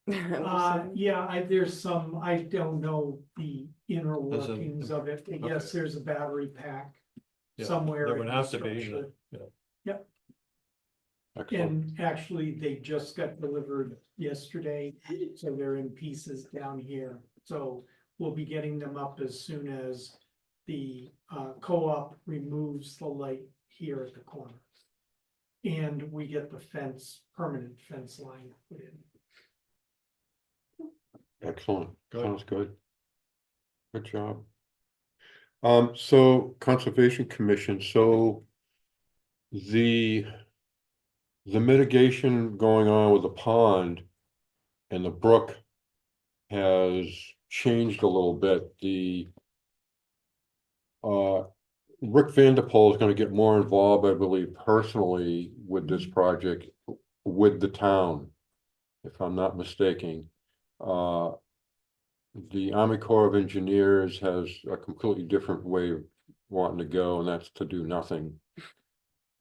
There's some, I don't know the inner There's a- workings of it. Yes, there's a battery pack Yeah, somewhere. there would in the have to be, structure. yeah. Excellent. And actually, they just got delivered yesterday, so they're in pieces down here. So we'll be getting them up as soon as the co-op removes the light here at the corner. And we get the permanent fence line put in. Excellent. Good. Sounds good. Good job. So Conservation Commission, so the mitigation going on with the pond and the brook has changed a little bit. Rick Vanderpool is gonna get more involved, I believe, personally with this project with the town, if I'm not mistaken. The Army Corps of Engineers has a completely different way of wanting to go, and that's to do nothing.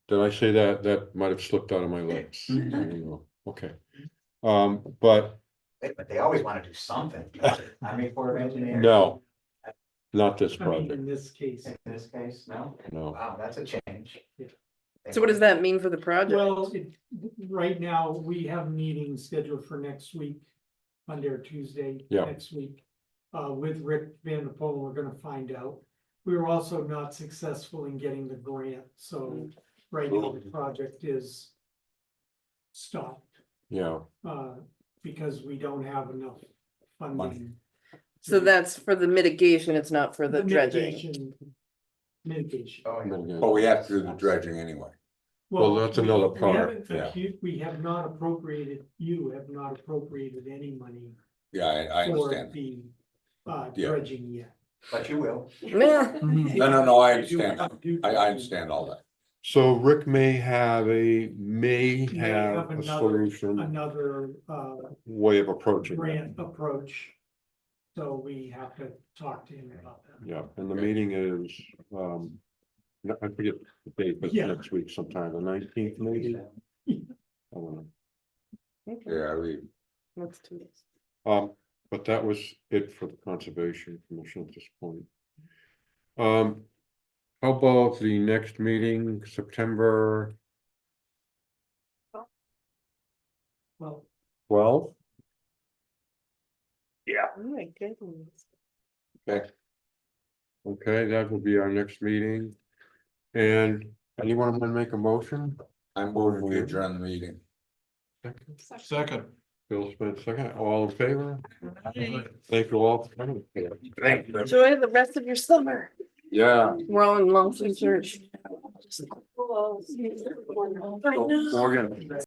Did I say that? That might have slipped out of my lips. I don't know. Okay. But But they always want to do something. Army Corps of Engineers. no, not this I mean, project, in this case. In this case, no? no. Wow, that's a change. So what does that mean for the project? Well, right now, we have meetings scheduled for next week, Monday or Tuesday Yeah. next week. With Rick Vanderpool, we're gonna find out. We were also not successful in getting the grant, so right now the project is stopped, Yeah, because we don't have enough funding. So that's for the mitigation, it's not for the dredging. Mitigation. Oh, yeah. mitigation. But we have to do the dredging anyway. Well, that's another part, yeah. We have not appropriated, you have not appropriated any money Yeah, I for understand. the Yeah. dredging yet. But you will. Yeah. No, I understand. I understand all that. So Rick may have a have another- solution, Another way of approaching that. grant approach. So we have to talk to him about that. Yeah, and the meeting is, no, I forget the date, but it's Yeah. next week sometime, the 19th maybe? I don't know. Yeah, That's 2 days. But that was it for the Conservation Commission at this point. How about the next meeting, September Well, 12th? Oh my goodness. Okay, that will be our next meeting. And anyone want to make a motion? I'm moving, we adjourn the meeting. Second. Bill Smith, second, all in favor? Thank you all for coming. Thank you. Enjoy the rest of your summer. Yeah. We're all in long sleeve church. I know. Morgan.